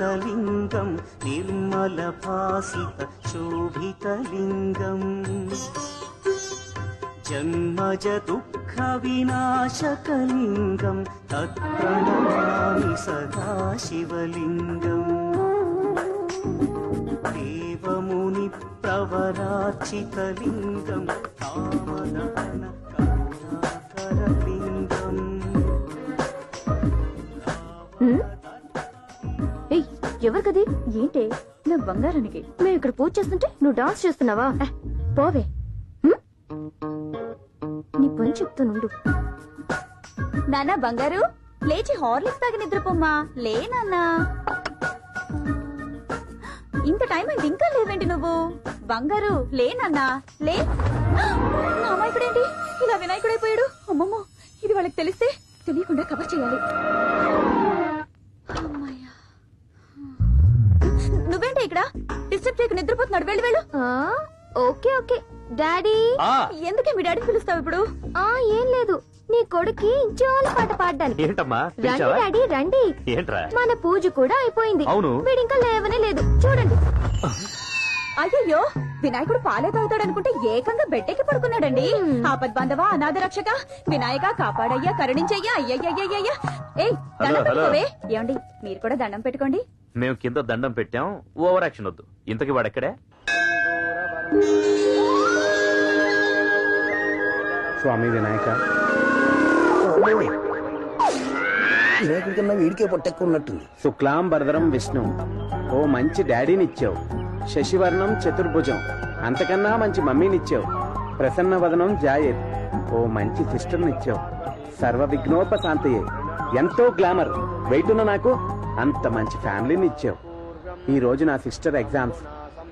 ప్రతిష్ఠితలింగం నిర్మల భాసిత శోభితలింగం జన్మజ దుఃఖ వినాశకలింగం తత్ప్రణమామి సదా శివలింగం దేవముని ప్రవరార్చితలింగం కామదహన కరుణాకరలింగం. ఎవరికది? ఏంటి? నా బంగారానికి. మేము ఇక్కడ పూజ చేస్తుంటే నువ్వు డాన్స్ చేస్తున్నావా? పోవే, నీ పని చెప్తానుండు. నానా బంగారు, లేచి హార్లిక్స్ తాగి నిద్రపోమ్మా. లే నాన్నా, ఇంత టైం అయింది ఇంకా లేవేంటి నువ్వు? బంగారు లే నాన్నా, లే. అమాయకుడేంటి ఇలా వినాయకుడైపోయాడు? అమ్మమ్మో, ఇది వాళ్ళకి తెలిస్తే తెలియకుండా కవర్ చేయాలి. నువ్వేంటి ఇక్కడ డిస్టర్బ్ చేయక నిద్రపోతున్నాడు? వెళ్ళి వెళ్ళు. Okay okay daddy. ఎందుకే మీ డాడీని పిలుస్తావు ఇప్పుడు? ఏం లేదు, నీ కొడుకి జోల పాట పాడడానికి. రండి డాడీ రండి. మన పూజ కూడా అయిపోయింది. వీడింకా లేవనే లేదు, చూడండి. అయ్యయ్యో, వినాయకుడు పాలే తాగుతాడు అనుకుంటే ఏకంగా బెడ్డెక్కి పడుకున్నాడండి. ఆపద్ బాంధవా, అనాథ రక్షక, వినాయక కాపాడయ్యా, కరుణించయ్యా. అయ్యయ్యయ్యయ్యా. ఏయ్, దండం పెట్టుకోవే. ఏమండి, మీరు కూడా దండం పెట్టుకోండి. మేము కింద దండం పెట్టాం, ఓవర్ యాక్షన్ వద్దు. ఇంతకీ వాడెక్కడే? స్వామి వినాయక. వినాయకుడి కన్నా వీడికే పొట్టెక్కువ ఉన్నట్టుంది. శుక్లాం భరదరం విష్ణు. ఓ మంచి డాడీనిచ్చావు. శశివర్ణం చతుర్భుజం. అంతకన్నా మంచి మమ్మీనిచ్చావు. ప్రసన్న వదనం జాయేద్. ఓ మంచి సిస్టర్నిచ్చావు. సర్వ విఘ్నోపశాంతయే. ఎంతో గ్లామర్. వెయిటున్న నాకు అంత మంచి ఫ్యామిలీని ఇచ్చావు. ఈ రోజు నా సిస్టర్ ఎగ్జామ్స్.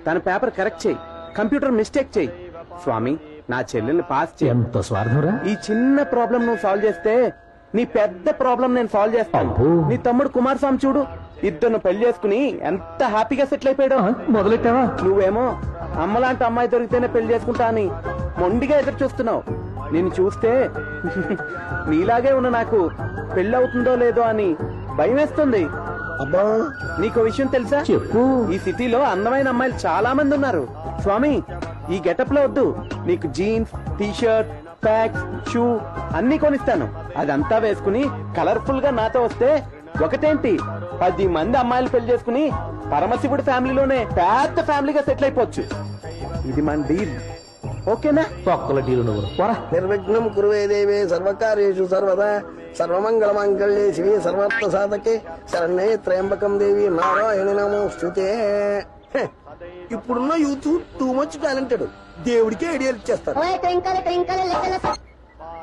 తన పేపర్ కరెక్ట్ చేయి, కంప్యూటర్ మిస్టేక్ చేయి. స్వామి, నా చెల్లెల్ని పాస్ చేయి. ఎంత స్వార్థంరా. ఈ చిన్న ప్రాబ్లం నువ్వు సాల్వ్ చేస్తే నీ పెద్ద ప్రాబ్లం నేను సాల్వ్ చేస్తాను. నీ తమ్ముడు కుమారస్వామి చూడు, ఇద్దరు పెళ్లి చేసుకుని ఎంత హ్యాపీగా సెటిల్ అయిపోయాడు. మొదలెట్టావా? నువ్వేమో అమ్మలాంటి అమ్మాయి దొరికితేనే పెళ్లి చేసుకుంటా అని మొండిగా ఎదురు చూస్తున్నావు. నిన్ను చూస్తే నీలాగే ఉన్న నాకు పెళ్లి అవుతుందో లేదో అని భయం వేస్తుంది. అబ్బా, నీకో విషయం తెలుసా? చెప్పు. ఈ సిటీలో అందమైన అమ్మాయిలు చాలా మంది ఉన్నారు. స్వామి, ఈ గెటప్ లో వద్దు, నీకు జీన్స్, టీషర్ట్, ప్యాక్స్, షూ అన్ని కొనిస్తాను. అదంతా వేసుకుని కలర్ఫుల్ గా నాతో వస్తే ఒకటేంటి 10 మంది అమ్మాయిలు పెళ్లి చేసుకుని పరమశివుడి ఫ్యామిలీలోనే పెద్ద ఫ్యామిలీగా సెటిల్ అయిపోవచ్చు. ఇది మన డీల్, ఓకేనా? తొక్కల డీలు నువ్వు. నిర్విఘ్నం కురువే దేవే సర్వకార్యేషు సర్వదా సర్వమంగళ మంగళ్యే శివే సర్వార్థ సాధకే శరణ్యే త్రయంబకం దేవి నారాయణి నమోస్తుతే. ఇప్పుడున్న యూత్ టూ మచ్ టాలెంటెడ్. దేవుడికే ఐడియాలు ఇచ్చేస్తారు.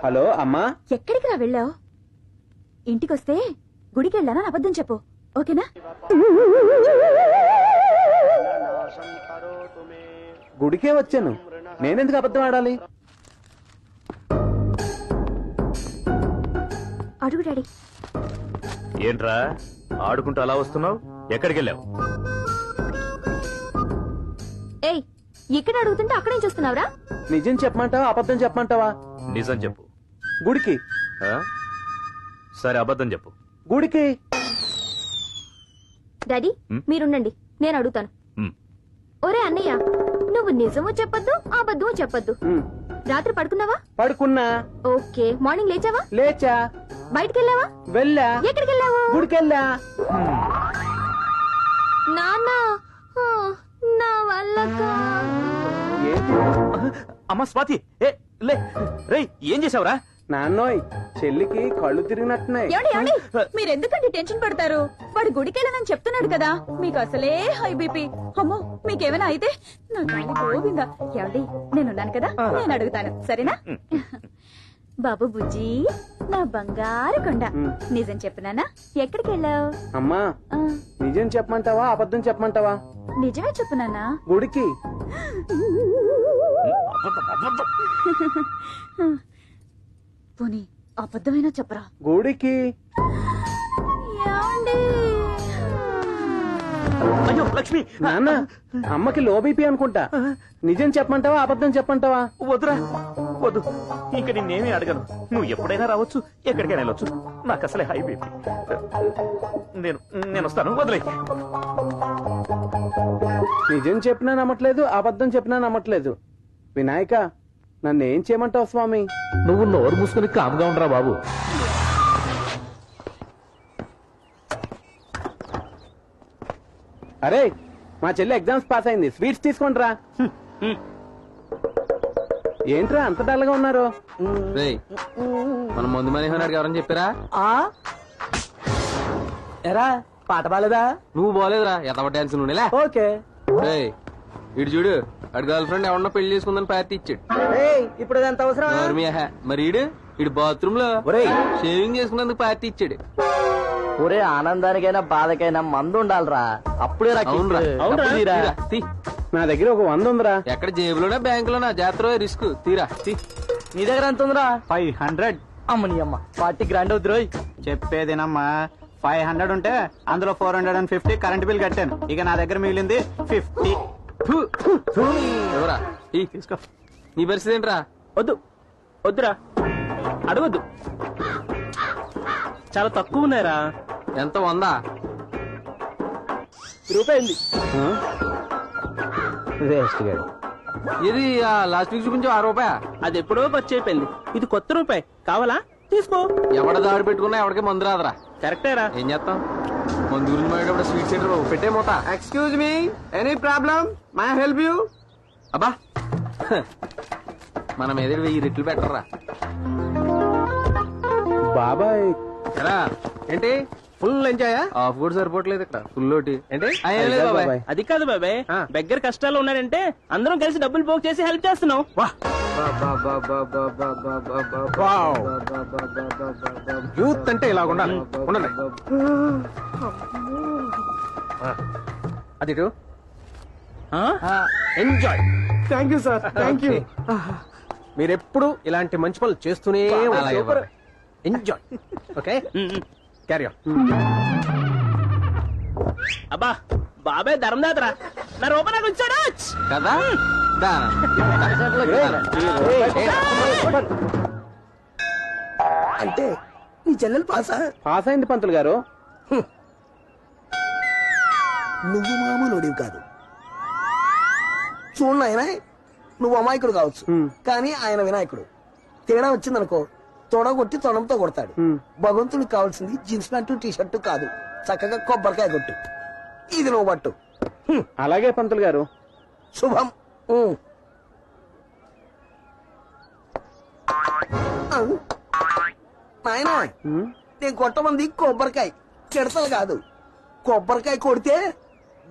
హలో అమ్మా. ఎక్కడికి రా వెళ్ళావు? ఇంటికొస్తే గుడికి వెళ్ళాను అబద్ధం చెప్పు, ఓకేనా? గుడికే వచ్చాను, నేనెందుకు అబద్ధం ఆడాలి? అడుగు డాడీ. ఏంట్రా ఆడుకుంటూ అలా వస్తున్నావు? ఎక్కడికి వెళ్ళావు? ఏయ్, ఇక్కడ అడుగుతుంటే అక్కడేం చూస్తున్నావురా? నిజం చెప్పమంటావా అబద్ధం చెప్పమంటావా? నిజం చెప్పు. గుడికి. సరే, అబద్ధం చెప్పు. గుడికి. డాడీ మీరుండండి, నేను అడుగుతాను. ఒరే అన్నయ్య, నువ్వు నిజము చెప్పొద్దు అబద్ధము చెప్పొద్దు. రాత్రి పడుకున్నావా? పడుకున్నా. ఓకే. మార్నింగ్ లేచావా? లేచా. బయటికి వెళ్ళావా? వెళ్ళా. ఎక్కడికి వెళ్ళావు? గుడికెళ్ళా. నాన్న, నా వల్ల అమ్మ స్వాతి, ఏం చేసావురా? నాన్నోయ్, చెల్లికి కళ్ళు తిరిగినట్టున్నాయి. మీరెందుకండి టెన్షన్ పడతారు? వాడు గుడికెళ్ళనని చెప్తున్నాడు కదా. మీకు అసలే హై బీపీ. అమ్మో, మీకేమైనా అయితే నా తల్లి గోవిందా. ఏమండి, నేనున్నాను కదా, నేను అడుగుతాను, సరేనా? బాబు బుజ్జి, నా బంగారు కొండ, నిజం చెప్పినానా? ఎక్కడికి వెళ్ళావు? అమ్మా, నిజం చెప్పమంటావా అబద్ధం చెప్పమంటావా? నిజమే చెప్పునానా. గుడికి. పోనీ అబద్ధమైనా చెప్పరా? గుడికి. అయ్యో లక్ష్మి, నాన్న, అమ్మకి లో బీపీ అనుకుంటా. నిజం చెప్పమంటావా అబద్ధం చెప్పమంటావా? వద్దురా వద్దు ఇంక నిన్నేమీ అడగను. నువ్వు ఎప్పుడైనా రావచ్చు, ఎక్కడికైనా వెళ్ళొచ్చు. నాకు అసలే హై బీపీ. నేను వస్తాను, వదిలే. నిజం చెప్పినా నమ్మట్లేదు, అబద్ధం చెప్పినా నమ్మట్లేదు. వినాయక, నన్ను ఏం చేయమంటావు స్వామి? నువ్వు నోరు మూసుకుని కామ్గా ఉండరా బాబు. అరే, మా చెల్లి ఎగ్జామ్స్ పాస్ అయింది, స్వీట్స్ తీసుకుంటారా. ఏంట్రా అంత డల్గా ఉన్నారు? మనం ముందు మనీ ఎవరని చెప్పారా? ఎరా పాట బాలేదా? నువ్వు బాలేదురా, ఎతవ డాన్స్ నువ్వునేలా. ఓకే. ఇటు చూడు, అడు గర్ల్ ఫ్రెండ్ ఎవరన్నా పెళ్లి చేసుకుందని పార్టీ ఇచ్చాడు. ఇప్పుడు ఎంత అవసరం? మరి ఇడు బాత్రూమ్ లో షేవింగ్ చేసుకున్నందుకు పార్టీ ఇచ్చాడు. ఒరే, ఆనందానికైనా బాధకైనా మందు ఉండాలిరా, అప్పుడే నా దగ్గర ఒక 100 ఉందిరా. ఎక్కడ జేబులోనా బ్యాంకులోనా? జాతర రిస్క్. తీరా నీ దగ్గర ఎంత ఉందిరా? 500. అమ్మని అమ్మ, పార్టీ గ్రాండ్ అవుతురు. చెప్పేదేనమ్మా, 500 ఉంటే అందులో 450 కరెంట్ బిల్ కట్టాను. ఇక నా దగ్గర మిగిలింది 50. ఎవరా తీసుకో. నీ పరిస్థితి ఏంట్రా? వద్దురా, అడగొద్దు. చాలా తక్కువ ఉన్నాయరా. ఎంత? 100 రూపాయి. వేస్ట్ గాడు. ఇది లాస్ట్ వీక్ చూపించు 6 రూపాయ. అది ఎప్పుడో ఖర్చు అయిపోయింది. ఇది కొత్త రూపాయి, కావాలా? తీసుకో. ఎవడ దాడి పెట్టుకున్నా ఎవడికి మందు రాదురా. కరెక్టేరా. ఏం చేస్తాం? మందు గురించి మాట్లాడేటప్పుడు స్వీట్ సెంటర్ పెట్టే మూత. Excuse me, any problem? My help you? అబ్బా, మన మీద 1000 రెట్లు పెట్టరా. బాబాయ్ ఎలా ఏంటి? Full enjoy? ఆఫ్ కూడా సరిపోవట్లేదు ఇక్కడ. ఫుల్ ఒకటి ఏంటి? బాబాయ్. అది కాదు బాబాయ్, దగ్గర కష్టాలు ఉన్నాడంటే అందరం కలిసి డబ్బులు పోగు చేసి హెల్ప్ చేస్తున్నాం. యూత్ అంటే ఇలా ఉండాలి. ఉండండి. అది enjoy. Thank you sir, thank you. మీరెప్పుడు ఇలాంటి మంచి పనులు చేస్తూనే అలాగే బాబాయ్. ఎంజాయ్. Okay, carry on. అబ్బా, బాబాయ్ ధర్మదాతరా, నా రూపాయి నాకు ఇచ్చాడా కదా? దా. అంటే నీ చెల్లెలు పాసా? పాస్ అయింది పంతులు గారు. నువ్వు మామూలుడివి కాదు. చూడు ఆయన, నువ్వు అమాయకుడు కావచ్చు, కానీ ఆయన వినాయకుడు. తేడా వచ్చిందనుకో, తొడగొట్టి తొడంతో కొడతాడు. భగవంతుడికి కావాల్సింది జీన్స్ ప్యాంటు టీ షర్టు కాదు, చక్కగా కొబ్బరికాయ కొట్టు. ఇది నువ్వు పట్టు. అలాగే పంతులు గారు. శుభం. నాయనా, నేను కొట్టమంది కొబ్బరికాయ కెడతలు కాదు. కొబ్బరికాయ కొడితే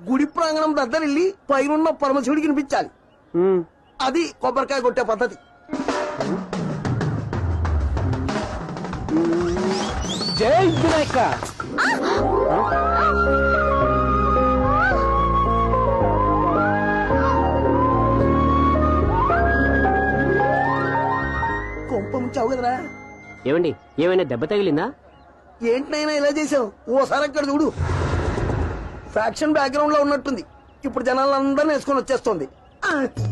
గుడి ప్రాంగణం దగ్గర వెళ్ళి పైన పరమశివుడికి వినిపించాలి. అది కొబ్బరికాయ కొట్టే పద్ధతి. జై వినాయక. కొంప ముంచావు కదరా. ఏమండి, ఏమైనా దెబ్బ తగిలిందా? ఏంటినైనా ఇలా చేసావు? ఓసారి అక్కడ చూడు. ఫ్యాక్షన్ బ్యాక్గ్రౌండ్ లో ఉన్నట్టుంది. ఇప్పుడు జనాలందరినీ వేసుకొని వచ్చేస్తుంది.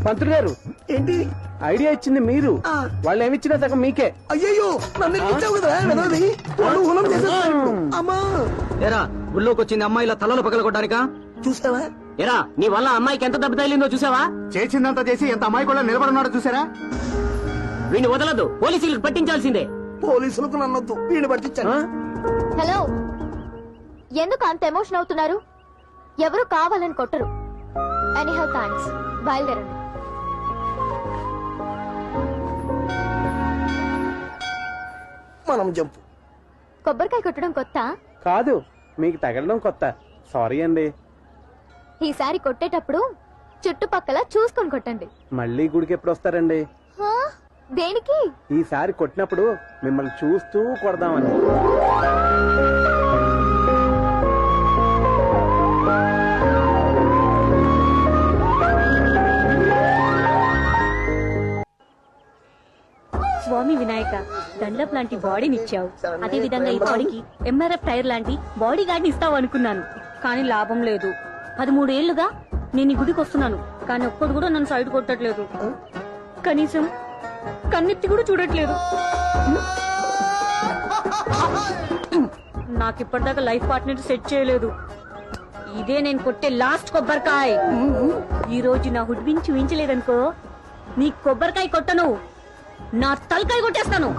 పంతులు గారు, ఏంటి ఐడియా ఇచ్చింది మీరు, వాళ్ళు ఏమిచ్చినా సగం మీకే. అయ్యయ్యో, నన్ను ఇచ్చావు కదరా వినోది. వాళ్ళు హునం చేసేస్తారు. అమ్మా, ఎరా గుళ్ళోకి వచ్చింది అమ్మాయిల తలలు పగలగొట్టడానికా? చూసావా? ఎరా, నీ వల్ల అమ్మాయికి ఎంత దెబ్బ తగిలిందో చూసావా? చేసిందంతా చేసి ఎంత అమ్మాయి కూడా నిలబడున్నాడో చూసారా? వీడిని వదలదు, పోలీసులకు పట్టించాల్సిందే. పోలీసులకు నన్నొద్దు, వీడిని పట్టించాను. హలో, ఎందుకు అంత ఎమోషన్ అవుతున్నారు? ఎవరు కావాలని కొట్టరు. ఎనీహౌ థాంక్స్, బయలుదేరండి. మనం జంపు. కొబ్బరికాయ కొట్టడం కొత్త? కాదు, మీకు తగలడం కొత్త. సారీ అండి. ఈసారి కొట్టేటప్పుడు చుట్టుపక్కల చూసుకొని కొట్టండి. మళ్ళీ గుడికి ఎప్పుడు వస్తారండి? హా? దేనికి? ఈసారి కొట్టినప్పుడు మిమ్మల్ని చూస్తూ కొడదామని. స్వామి వినాయక, దండప్ లాంటి బాడీని ఇచ్చావు. అదే విధంగా ఈ బాడీకి ఎంఆర్ఎఫ్ టైర్ లాంటి బాడీ గార్డ్ ని ఇస్తావు అనుకున్నాను, కానీ లాభం లేదు. 13 ఏళ్లుగా నేను ఈ గుడికి వస్తున్నాను, కానీ ఒక్కడు కూడా నన్ను సైడ్ కొట్టట్లేదు. కనీసం కన్నెత్తి కూడా చూడట్లేదు. నాకు ఇప్పటిదాకా లైఫ్ పార్ట్నర్ సెట్ చేయలేదు. ఇదే నేను కొట్టే లాస్ట్ కొబ్బరికాయ. ఈ రోజు నా హుడ్బిన్ చూపించలేదనుకో, నీ కొబ్బరికాయ కొట్టను, నా తలకాయ కొట్టేస్తాను.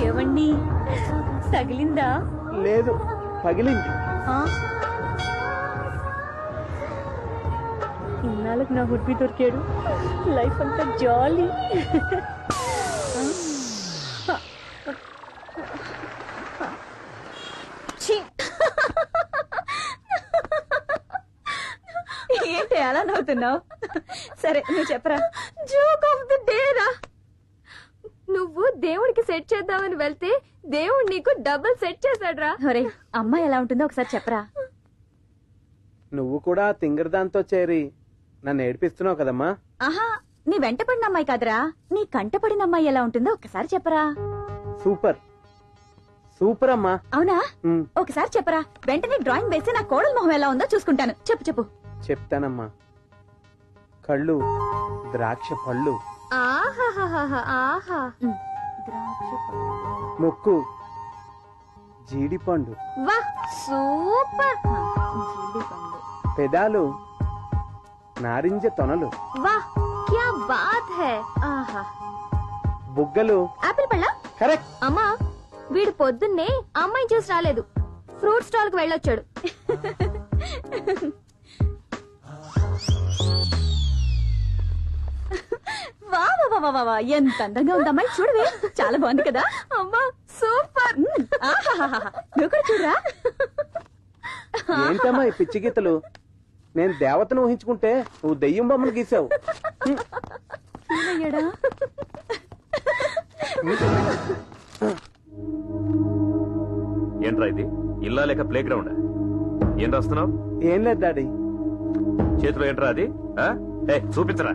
ఏవండి, తగిలిందా? లేదు, పగిలింది. ఇన్నాళ్ళకి నా హుడ్బి దొరికాడు. లైఫ్ అంతా జాలీ. ఏంటి అలా నవ్వుతున్నావు? సరే నువ్వు చెప్పరా. జోక్ ఆఫ్ ది డే రా. నువ్వు దేవుడికి సెట్ చేద్దామని వెళ్తే దేవుడు నీకు డబుల్ సెట్ చేశాడ్రా. ఒరే, అమ్మాయి ఎలా ఉంటుందో ఒకసారి చెప్పరా. నువ్వు కూడా తింగరదాంతో చేరి నన్ను ఏడిపిస్తున్నావు కదమ్మా. ఆహా, నీ వెంట పడిన అమ్మాయి కాదురా, నీ కంట పడిన అమ్మాయి ఎలా ఉంటుందో ఒకసారి చెప్పరా. సూపర్ సూపర్ అమ్మా. అవునా? ఉమ్, ఒకసారి చెప్పరా. వెంటనే డ్రాయింగ్ వేసి నా కోడల మొహం ఎలా ఉందో చూసుకుంటాను. చెప్పు చెప్పు. చెప్తానమ్మా. కళ్ళు ద్రాక్ష పళ్ళు, ఆహా ఆహా. ద్రాక్ష పళ్ళు. ముక్కు జీడిపండు, వా సూపర్. జీడిపండు. పెదాలు నారింజ తొనలు, వా క్యా బాత్ హై. ఆహా. బుగ్గలు ఆపిల్ పళ్ళ. కరెక్ట్. అమ్మా, వీడు పొద్దున్నే అమ్మాయి చూసి రాలేదు, ఫ్రూట్ స్టాల్ కు వెళ్ళొచ్చాడు. వా వా వా వా వా, ఎంత అందంగా ఉంది అమ్మాయి. చూడవే, చాలా బాగుంది కదా. అమ్మా సూపర్. నువ్వు కూడా చూడరా. ఏంటమ్మా ఈ పిచ్చి గీతలు? నేను దేవతను ఊహించుకుంటే నువ్వు దెయ్యం బొమ్మలు గీసావు. అయ్యడా. ఏంట్రా ఇది? ఇల్లా లేక ప్లే గ్రౌండ్? ఏం రాస్తున్నావు? ఏం లేదు డాడీ. చేతిలో ఏంట్రా అది? చూపించరా.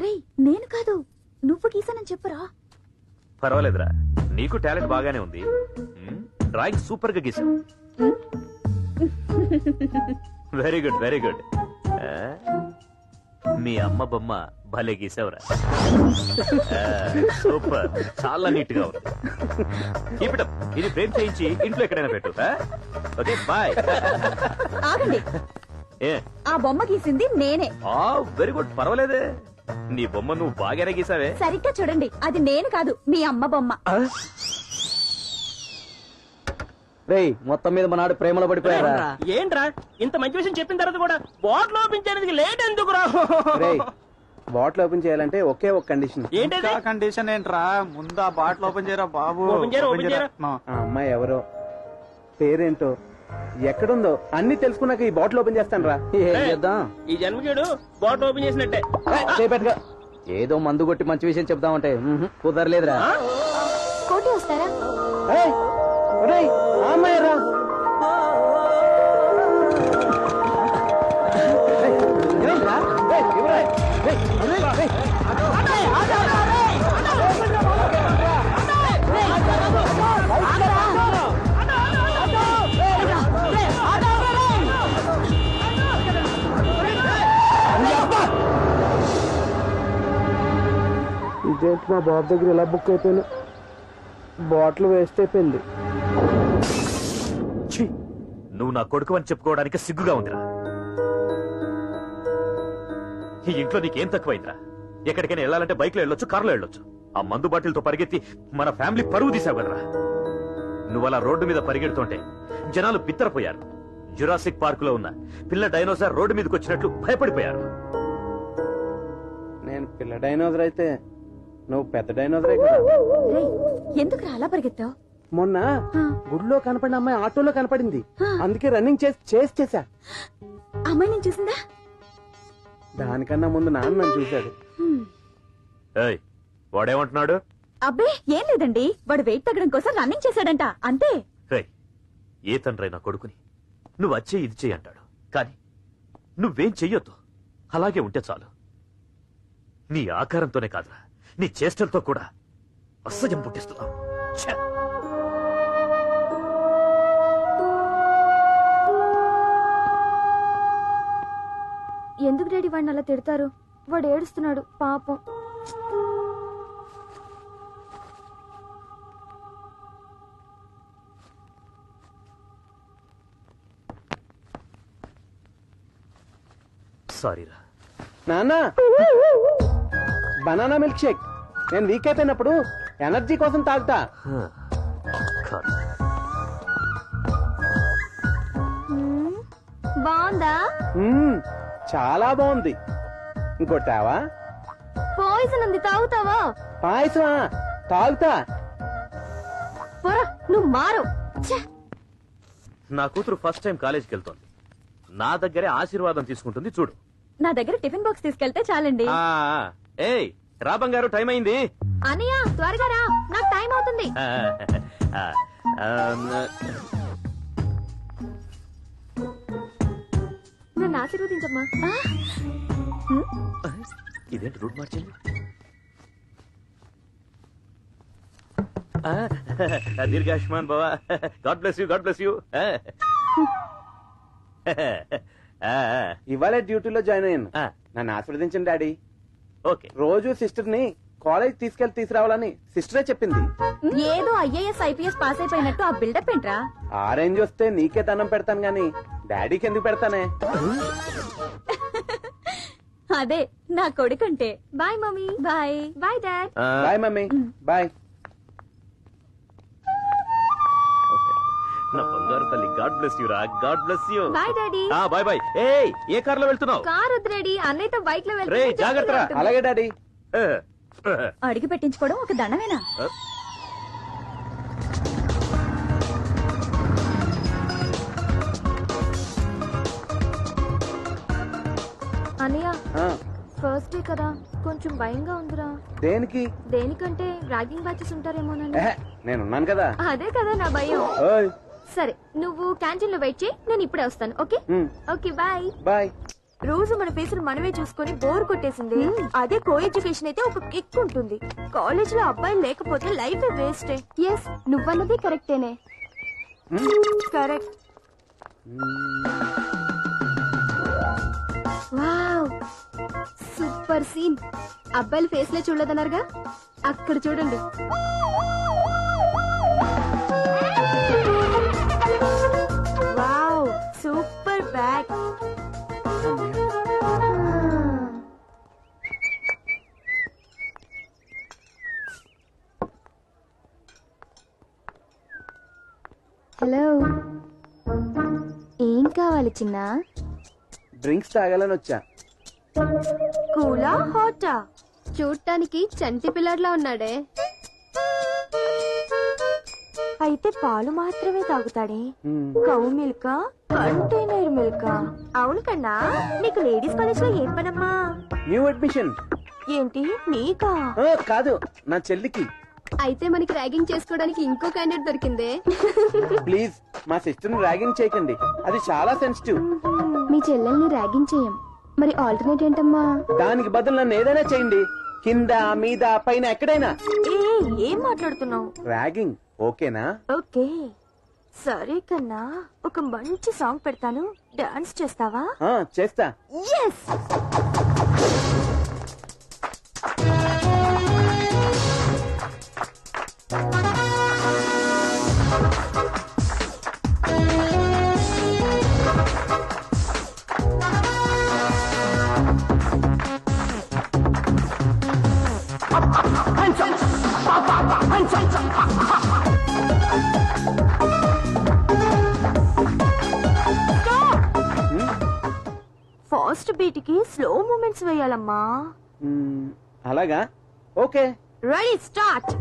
రే, నేను కాదు, నువ్వు గీసానని చెప్పరా. పర్వాలేదురా, నీకు టాలెంట్ బాగానే ఉంది. డ్రాయింగ్ సూపర్ గా గీసావు. Very good very good. మీ అమ్మ బొమ్మ భలే గీసావురా. సూపర్, చాలా నీట్ గా ఉంది. ఇప్పుడు ఇది ఫ్రేమ్ చేయించి ఇంట్లో ఎక్కడైనా పెట్టు. Okay bye. ఆగండి, ఏ ఆ బొమ్మ గీసింది నేనే. వెరీ గుడ్, పర్వాలేదే. నీ బొమ్మ నువ్వు బాగానే గీసావే. సరిగ్గా చూడండి, అది నేను కాదు, మీ అమ్మ బొమ్మ. రేయ్, మొత్తం మీద మనాడు ప్రేమలో పడిపోయారా? ఏంట్రా ఇంత మంచి విషయం చెప్పిన తర్వాత కూడా బాటిల్ ఓపెన్ చేయడానికి లేట్ ఎందుకు రా? బాటిల్ ఓపెన్ చేయాలంటే ఒకే ఒక కండిషన్. ఏంటది? కండిషన్ ఏంట్రా? ముందు ఆ బాటిల్ ఓపెన్ చేయరా బాబు. ఓపెన్ చేయరా, ఓపెన్ చేయరా. ఆ అమ్మాయి ఎవరో, పేరేంటో, ఎక్కడుందో అన్ని తెలుసుకున్నాక ఈ బాటిల్ ఓపెన్ చేస్తాను రా. ఏం చేద్దాం? ఈ జన్మకేడు బాటిల్ ఓపెన్ చేసినట్టే. చేపెట్టుగా. ఏదో మందు కొట్టి మంచి విషయం చెప్దామంటే కుదరలేదురా. కోటి వస్తారా? ఏయ్, ఒరేయ్, ఆ అమ్మాయి రా. ఇదేంటి మా బాబు దగ్గర ఇలా బుక్ అయిపోయినా, బాటిల్ వేస్ట్ అయిపోయింది. నువ్వు నా కొడుకు అని చెప్పుకోవడానికి సిగ్గుగా ఉందిరా. ఈ ఇంట్లో నీకేం తక్కువైందిరా? ఎక్కడికైనా వెళ్ళాలంటే బైక్ లో వెళ్ళొచ్చు, కారులో వెళ్ళొచ్చు. ఆ మందు బాటిల్తో పరిగెత్తి మన ఫ్యామిలీ పరువు తీసావు కదరా. నువ్వు అలా రోడ్డు మీద పరిగెడుతుంటే జనాలు బిత్తరపోయారు. జురాసిక్ పార్క్ లో ఉన్న పిల్ల డైనోసార్ రోడ్డు మీదకి వచ్చినట్లు భయపడిపోయారు. నేను పిల్ల డైనోజర్ అయితే నువ్వు పెద్ద డైనోజరే కదా. ఎందుకు అలా పరిగెత్తావు? మొన్న గుడిలో కనపడిన అమ్మాయి ఆటోలో కనపడింది, అందుకే రన్నింగ్ చేసా. అమ్మాయి నేను చూసిందా? దానికన్నా ముందు నాన్న నన్ను చూశాడు. వాడేమంటున్నాడు? అబ్బే ఏం లేదండి, వాడు వెయిట్ తగ్గడం కోసం రన్నింగ్ చేశాడంట, అంతే. ఏ తండ్రి నా కొడుకుని నువ్వు వచ్చే ఇది చెయ్యి అంటాడు. కానీ నువ్వేం చెయ్యొద్దు, అలాగే ఉంటే చాలు. నీ ఆకారంతోనే కాదురా, నీ చేష్టలతో కూడా అసహ్యం పుట్టిస్తున్నావు. ఛే! ఎందుకు డాడీ వాడిని అలా తిడతారు? వాడు ఏడుస్తున్నాడు పాపం. సారీరా. నాన్న, బనానా మిల్క్ షేక్. నేను వీక్ అయిపోయినప్పుడు ఎనర్జీ కోసం తాగుతా. కాదు. బాగుందా? చాలా బాగుంది. ఇంకోటావా? పాయిజన్ ఉంది, తాగుతావా? పాయసమా? తాగుతా. పొర, నువ్వు మారు. నా కూతురు ఫస్ట్ టైం కాలేజీకి వెళ్తోంది. నా దగ్గరే ఆశీర్వాదం తీసుకుంటుంది చూడు. నా దగ్గర టిఫిన్ బాక్స్ తీసుకెళ్తే చాలండి. ఏయ్ రా బంగారు, టైం అయింది. అనయ్య త్వరగా రా, నాకు టైం అవుతుంది. నన్ను ఆశీర్వదించమ్మా. ఇదేంటి రూట్ మార్చింది? దీర్ఘాయుష్మాన్ బావా. God bless you, God bless you. ఇవాళ డ్యూటీలో జాయిన్ అయ్యాను. నన్ను ఆశీర్వదించండి డాడీ. ఓకే. రోజు సిస్టర్ ని కాలేజ్ తీసుకురావాలని సిస్టరే చెప్పింది. ఏదో ఐఏఎస్ ఐపీఎస్ పాస్ అయిపోయినట్టు ఆ బిల్డప్ ఏంట్రా? ఆ రేంజ్ వస్తే నీకే దండం పెడతాను గాని డాడీకి ఎందుకు పెడతానే? అదే నా కొడుకంటే. Bye mummy. Bye. Bye dad. Bye mummy. Bye. నా బంగారు తల్లి, గాడ్ బ్లెస్ యూ రా, God bless you. Bye daddy. Bye bye. ఏయ్ ఏ కార్ లో వెళ్తున్నావు? కార్ వద్దు డాడీ, అన్నయ్యతో బైక్ లో రే జాగ్రత్త. అలాగే డాడీ. అడిగి పెట్టించుకోవడం ఒక దండమేనా? అన్నయ్య, ఫస్ట్ డే కదా, కొంచెం భయంగా ఉందిరా. దేనికి? దేనికంటే ర్యాగింగ్ బ్యాచెస్ ఉంటారేమోనండి. నేనున్నాను కదా. అదే కదా నా భయం. ఓయ్. సరే, నువ్వు క్యాంటీన్ లో వెయిట్ చేయి, నేను ఇప్పుడే వస్తాను. Okay okay bye. బాయ్. రోజు మన ఫేసులు మనమే చూసుకొని బోర్ కొట్టేసింది. అదే కో ఎడ్యుకేషన్ అయితే ఒక కిక్ ఉంటుంది. కాలేజ్ లో అబ్బాయిలు లేకపోతే లైఫ్ వేస్ట్. ఎస్, నువ్వన్నది కరెక్టేనే. కరెక్ట్. Wow, super scene. అబ్బాయిలు ఫేస్ లో చూడలేదన్నారుగా, అక్కడ చూడండి. Wow, super bag. హలో, ఏం కావాలి చిన్న? డ్రింక్స్ తాగాలని వచ్చా. కూలా హాటా? చూడటానికి చంటి పిల్లర్లా ఉన్నాడే. అయితే పాలు మాత్రమే తాగుతాడే. కౌ మిల్కా, కంటైనర్ మిల్కా? అవును కన్నా, నీకు లేడీస్ కాలేజ్ లో ఏం పనమ్మా? New admission. ఏంటి నీకా? కాదు, నా చెల్లికి. అయితే మనకి ర్యాగింగ్ చేసుకోవడానికి ఇంకో క్యాండిడేట్ దొరికిందే. ప్లీజ్ మా సిస్టర్ ని ర్యాగింగ్ చేయకండి, అది చాలా సెన్సిటివ్. మీ చెల్లెల్ని ర్యాగింగ్ చేయం, మరి ఆల్టర్నేట్ ఏంటమ్మా? దానికి బదులు నన్ను ఏదైనా చేయండి, కింద మీద పైన ఎక్కడైనా. ఏం మాట్లాడుతున్నావు? ర్యాగింగ్ ఓకేనా? ఓకే సరే కన్నా, ఒక మంచి సాంగ్ పెడతాను, డాన్స్ చేస్తావా? చేస్తా. ఎస్. ఫాస్ట్ బీట్ కి స్లో మూమెంట్స్ వేయాలమ్మా. అలాగా, ఓకే. Ready start.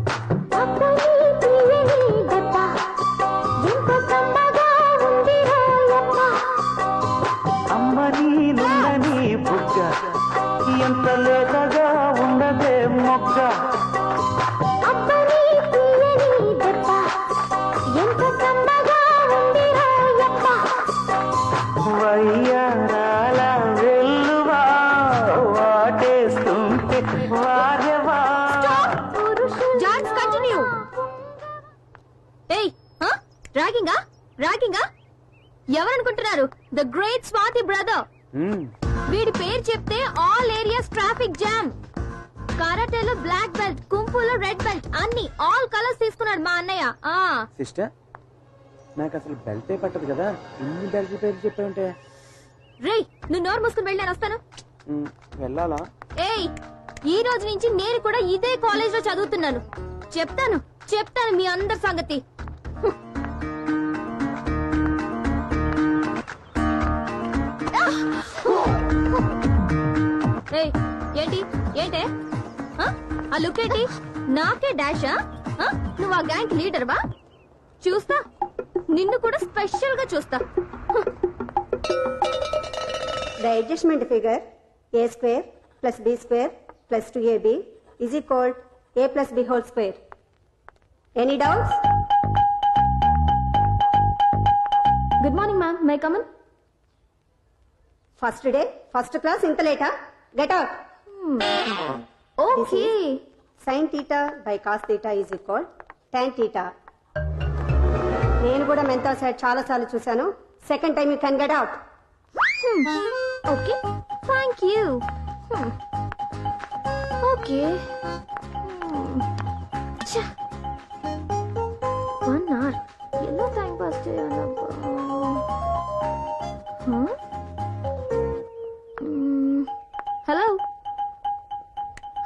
అమ్మని నుండని బుగ్గ ఎంత లేతగా ఉండదే మొగ్గ. ర్యాగింగా? ఎవరనుకుంటున్నారు? The great Swathi brother. వీడి పేరు చెప్తే ఆల్ ఏరియాస్ ట్రాఫిక్ జామ్. కరాటేలో బ్లాక్ బెల్ట్, కుంఫులో రెడ్ బెల్ట్, అన్ని ఆల్ కలర్స్ తీసుకున్నాడు మా అన్నయ్య. సిస్టర్ నాకు అసలు బెల్టే పట్టదు కదా, ఇన్ని బెల్ట్ పేరు చెప్పావుంటే. రేయ్, నువ్వు నోరు మూసుకుని వెళ్ళి నేను వస్తాను. వెళ్ళాలా? ఏయ్, ఈ రోజు నుంచి నేను కూడా ఇదే కాలేజ్ లో చదువుతున్నాను. చెప్తాను మీ అందరి సంగతి. ఏయ్, ఏంటే ఆ లుక్ ఏంటి? నాకే డాషా? నువ్వు ఆ గ్యాంగ్ లీడర్ వా? చూస్తా, నిన్ను కూడా స్పెషల్ గా చూస్తా. The adjustment figure a square plus b square plus 2ab is equal a plus b whole square. Any doubts? Good morning, ma'am. May I come in? First day, first class, inta later. Get out. Okay. Sin theta by cos theta is equal tan theta. నేను కూడా mental side చాలా సార్లు చూశాను. Second time you can get out. Okay, thank you. Okay, 1 hour ఎలా time pass చేయాలబ్బా? Hello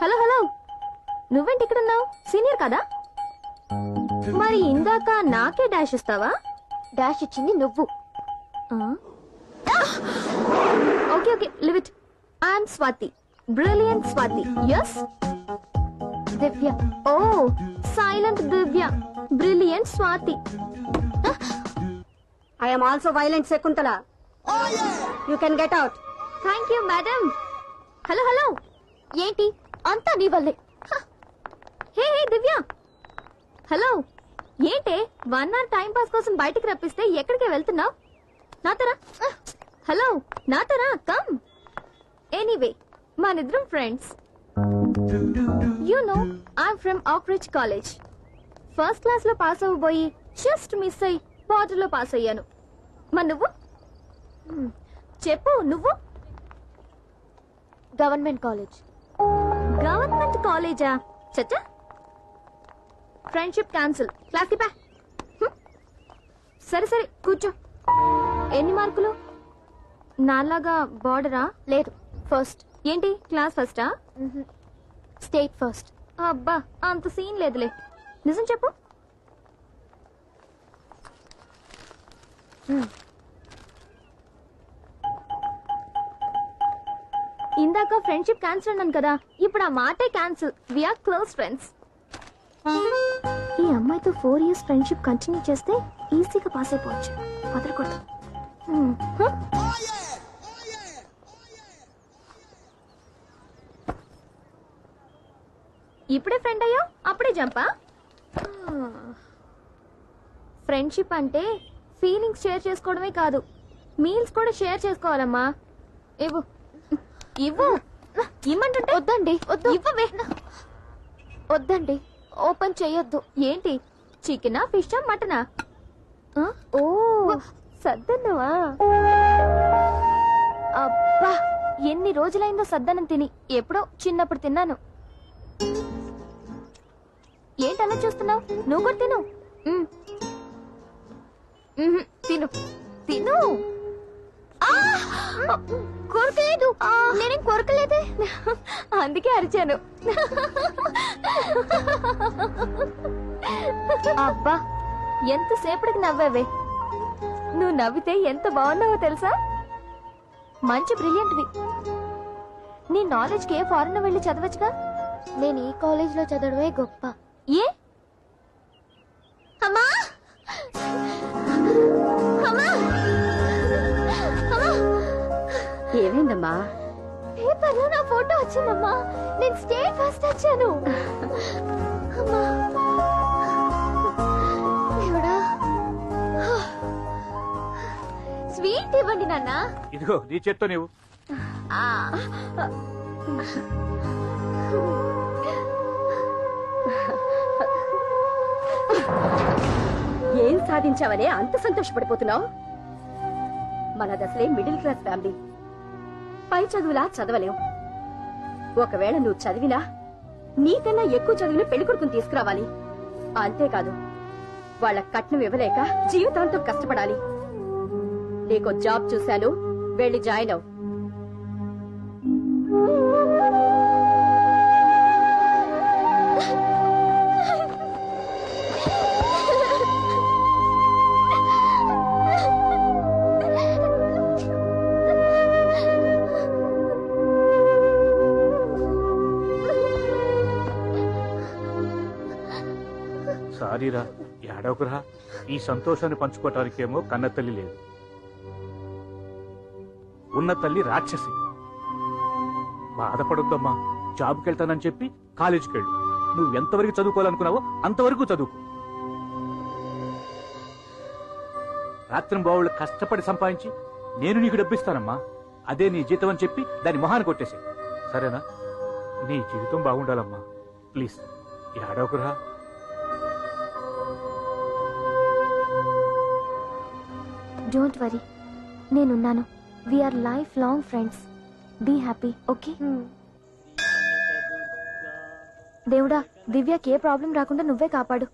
hello hello, నువ్వేంటి ఇక్కడ ఉన్నావు? సీనియర్ కదా? మరి ఇందాక నాకే డాష్ ఇస్తావా? డాష్ ఇచ్చింది నువ్వు. Okay okay, leave it. I'm Swathi, brilliant Swathi. Yes, Divya. Oh, silent Divya, brilliant Swathi. I am also violent Shakuntala. You can get out. Thank you madam. Hello hello, ఏంటి అంతా నీ వల్లే? Hey hey Divya, hello. ఏంటే 1 hour టైం పాస్ కోసం బయటికి రప్పిస్తే ఎక్కడికి వెళ్తున్నావు? నాతరా? హలో, నాతరా? కమ్. ఎనీవే, మనిద్దరం friends. You know, I'm from Oakridge college. First class లో పాస్ అవ్వబోయి జస్ట్ మిస్ అయ్యి బార్డర్ లో పాస్ అయ్యాను. మరి నువ్వు చెప్పు, నువ్వు? Government college. గవర్నమెంట్ కాలేజా? చచ్చా, ఫ్రెండ్షిప్ క్యాన్సిల్. క్లాస్ కి పా. సరే సరే, కూర్చో. ఎన్ని మార్కులు? నాలాగా బార్డరా? లేదు, ఫస్ట్. ఏంటి క్లాస్ ఫస్టా? State first. అబ్బా, అంత సీన్ లేదులే. నిజం చెప్పు. ఇందాక ఫ్రెండ్షిప్ క్యాన్సిల్ అన్నాను కదా, ఇప్పుడు ఆ మాటే క్యాన్సిల్. We are close friends. ఈ అమ్మాయితో 4 years ఫ్రెండ్షిప్ కంటిన్యూ చేస్తే ఈజీగా పాస్ అయిపోవచ్చు. వదలకూడదు. ఇప్పుడే ఫ్రెండ్ అయ్యో, అప్పుడే జంపా? ఫ్రెండ్షిప్ అంటే ఫీలింగ్స్ షేర్ చేసుకోవడమే కాదు, మీల్స్ కూడా షేర్ చేసుకోవాలమ్మా. ఇవ్వు ఇవ్వు. ఇమ్మంటుంటే వద్దండి. ఇవ్వవే. వద్దండి, ఓపెన్ చెయ్యొద్దు. ఏంటి, చికెనా, ఫిషా, మటనా? ఓ, సద్దన్నవా? అబ్బా, ఎన్ని రోజులైందో సద్దనం తిని. ఎప్పుడో చిన్నప్పుడు తిన్నాను. ఏంటలా చూస్తున్నావు? నువ్వు కూడా తిను. తిను తిను. కొరకలేదు. నేనేం కొరకలేదే, అందుకే అరిచాను. అబ్బా, ఎంతసేపటికి నవ్వావే. నువ్వు నవ్వితే ఎంత బాగున్నావో తెలుసా? మంచి బ్రిలియంట్వి. నీ నాలెడ్జ్ కి ఏ ఫారెన్ వెళ్ళి చదవచ్చుగా. నేను ఈ కాలేజ్ లో చదవడమే గొప్ప. ఏ అమ్మా, అమ్మా, అమ్మా. ఏమైందమ్మా? పేపర్లో నా ఫోటో వచ్చిందమ్మా. నేను స్టేట్ ఫస్ట్ వచ్చాను. అమ్మా, దేవుడా. స్వీట్ ఇవ్వండి నాన్న. ఇదిగో నీ చేత్తో నీవు. ఏం సాధించావనే అంత సంతోషపడిపోతున్నావు? మనదసలే మిడిల్ క్లాస్ ఫ్యామిలీ. పై చదువులా చదవలేం. ఒకవేళ నువ్వు చదివినా నీకన్నా ఎక్కువ చదివిన పెళ్లికొడుకుని తీసుకురావాలి. అంతేకాదు వాళ్ళ కట్నం ఇవ్వలేక జీవితాంతం కష్టపడాలి. నీకో జాబ్ చూశాను, వెళ్ళి జాయిన్ అవు. సారీరా, ఏడవకురా. ఈ సంతోషాన్ని పంచుకోవటానికేమో కన్న తల్లి లేదు, ఉన్న తల్లి రాక్షసి. బాధపడొద్దమ్మా. జాబ్కి వెళ్తానని చెప్పి కాలేజీకి వెళ్ళు. నువ్వు ఎంతవరకు చదువుకోవాలనుకున్నావో అంతవరకు చదువుకో. రాత్రి బావుళ్ళు కష్టపడి సంపాదించి నేను నీకు డబ్బిస్తానమ్మా. అదే నీ జీతం అని చెప్పి దాని మొహాన్ని కొట్టేసి, సరేనా? నీ జీవితం బాగుండాలమ్మా. ప్లీజ్ ఏడవకురా. డోంట్ వరీ, నేనున్నాను. We're life long friends. Be happy, okay? దేవుడా, దివ్యకి ఏ ప్రాబ్లం రాకుండా నువ్వే కాపాడు.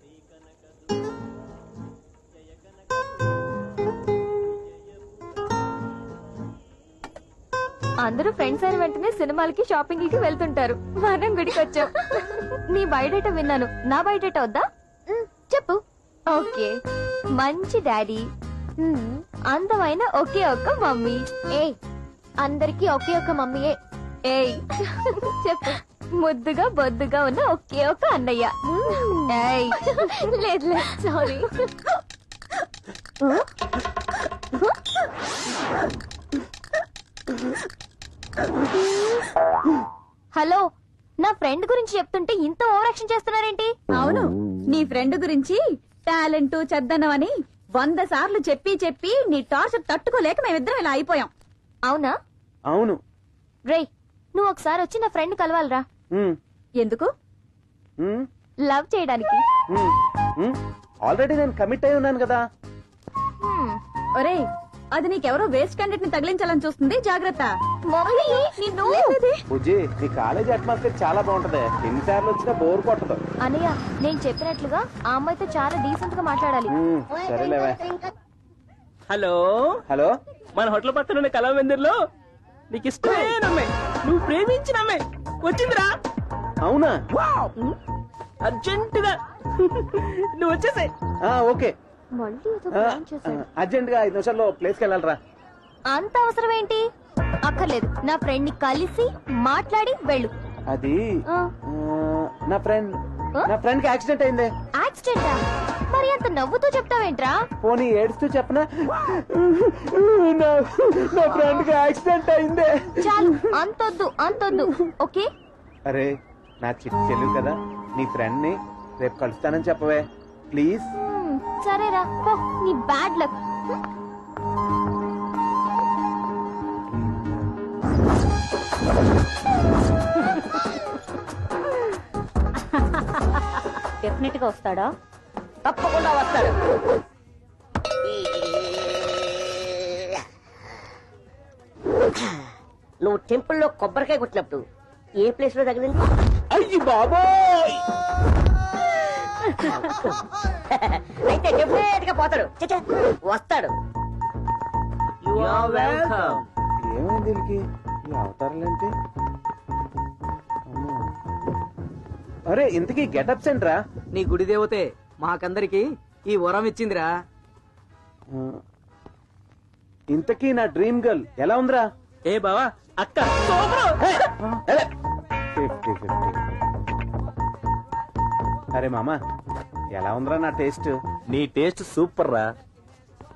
అందరూ ఫ్రెండ్స్ అయిన వెంటనే సినిమాలకి షాపింగ్ కి వెళ్తుంటారు. మనం గుడికి వచ్చాం. నీ బయోడేటా విన్నాను. నా బయోడేటా వద్దా? చెప్పు. ఓకే. మంచి డాడీ, అందమైన ఒకే ఒక్క మమ్మీ. ఏయ్, అందరికి ఒకే ఒక్క మమ్మీయే. ఏయ్ చెప్పు. ముద్దుగా బొద్దుగా ఉన్న ఒకే ఒక్క అన్నయ్య. ఏయ్ లేదు, సారీ. హలో, నా ఫ్రెండ్ గురించి చెప్తుంటే ఇంత ఓవర్ యాక్షన్ చేస్తున్నారేంటి? అవును, నీ ఫ్రెండ్ గురించి టాలెంట్ చెద్దనం అని 100 సార్లు చెప్పి చెప్పి నీ టార్చర్ తట్టుకోలేక మేమిద్దరం ఇలా అయిపోయాం. అవునా? అవును. రేయ్, నువ్వు ఒకసారి వచ్చి నా ఫ్రెండ్ కలవాలరా. ఎందుకు? లవ్ చేయడానికి. ఆల్రెడీ నేను కమిట్ అయి ఉన్నాను కదా. ఒరే, అది నీకెవరో వేస్ట్ క్యాండిడేట్ ని తగిలించాలని చూస్తుంది, జాగ్రత్త. బుజ్జి, నీ కాలేజీ అట్మాస్ఫియర్ చాలా బాగుంటది. ఎన్నిసార్లు వచ్చినా బోర్ కొట్టదు. అనయ్య, నేను చెప్పినట్లుగా ఆ అమ్మాయితో చాలా డీసెంట్ గా మాట్లాడాలి. సరేలేవే. హలో హలో, మన హోటల్ పక్కన కళామందిర్లో నీకు ఇష్టమైన అమ్మాయి, నువ్వు ప్రేమించిన అమ్మాయి వచ్చిందిరా. అవునా? అర్జెంటుగా నువ్వు వచ్చేసాయి. ఓకే. అర్జెంట్ గా 5 నిమిషాల్లో ప్లేస్కి వెళ్ళాలరా. అంత అవసరం ఏంటి? అక్కర్లేదు. నా ఫ్రెండ్ ని కలిసి మాట్లాడి వెళ్ళు. అది నా ఫ్రెండ్ కి యాక్సిడెంట్ అయిందే. యాక్సిడెంటా? మరి అంత నవ్వుతూ చెప్తావేంట్రా? పోనీ ఏడుస్తూ చెప్పనా? నా ఫ్రెండ్ కి యాక్సిడెంట్ అయిందే. చాలు, అంతొద్దు. ఓకే? అరే, నా చిట్టి చెల్లి కదా, నీ ఫ్రెండ్ ని రేపు కలుస్తానని చెప్పవే ప్లీజ్. సరేరా, పో. నీ బ్యాడ్ లక్. డెఫినెట్ గా వస్తాడా? తప్పకుండా వస్తాడు. నువ్వు టెంపుల్లో కొబ్బరికాయ కొట్టినప్పుడు ఏ ప్లేస్ లో తగిలింది? అయ్యి బాబోయ్! అయితే డెఫినెట్ గా పోతాడు. వస్తాడు. ఏమైంది వీళ్ళకి? ఈ అవతారాలేంటి? అరే, ఇంతకీ గెటప్ సెంట్రా? నీ గుడి దేవతే మాకందరికి ఈ వరం ఇచ్చిందిరా. ఇంతకీ నా డ్రీమ్ గర్ల్ ఎలా ఉందిరా? ఏ బావా, అక్క 50-50. అరే మామా, ఎలా ఉందిరా నా టేస్ట్? నీ టేస్ట్ సూపర్ రా.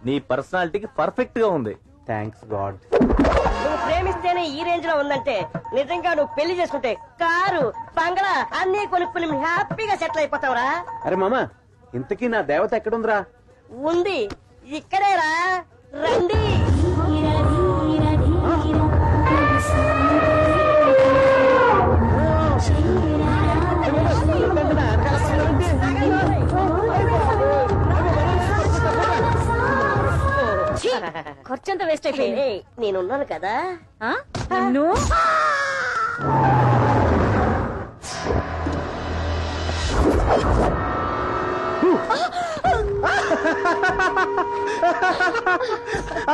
నీ పర్సనాలిటీకి పర్ఫెక్ట్ గా ఉంది. Thanks God. నువ్వు ప్రేమిస్తేనే ఈ రేంజ్ లో ఉందంటే నిజంగా నువ్వు పెళ్లి చేసుకుంటే కారు బంగళా అన్ని కొనుక్కుని హ్యాపీగా సెటిల్ అయిపోతావురా. అరే మామా, ఇంతకీ నా దేవత ఎక్కడుందిరా? ఉంది, ఇక్కడేరా. రండి. ఖర్చంతా వేస్ట్ అయిపోయింది. నేనున్నాను కదా. నిన్ను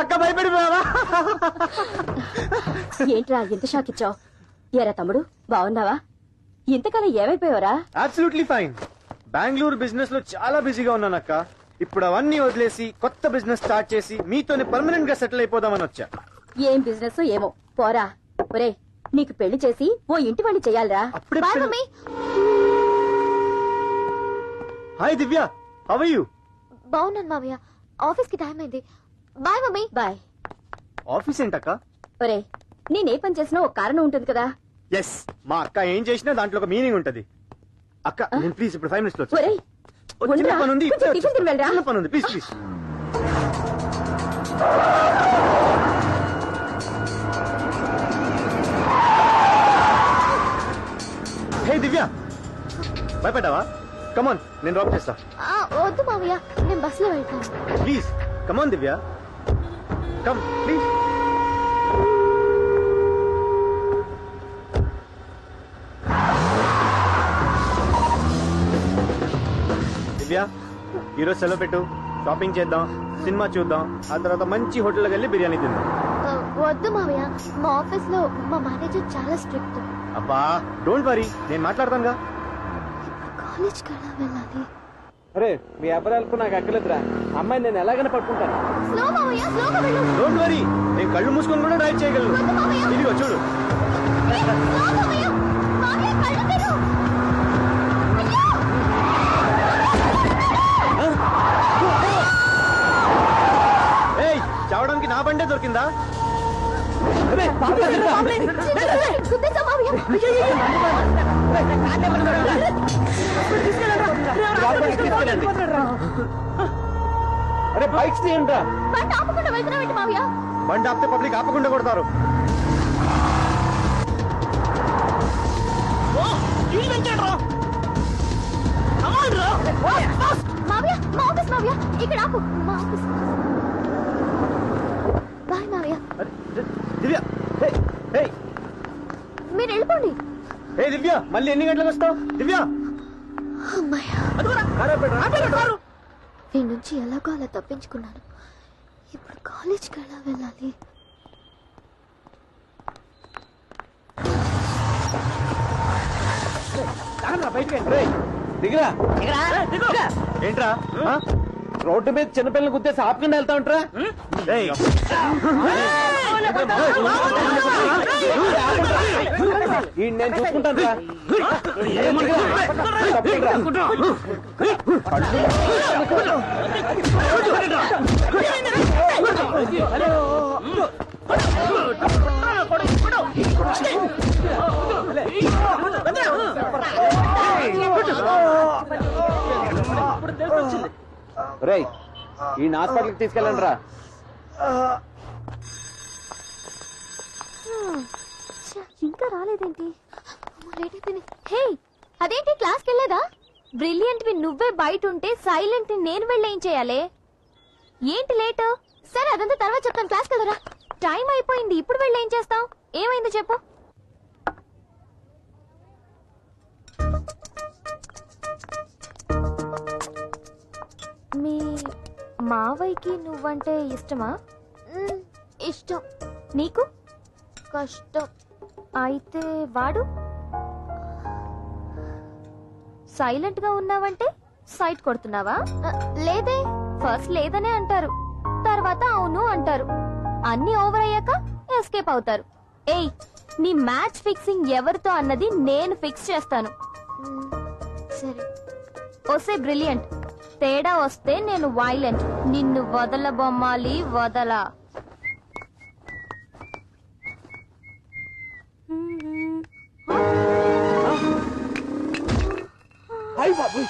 అక్క భయపడిపోయావా? ఏంట్రా ఎంత షాక్ ఇచ్చావు? ఎరా తమ్ముడు బాగున్నావా? ఇంతకాలం ఏమైపోయావరా? Absolutely fine. బెంగళూరు బిజినెస్ లో చాలా బిజీగా ఉన్నానక్క. ఇప్పుడు అవన్నీ వదిలేసి కొత్త బిజినెస్ స్టార్ట్ చేసి మీతోనే పర్మనెంట్ గా సెటిల్ అయిపోదామని వచ్చా. ఏం బిజినెస్ ఏమో పోరా. ఒరే నీకు పెళ్లి చేసి ఓ ఇంటి వాణ్ణి చెయ్యాలరా. అప్పుడే బాయ్ పెళ్లి- mummy. Hi Divya, how are you? బాగున్నాను మావయ్య. ఆఫీస్ కి టైం అయింది. Bye mummy. బాయ్. ఆఫీస్ ఏంటక్క? ఒరే నేనే పని చేసినా ఒక కారణం ఉంటుంది కదా. ఎస్, మా అక్క ఏం చేసినా దాంట్లో ఒక మీనింగ్ ఉంటది. అక్క నేను ప్లీజ్ ఇప్పుడు 5 మినిట్స్ లో వచ్చేస్తా. ఒరే చిన్న ఉండరా? పని ఉంది, కొంచెం టిఫిన్ తిని వెళ్ళరా. చిన్న పని ఉంది, ప్లీజ్ ప్లీజ్. హే దివ్య, భయపడ్డావా? కమాన్, నేను డ్రాప్ చేస్తా. వద్దు మావయ్య, నేను బస్ లో వెళ్తాను. Please come on Divya, come please. Divya, ఈరోజు సెలవు పెట్టు. షాపింగ్ చేద్దాం, సినిమా చూద్దాం, ఆ తర్వాత మంచి హోటల్కి వెళ్ళి బిర్యానీ తిందాం. వద్దు మావయ్య, మా ఆఫీస్ లో మా మేనేజర్ చాలా స్ట్రిక్ట్. అబ్బా డోంట్ వరీ, నేను మాట్లాడతానుగా. కాలేజ్ కి ఎలా వెళ్ళాలి? అరే మీ అబ్బరాలకు నాకు అక్కలేదురా. అమ్మాయి నేను ఎలాగైనా పట్టుకుంటాను. స్లో మావయ్య, స్లోగా వెళ్ళు. డోంట్ వరీ, నేను కళ్ళు మూసుకొని కూడా డ్రైవ్ చేయగలను. వద్దు మావయ్య. ఇదిగో చూడు. స్లో మావయ్య. మావయ్య కళ్ళు తెరు. ఏయ్, చావడానికి నా బండే దొరికిందా? గుద్దేశా మావయ్య. అరే బైక్స్ తీయండి రా. బండి ఆపకుండా వెళ్తున్నావేంటి మావయ్య? బండి ఆపితే పబ్లిక్ ఆపకుండా కొడతారు. మావయ్య మా ఆఫీస్ మావయ్య, ఇక్కడ ఆపు. మా ఆఫీస్. బాయ్ మావయ్య. అరే, దివ్య, హే హే మీరు వెళ్ళిపోండి. హే దివ్య, మళ్ళీ ఎన్ని గంటలకు వస్తావు? దివ్య, అమ్మాయ్య, దీని నుంచి ఎలాగో అలా తప్పించుకున్నాను. ఇప్పుడు కాలేజ్కి ఎలా వెళ్ళాలి? దిగిరా. ఏంట్రా? ఆ? రోడ్డు మీద చిన్నపిల్లలు గుద్దేసి ఆపకుండా వెళ్తా ఉంటారా? ఏయ్, ఈ నేను చూసుకుంటాను రా. రేయ్ ఈ హాస్పిటల్కి తీసుకెళ్ళండి రా. ఇంకా రాలేదేంటి? లేట్ అయిపోయింది. హే అదేంటి క్లాస్కి వెళ్ళేదా? బ్రిలియంట్ వి నువ్వే బయట ఉంటే సైలెంట్ నేను వెళ్ళి ఏం చేయాలి? ఏంటి లేట్? సరే అదంతా తర్వాత చెప్తాను. క్లాస్కి వెళ్ళరా. టైం అయిపోయింది, ఇప్పుడు వెళ్ళి ఏం చేస్తావు? ఏమైందో చెప్పు. మీ మావయ్యకి నువ్వంటే ఇష్టమా? ఇష్టం. నీకు? కష్టం. అయితే వాడు? సైలెంట్ గా ఉన్నావంటే సైట్ కొడుతున్నావా? లేదే. ఫస్ట్ లేదనే అంటారు, తర్వాత అవును అంటారు. అన్ని ఓవర్ అయ్యాక ఎస్కేప్ అవుతారు. ఏయ్, నీ మ్యాచ్ ఫిక్సింగ్ ఎవరితో అన్నది నేను ఫిక్స్ చేస్తాను. సరే. వస్తే బ్రిలియంట్, తేడా వస్తే నేను వైలెంట్. నిన్ను వదల బొమ్మాలి, వదలా. అయ్య బాబు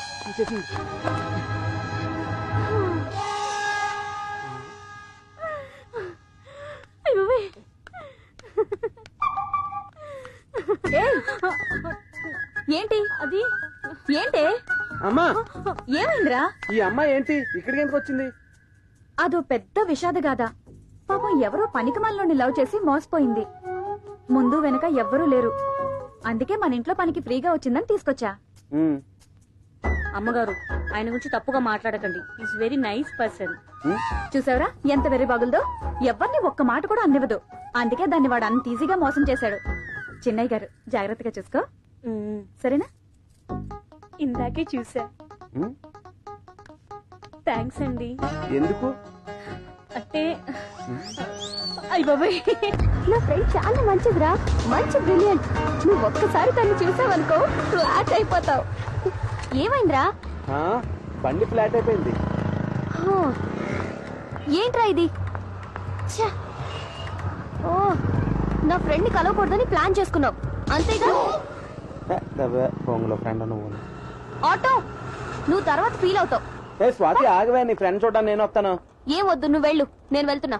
ఏంటి అది? ఏంటి అమ్మా, ఏమైందిరా? ఈ అమ్మాయి ఏంటి ఇక్కడికి ఎందుకు వచ్చింది? అదో పెద్ద విషాద గాథ. పాపం ఎవరో పనికిమాలినోడిని లవ్ చేసి మోసపోయింది. ముందు వెనక ఎవ్వరూ లేరు. అందుకే మన ఇంట్లో పనికి ఫ్రీగా వచ్చిందని తీసుకొచ్చా. అమ్మగారు, ఆయన గురించి తప్పుగా మాట్లాడకండి. Is very nice person. చూసావరా ఎంత వెర్రి బాగులదో. ఎవరిని ఒక్క మాట కూడా అందివ్వదు. అందుకే దాన్ని వాడు అంత ఈజీగా మోసం చేశాడు. చిన్నయ్య గారు జాగ్రత్తగా చూసుకో, సరేనా? ఇందాకే చూసా. థ్యాంక్స్ అండి. ఎందుకు అంటే అయ్య బాబాయ్, నా ఫ్రెండ్ చాలా మంచిదిరా, మంచి బ్రిలియంట్. నువ్వు ఒక్కసారి తను చూసావనుకో ఫ్లాట్ అయిపోతావు. ఏమైందిరా? బండి ఫ్లాట్ అయిపోయింది. ఏంట్రా ఇది? ఓ, నా ఫ్రెండ్ ని కలవకూడదని ప్లాన్ చేసుకున్నావు అంతేగా? ఫ్రెండ్ నువ్వు ఆటో, నువ్వు తర్వాత ఫీల్ అవుతావు. స్వాతి ఆగవే, నీ ఫ్రెండ్ చూడడానికి నేను వస్తాను. ఏం వద్దు, నువ్వు వెళ్ళు, నేను వెళ్తున్నా.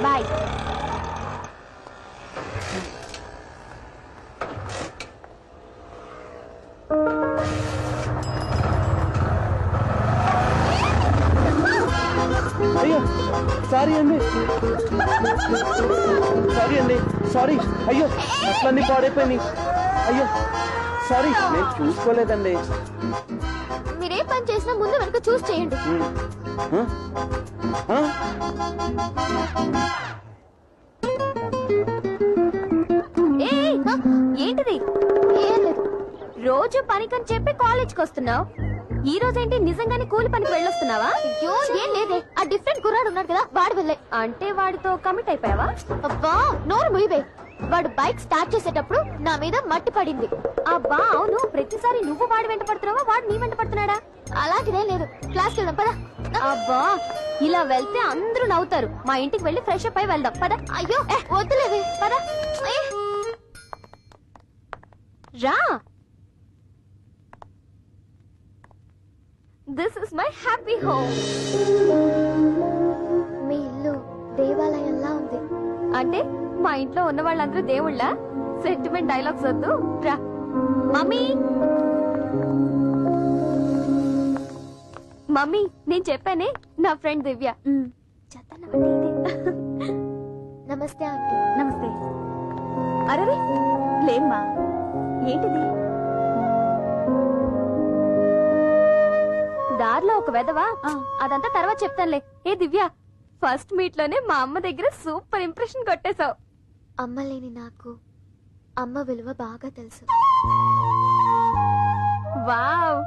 బాయ్. అయ్యో సారీ అండి, సారీ అండి, సారీ. అయ్యో అట్లన్నీ పాడైపోయినాయి. అయ్యో సారీ, నేను చూసుకోలేదండి. మీరే పని చేసినా ముందు వెనక చూసి చేయండి. ఏంటిది? ఏం లేదు, రోజు పనికని చెప్పి కాలేజ్కి వస్తున్నావు. ఈ రోజేంటి నిజంగానే కూలి పనికి వెళ్ళొస్తున్నావా? అయ్యో ఏం లేదే, ఆ డిఫరెంట్ కుర్రాడు ఉన్నాడు కదా, వాడు వెళ్ళే. అంటే వాడితో కమిట్ అయిపోయావా? అబ్బా నోరు ముయివే. వాడు బైక్ స్టార్ట్ చేసేటప్పుడు నా మీద మట్టి పడింది. అబ్బా అవును, ప్రతిసారి నువ్వు వాడి వెంట పడుతున్నావా, వాడు నీ వెంట పడుతున్నాడా? అలాంటిదే లేదు. క్లాస్కి వెళ్దాం పదా. అబ్బా ఇలా వెళ్తే అందరూ నవ్వుతారు. మా ఇంటికి వెళ్ళి ఫ్రెష్ అప్ అయి వెళ్దాం పదా. అయ్యో వద్దులేవే పదా. రా. This is my happy home. మీ ఇల్లు దేవాలయంలా ఉంది. అంటే మా ఇంట్లో ఉన్న వాళ్ళందరూ దేవుళ్ళ? సెంటిమెంట్ డైలాగ్స్ వద్దు, రా. మమ్మీ మమ్మీ, నేను చెప్పానే నా ఫ్రెండ్ దివ్య. నమస్తే ఆంటీ. నమస్తే. అరే లేమ్మా, ఏంటిది? దారిలో ఒక వెదవా, అదంతా తర్వాత చెప్తానులే. ఏ దివ్య, ఫస్ట్ మీట్ లోనే మా అమ్మ దగ్గర సూపర్ ఇంప్రెషన్ కొట్టేశావు. అమ్మ లేని నాకు అమ్మ విలువ బాగా తెలుసు. వావ్,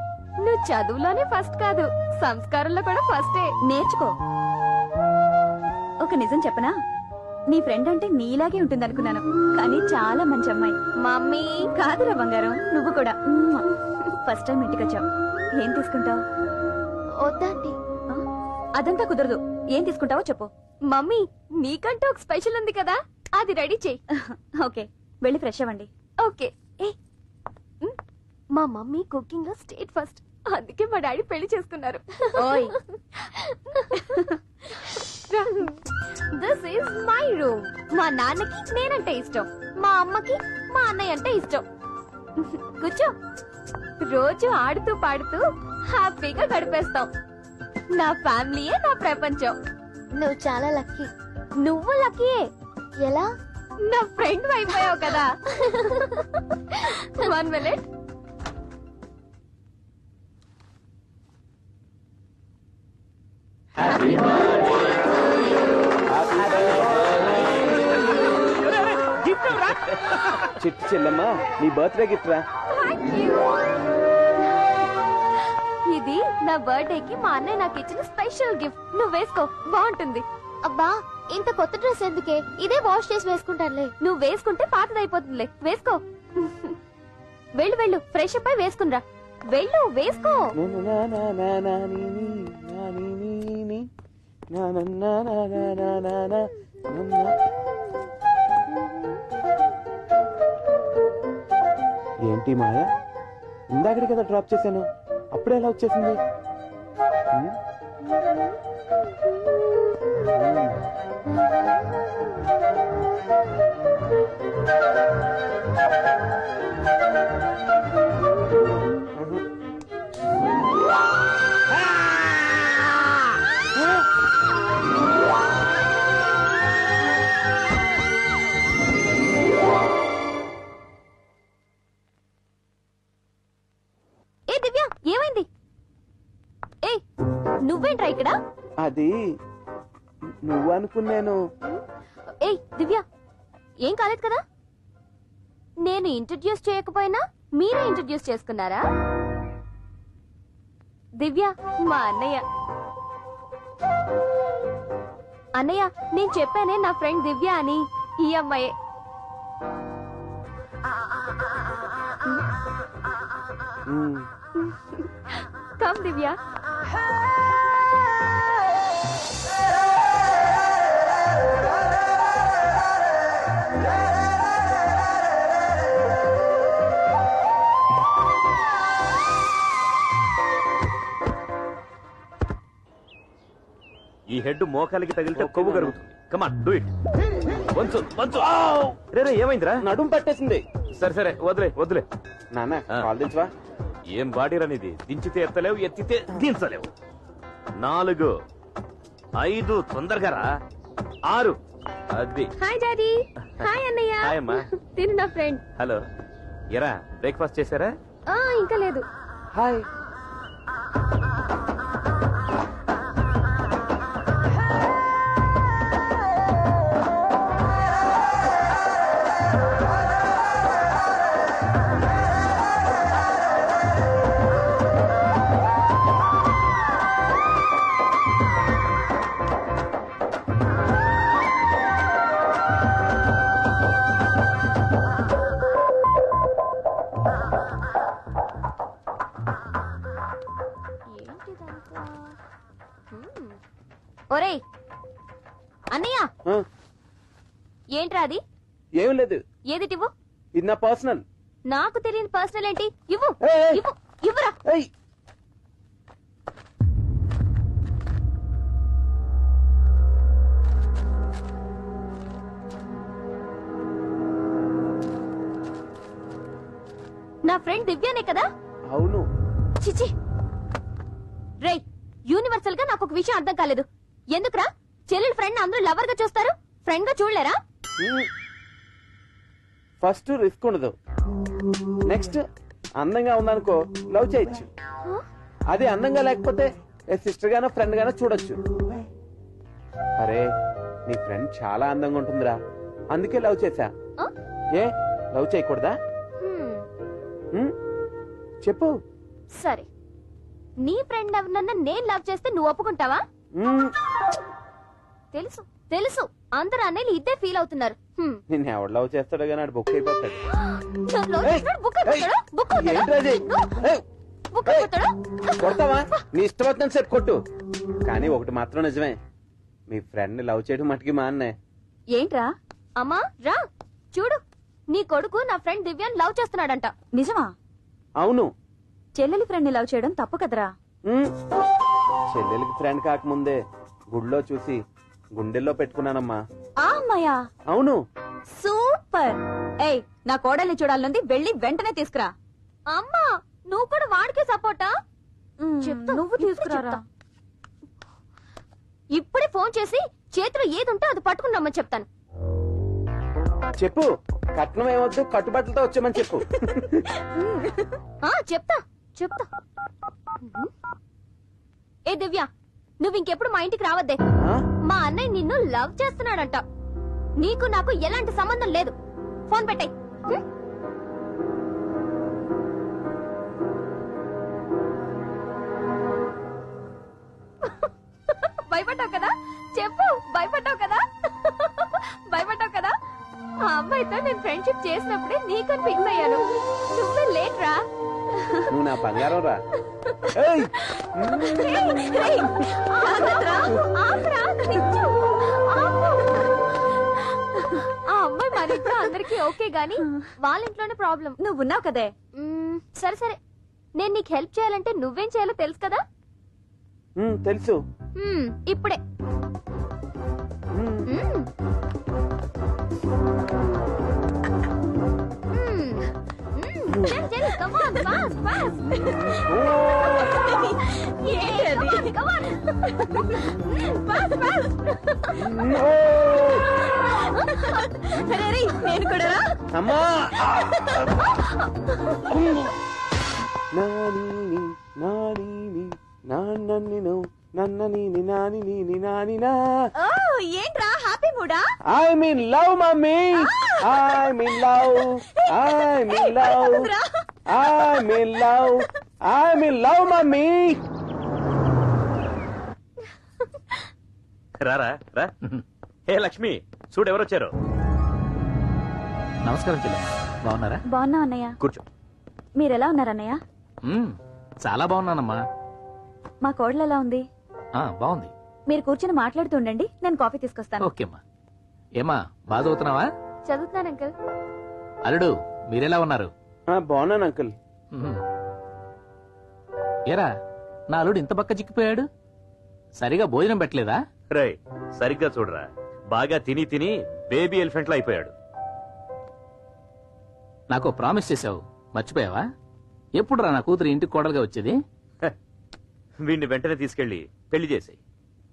నువ్వు చదువులోనే ఫస్ట్ కాదు, సంస్కారంలో కూడా ఫస్టే. నేర్చుకో. ఒక నిజం చెప్పనా, నీ ఫ్రెండ్ అంటే నీలాగే ఉంటుంది అనుకున్నాను, కానీ చాలా మంచి అమ్మాయి. మమ్మీ కాదురా బంగారం, నువ్వు కూడా. ఫస్ట్ టైం ఇంటికి వచ్చావు, ఏం తీసుకుంటావు? వద్దండి. అదంతా కుదరదు, ఏం తీసుకుంటావో చెప్పు. మమ్మీ నీకంటూ ఒక స్పెషల్ ఉంది కదా, అది రెడీ చెయ్యి. ఓకే, వెళ్ళి ఫ్రెష్ అవ్వండి. ఓకే. మా మమ్మీ కుకింగ్ లో స్టేట్ ఫస్ట్, అందుకే మా డాడీ పెళ్లి చేసుకున్నారు. ఓయ్ దిస్ ఈజ్ మై రూమ్. మా నాన్నకి నేనంటే ఇష్టం, మా అమ్మకి మా అన్నయ్య అంటే ఇష్టం. కూర్చో. రోజు ఆడుతూ పాడుతూ హ్యాపీగా గడిపేస్తాం. నా ఫ్యామిలీయే నా ప్రపంచం. నువ్వు చాలా లక్కీ. నువ్వు లక్కీయే. ఎలా? నా ఫ్రెండ్ అయిపోయావు కదా. 1 minute. చిట్టి చెల్లమ్మా, నీ బర్త్డే గిఫ్ట్ రా. ఇది నా బర్త్డే కి మా అన్నయ్య నాకు ఇచ్చిన స్పెషల్ గిఫ్ట్. నువ్వు వేసుకో, బాగుంటుంది. అబ్బా ఇంత కొత్త డ్రెస్ ఎందుకే, ఇదే వాష్ చేసి వేసుకుంటానులే. నువ్వు వేసుకుంటే పాతదైపోతుందిలే, వేసుకో. వెళ్ళు వెళ్ళు, ఫ్రెష్ అప్ అయి వేసుకునిరా. వెళ్ళు, వేసుకో. ఏంటి మాయ, ఇందాకటి కదా డ్రాప్ చేశాను, అప్పుడే ఎలా వచ్చేసింది? అది నువ్వు అనుకున్నాను. ఏయ్ దివ్య, ఏం కాలేదు కదా? నేను ఇంట్రడ్యూస్ చేయకపోయినా మీరే ఇంట్రడ్యూస్ చేసుకున్నారా? దివ్య మా అన్నయ్య. అన్నయ్య, నేను చెప్పానే నా ఫ్రెండ్ దివ్య అని. ఈ అమ్మాయే. కమ్ దివ్య. ఈ హెడ్ మోకాలికి తగిలితే కొవ్వు కరుగుతుంది. Come on do it. వంచు వంచు. రే ఏమైందిరా? నడుము పట్టేసింది. సరే సరే వదిలే వదిలే. నాన్న కాల్ దించవా? ఏం బాడీరనిది, దించితే ఎత్తలేవు, ఎత్తితే దించలేవు. 4 5 తొందరగా రా. 6 అది. Hi daddy. హాయ్ అన్నయ్య. హాయ్ అమ్మా. తిను నా ఫ్రెండ్. హలో. ఎరా బ్రేక్ఫాస్ట్ చేశారా? ఇంకా లేదు. హాయ్. ఒరేయ్ అన్నయ్య, ఏంట్రా అది? ఏం లేదు. ఏదిటివ్వు? ఇది నా పర్సనల్. నాకు తెలియని పర్సనల్ ఏంటి? ఇవ్వు ఇవ్వు ఇవ్వరా. నా ఫ్రెండ్ దివ్యానే కదా? అవును. చిచి రేయ్, యూనివర్సల్ గా నాకు ఒక విషయం అర్థం కాలేదు. ఎందుకురా చెల్లెలు ఫ్రెండ్ అందరూ లవర్ గా చూస్తారు, ఫ్రెండ్ గా చూడలేరా? ఫస్ట్ రిస్క్ ఉండదు, నెక్స్ట్ అందంగా ఉందనుకో లవ్ చేయొచ్చు. అది అందంగా లేకపోతే సిస్టర్ గానో ఫ్రెండ్ గానో చూడొచ్చు. అరే నీ ఫ్రెండ్ చాలా అందంగా ఉంటుందిరా, అందుకే లవ్ చేశా. ఏ లవ్ చేయకూడదా? చెప్పు. సరే, నీ ఫ్రెండ్ ఎవరన్నా నేను లవ్ చేస్తే నువ్వు ఒప్పుకుంటావా? తెలుసు తెలుసు, అందరు అన్నయ్యలు ఇద్దే ఫీల్ అవుతున్నారు. నిన్ను ఎవడు లవ్ చేస్తాడో గానీ బుక్ అయిపోతాడు. కొడతావా? నీ ఇష్టం వచ్చిన సేపు కొట్టు, కానీ ఒకటి మాత్రం నిజమే, మీ ఫ్రెండ్ ని లవ్ చేయడం మటుకి మా అన్నే. ఏంట్రా? అమ్మా రా చూడు, నీ కొడుకు నా ఫ్రెండ్ దివ్యాన్ని లవ్ చేస్తున్నాడంట. నిజమా? అవును. చెల్లెలి ఫ్రెండ్ ని లవ్ చేయడం తప్పు కదరా? చెల్లెలికి ఫ్రెండ్ కాకముందే గుడిలో చూసి గుండెల్లో పెట్టుకున్నానమ్మా. ఆ అమ్మాయా? అవును. సూపర్. ఏయ్, నా కోడల్ని చూడాలనుంది, వెళ్ళి వెంటనే తీసుకురా. అమ్మా నువ్వు కూడా వాడికే సపోర్టా? నువ్వు తీసుకురా. ఇప్పుడే ఫోన్ చేసి చేతిలో ఏదుంటే అది పట్టుకున్నామని చెప్తాను. చెప్పు, కట్నం ఏమొద్దు, కట్టుబట్టలతో వచ్చామని చెప్పు. చెప్తా చెప్తా. ఏ దివ్య, నువ్వు ఇంకెప్పుడు మా ఇంటికి రావద్దే. మా అన్నయ్య నిన్ను లవ్ చేస్తున్నాడంట. నీకు నాకు ఎలాంటి సంబంధం లేదు. ఫోన్ పెట్టాయి. భయపడ్డావు కదా? చెప్పు, భయపడ్డావు కదా? భయపడ్డావు కదా? ఆ అమ్మాయితో నేను ఫ్రెండ్షిప్ చేసినప్పుడే నీకని ఫిక్స్ అయ్యాను. నువ్వే లేట్ రా. నువ్వు నా బంగారం రా. ఆ అమ్మాయి మన ఇంట్లో అందరికీ ఓకే గాని వాళ్ళ ఇంట్లోనే ప్రాబ్లం. నువ్వు ఉన్నావు కదే. సరే సరే, నేను నీకు హెల్ప్ చేయాలంటే నువ్వేం చేయాలో తెలుసు కదా? తెలుసు. ఇప్పుడే come on, fast, fast. Yeah, come on, fast, fast. Hurry, నేను కూడా రా. అమ్మా. నాని నాని నాన్నని ఏంట్రా హ్యాపీ మూడా? I'm in love, mummy. I'm in love. I'm in love. I'm in love. I'm in love, mummy. రారా రా. హే లక్ష్మి, చూడు ఎవరొచ్చారు. నమస్కారం చెల్లి, బాగున్నారా? బాగున్నా అన్నయ్య. కూర్చో. మీరెలా ఉన్నారన్నయ్య? చాలా బాగున్నానమ్మా. మా కోడలు ఎలా ఉంది? బాగుంది. మీరు కూర్చొని మాట్లాడుతూ ఉండండి, నేను కాఫీ తీసుకొస్తాను. ఓకేమ్మా. ఏమా బాగా చదువుతున్నావా? చదువుతున్నాను అంకుల్. అల్లుడు మీరెలా ఉన్నారు? బాగున్నాను అంకుల్. ఏరా నా అల్లుడు ఇంత పక్క చిక్కిపోయాడు, సరిగా భోజనం పెట్టలేదా? రై సరిగ్గా చూడరా, బాగా తిని తిని బేబీ ఎలిఫెంట్ లో అయిపోయాడు. నాకు ప్రామిస్ చేసావు, మర్చిపోయావా? ఎప్పుడురా నా కూతురు ఇంటికి కోడలుగా వచ్చేది? వీడిని వెంటనే తీసుకెళ్లి పెళ్లి చేసేయి.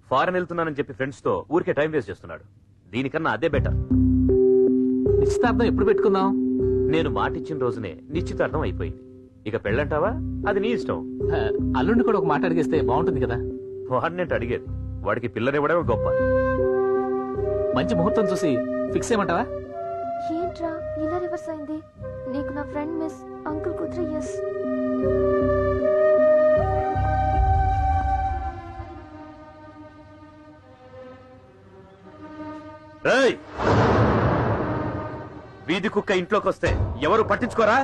ఫారెన్ వెళ్తున్నానని చెప్పి ఫ్రెండ్స్ తో ఊరికే టైం వేస్ట్ చేస్తున్నాడు. దీనికన్నా అదే బెటర్. నిశ్చితార్థం ఎప్పుడు పెట్టుకుందాం? నేను మాటిచ్చిన రోజునే నిశ్చితార్థం అయిపోయింది. ఇక పెళ్ళంటావా? అది నీ ఇష్టం. అల్లుండి కూడా ఒక మాట అడిగేస్తే బాగుంటుంది కదా. వాడినేంటి అడిగేది, వాడికి పిల్లనివ్వడమే గొప్ప. మంచి ముహూర్తం చూసి ఫిక్స్ చేయమంటావా? ఏంట్రా ఇలా రివర్స్ అయింది? నీకు నా ఫ్రెండ్ మిస్, అంకుల్ కూతురు ఎస్. వీధి కుక్క ఇంట్లోకి వస్తే ఎవరు పట్టించుకోరా?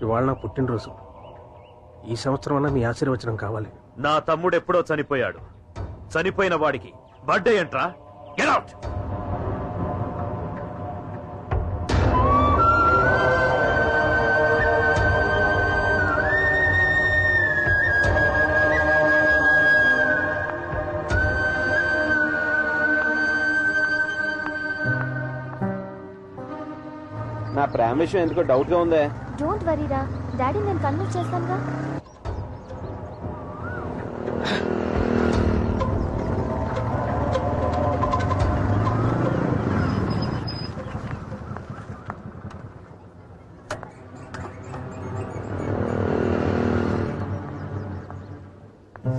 ఇవాళ నా పుట్టినరోజు. ఈ సంవత్సరం అన్నా మీ ఆశీర్వచనం కావాలి. నా తమ్ముడు ఎప్పుడో చనిపోయాడు. చనిపోయిన వాడికి బర్త్డే ఏంట్రా? Get out. నా ప్రేమ విషయం ఎందుకో డౌట్ గా ఉందే. డోంట్ వరీరా, డాడీ నేను కన్విన్స్ చేస్తానుగా.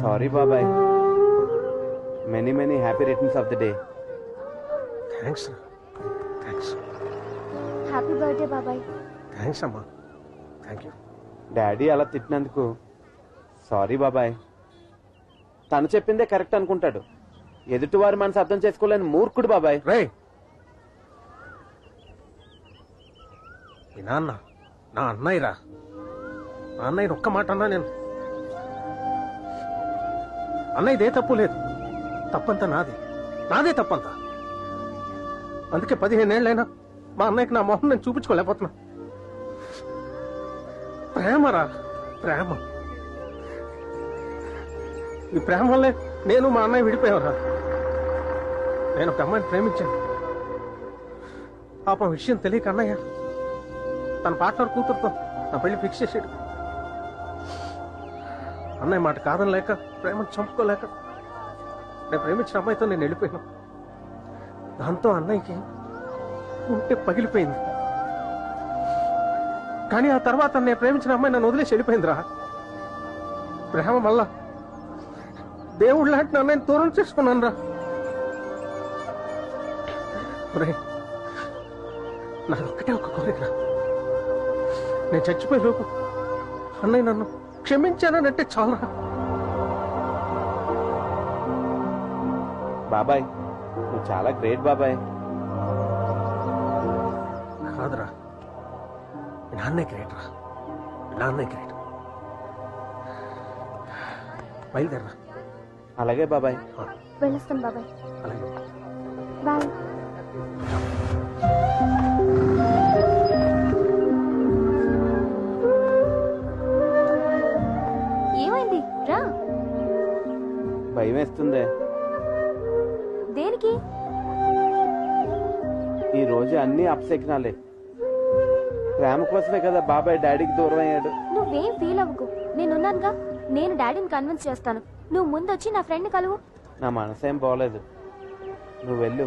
సారీ బాబాయ్. Many many happy returns of the day. Thanks. Happy birthday బాబాయ్. థ్యాంక్స్ అమ్మా. Thank you. డాడీ అలా తిట్టినందుకు సారీ బాబాయ్. తను చెప్పిందే కరెక్ట్ అనుకుంటాడు. ఎదుటివారి మనసు అర్థం చేసుకోలేని మూర్ఖుడు బాబాయ్. రే నాన్న, నా అన్నయ్యరా. నా అన్నయ్య ఒక్క మాట అన్నా నేను. అన్నయ్యదే తప్పు లేదు, తప్పంతా నాదే తప్పంతా. అందుకే 15 ఏళ్ళైనా మా అన్నయ్యకి నా మొహం నేను చూపించుకోలేకపోతున్నా. ప్రేమరా, ప్రేమ. ఈ ప్రేమ వల్లే నేను మా అన్నయ్య విడిపోయావరా. నేను ఒక అమ్మాయిని ప్రేమించాను. పాపం విషయం తెలియక అన్నయ్య తన పార్ట్నర్ కూతురుతో నా పెళ్లి ఫిక్స్ చేసాడు. అన్నయ్య మాట కాదనలేక, ప్రేమను చంపుకోలేక నేను ప్రేమించిన అమ్మాయితో నేను వెళ్ళిపోయాను. దాంతో అన్నయ్యకి ఉంటే పగిలిపోయింది. కానీ ఆ తర్వాత నేను ప్రేమించిన అమ్మాయి నన్ను వదిలేసి వెళ్ళిపోయిందిరా. ప్రేమ వల్ల దేవుడు లాంటి అన్నయ్యని దూరం చేసుకున్నాను రా. నాది ఒక్కటే ఒక కోరిక. నేను చచ్చిపోయే లోపు అన్నయ్య నన్ను క్షమించానంటే చాలా. బాబాయ్ నువ్వు చాలా గ్రేట్ బాబాయ్. కాదురా, నాన్నే గ్రేట్ రా. నాన్నే గ్రేట్. బయలుదేరరా. అలాగే బాబాయ్. వెళ్ళొస్తాను బాబాయ్. అలాగే బాయ్. ఏమైంది రా? భయం వేస్తుందే. దేనికి? ఈ రోజు అన్ని అప్సెక్నాలే. ప్రేమ కోసమే కదా బాబాయ్ డాడీకి దూరం అయ్యాడు. నువ్వేం ఫీల్ అవ్వకు, నేనున్నానుగా. నేను డాడీని కన్విన్స్ చేస్తాను. నువ్వు ముందొచ్చి నా ఫ్రెండ్ కలువు. నా మనసేం బాగోలేదు, నువ్వు వెళ్ళు.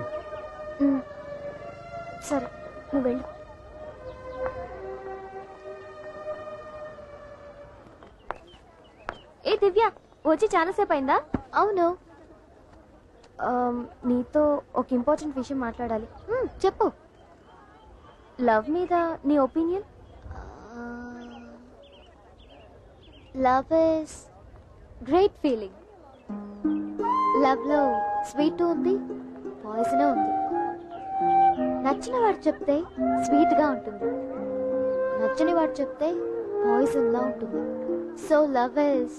సరే నువ్వు వెళ్ళు. ఏ దివ్య, వచ్చి చాలాసేపు అయిందా? అవును. నీతో ఒక ఇంపార్టెంట్ విషయం మాట్లాడాలి. చెప్పు. లవ్ మీద నీ opinion? Love is great feeling. Love లో స్వీట్ ఉంది, పాయిజన్ ఉంది. నచ్చిన వాడు చెప్తే స్వీట్ గా ఉంటుంది, నచ్చని వాడు చెప్తే పాయిజన్ లా ఉంటుంది. So love is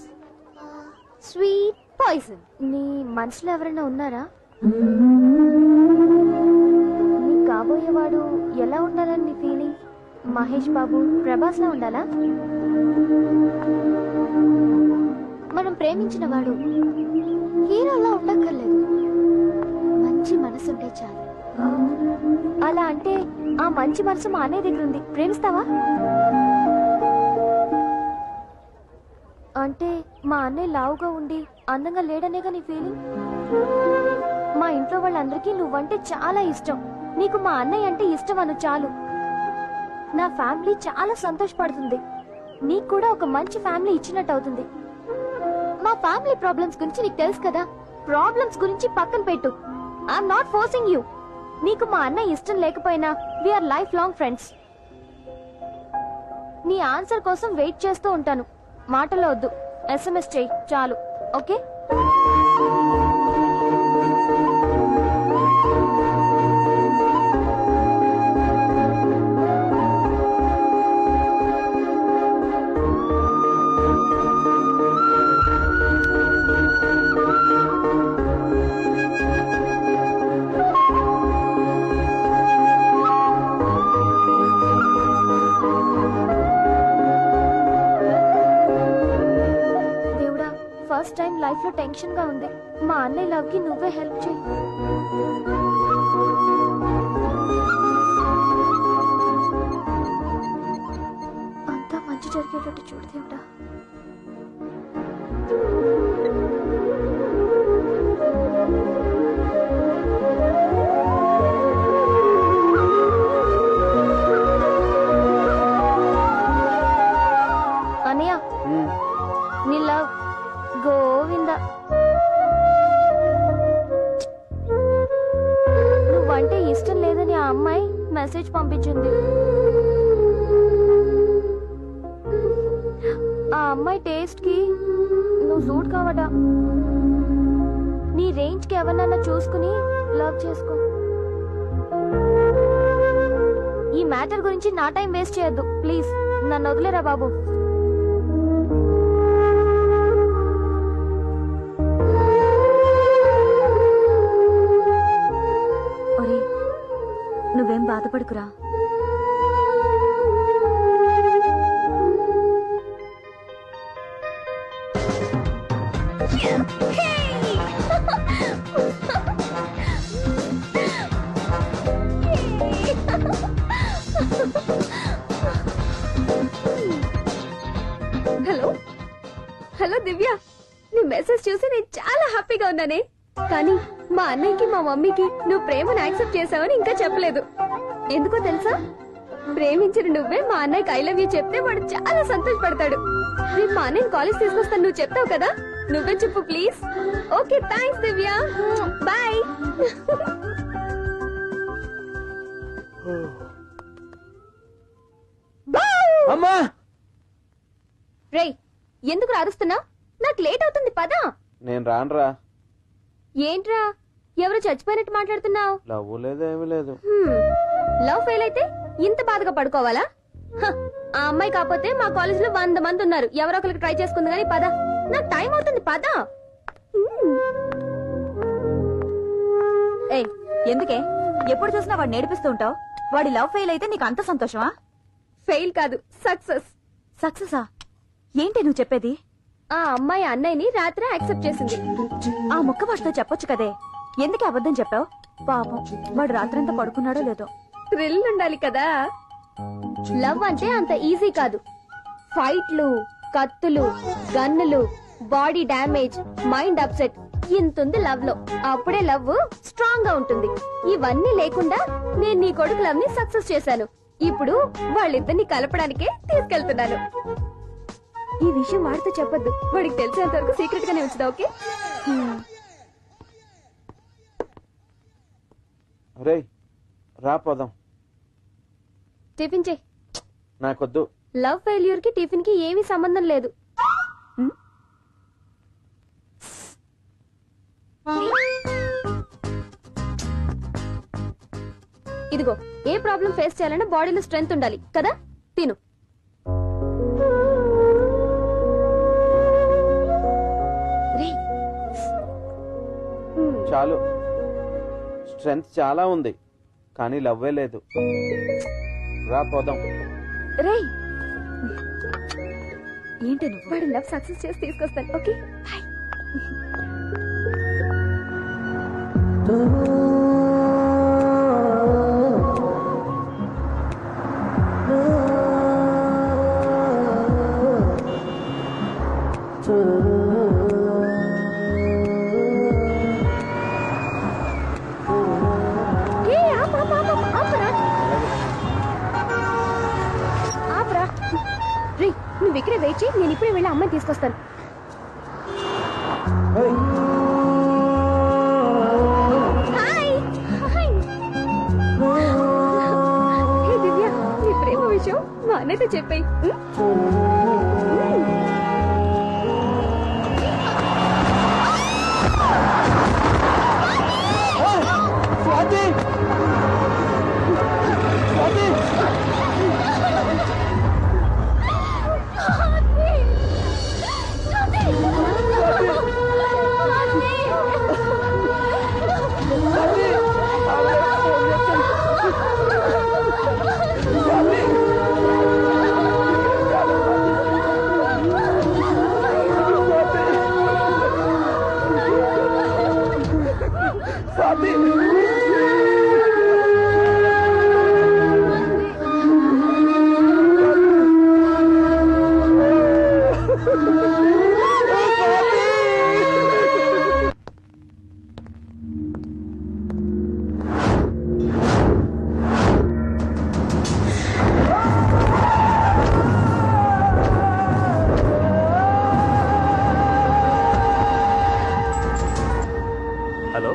sweet poison. నీ మనసులో ఎవరైనా ఉన్నారా? నీ కాబోయేవాడు ఎలా ఉండాలని నీ ఫీలింగ్? మహేష్ బాబు, ప్రభాస్ లా ఉండాలా? మనం ప్రేమించిన వాడు హీరోలా ఉండక్కర్లేదు, మంచి మనసుంటే చాలు. అలా అంటే ఆ మంచి మనసు మా అన్నయ్య దగ్గర ఉంది, ప్రేమిస్తావా? అంటే మా అన్నయ్య లావుగా ఉండి అందంగా లేడనేగా నీ ఫీలింగ్? మా ఇంట్లో వాళ్ళందరికీ నువ్వంటే చాలా ఇష్టం, నీకు మా అన్నయ్య అంటే ఇష్టం అను చాలు. నా ఫ్యామిలీ చాలా సంతోషపడుతుంది, నీకు కూడా ఒక మంచి ఫ్యామిలీ ఇచ్చినట్టు అవుతుంది. మా ఫ్యామిలీ ప్రాబ్లమ్స్ గురించి నీకు తెలుసు కదా, ప్రాబ్లమ్స్ గురించి పక్కన పెట్టు. I'm not forcing you. నీకు మా అన్నయ్య ఇష్టం లేకపోయినా వీఆర్ లైఫ్ లాంగ్ ఫ్రెండ్స్. నీ ఆన్సర్ కోసం వెయిట్ చేస్తూ ఉంటాను. మాటలో వద్దు, SMS చెయ్యి చాలు. ఓకే? ఫస్ట్ టైం లైఫ్ లో టెన్షన్ గా ఉంది. మా అన్నయ్య లవ్ కి నువ్వే హెల్ప్ చేయి. అంతా మంచి జరిగేటట్టు చూడు దేవుడా. అన్నయ్య, నీ లవ్ గోవింద. నువ్వంటే ఇష్టం లేదని ఆ అమ్మాయి మెసేజ్ పంపించింది. ఆ అమ్మాయి టేస్ట్ కి నువ్వు సూట్ కావడా. నీ రేంజ్ కి ఎవరినన్నా చూసుకుని లవ్ చేసుకో. ఈ మ్యాటర్ గురించి నా టైం వేస్ట్ చేయొద్దు ప్లీజ్. నన్ను వదిలేరా బాబు. నువ్వేం బాధపడుకురా. హలో హలో దివ్య, నీ మెసేజ్ చూసి నేను చాలా హ్యాపీగా ఉన్నానే. కానీ మా అన్నయ్యకి మా మమ్మీకి నువ్వు ప్రేమను యాక్సెప్ట్ చేసావని ఇంకా చెప్పలేదు. ఎందుకో తెలుసా? ప్రేమించిన నువ్వే మా అన్నయ్యకి ఐ లవ్ యూ చెప్తే వాడు చాలా సంతోషపడతాడు. రేపు మా అన్నయ్యని కాలేజ్ తీసుకొస్తాను, నువ్వు చెప్తావు కదా? నువ్వే చెప్పు please. Okay, thanks Divya, bye. అమ్మా, రేయ్ ఎందుకు అరుస్తున్నా? నాకు లేట్ అవుతుంది, పదా. నేను రానురా. ఏంట్రా ఎవరు చచ్చిపోయినట్టు మాట్లాడుతున్నావు? లవ్ లేదు, ఏమీ లేదు. లవ్ ఫెయిల్ అయితే ఇంత బాధగా పడుకోవాలా? ఆ అమ్మాయి కాకపోతే మా కాలేజ్ లో 100 మంది ఉన్నారు, ఎవరో ఒకరికి ట్రై చేసుకుంది. కానీ పద, నాకు టైం అవుతుంది, పద. ఏయ్ ఎందుకే ఎప్పుడు చూసినా వాడు నేర్పిస్తూ ఉంటావు? వాడి లవ్ ఫెయిల్ అయితే నీకు అంత సంతోషమా? ఫెయిల్ కాదు, సక్సెస్. సక్సెసా? ఏంటి నువ్వు చెప్పేది? ఆ అమ్మాయి అన్నయ్యని రాత్రి యాక్సెప్ట్ చేసింది. ఆ ముక్క వాడితో చెప్పొచ్చు కదే, ఎందుకు అబద్ధం చెప్పావు? పాపం వాడు రాత్రంతా పడుకున్నాడో లేదో. థ్రిల్ ఉండాలి కదా. లవ్ అంటే అంత ఈజీ కాదు. ఫైట్లు, కత్తులు, గన్నులు, బాడీ డ్యామేజ్, మైండ్ అప్సెట్ ఇంతుంది లవ్ లో. అప్పుడే లవ్ స్ట్రాంగ్ గా ఉంటుంది. ఇవన్నీ లేకుండా నేను నీ కొడుకు లవ్ ని సక్సెస్ చేశాను. ఇప్పుడు వాళ్ళిద్దరిని కలపడానికే తీసుకెళ్తున్నాను. ఈ విషయం వాడితో చెప్పొద్దు. వాడికి తెలిసేంత వరకు సీక్రెట్ గానే ఉంచుదా, ఓకే? రేయ్ రా పోదాం. టిఫిన్ చెయ్. నాకొద్దు. లవ్ ఫెయిల్యూర్ కి టిఫిన్ కి ఏమీ సంబంధం లేదు. ఇదిగో, ఏ ప్రాబ్లం ఫేస్ చేయాలన్నా బాడీలో స్ట్రెంగ్త్ ఉండాలి కదా. తిను. చాలు, స్ట్రెంగ్త్ చాలా ఉంది కానీ లవ్వే లేదు. రా పోదాం. రేయ్, ఏంటి నువ్వు? వాడి లవ్ సక్సెస్ చేసి తీసుకొస్తాను, ఓకే? బాయ్. నువ్వు ఇక్కడే వెయిట్ చేయి, నేను ఇప్పుడే వెళ్ళి అమ్మాయిని తీసుకొస్తాను. దివ్య, నీ ప్రేమ విషయం మా అన్నయ్యతో చెప్పేయి. హలో,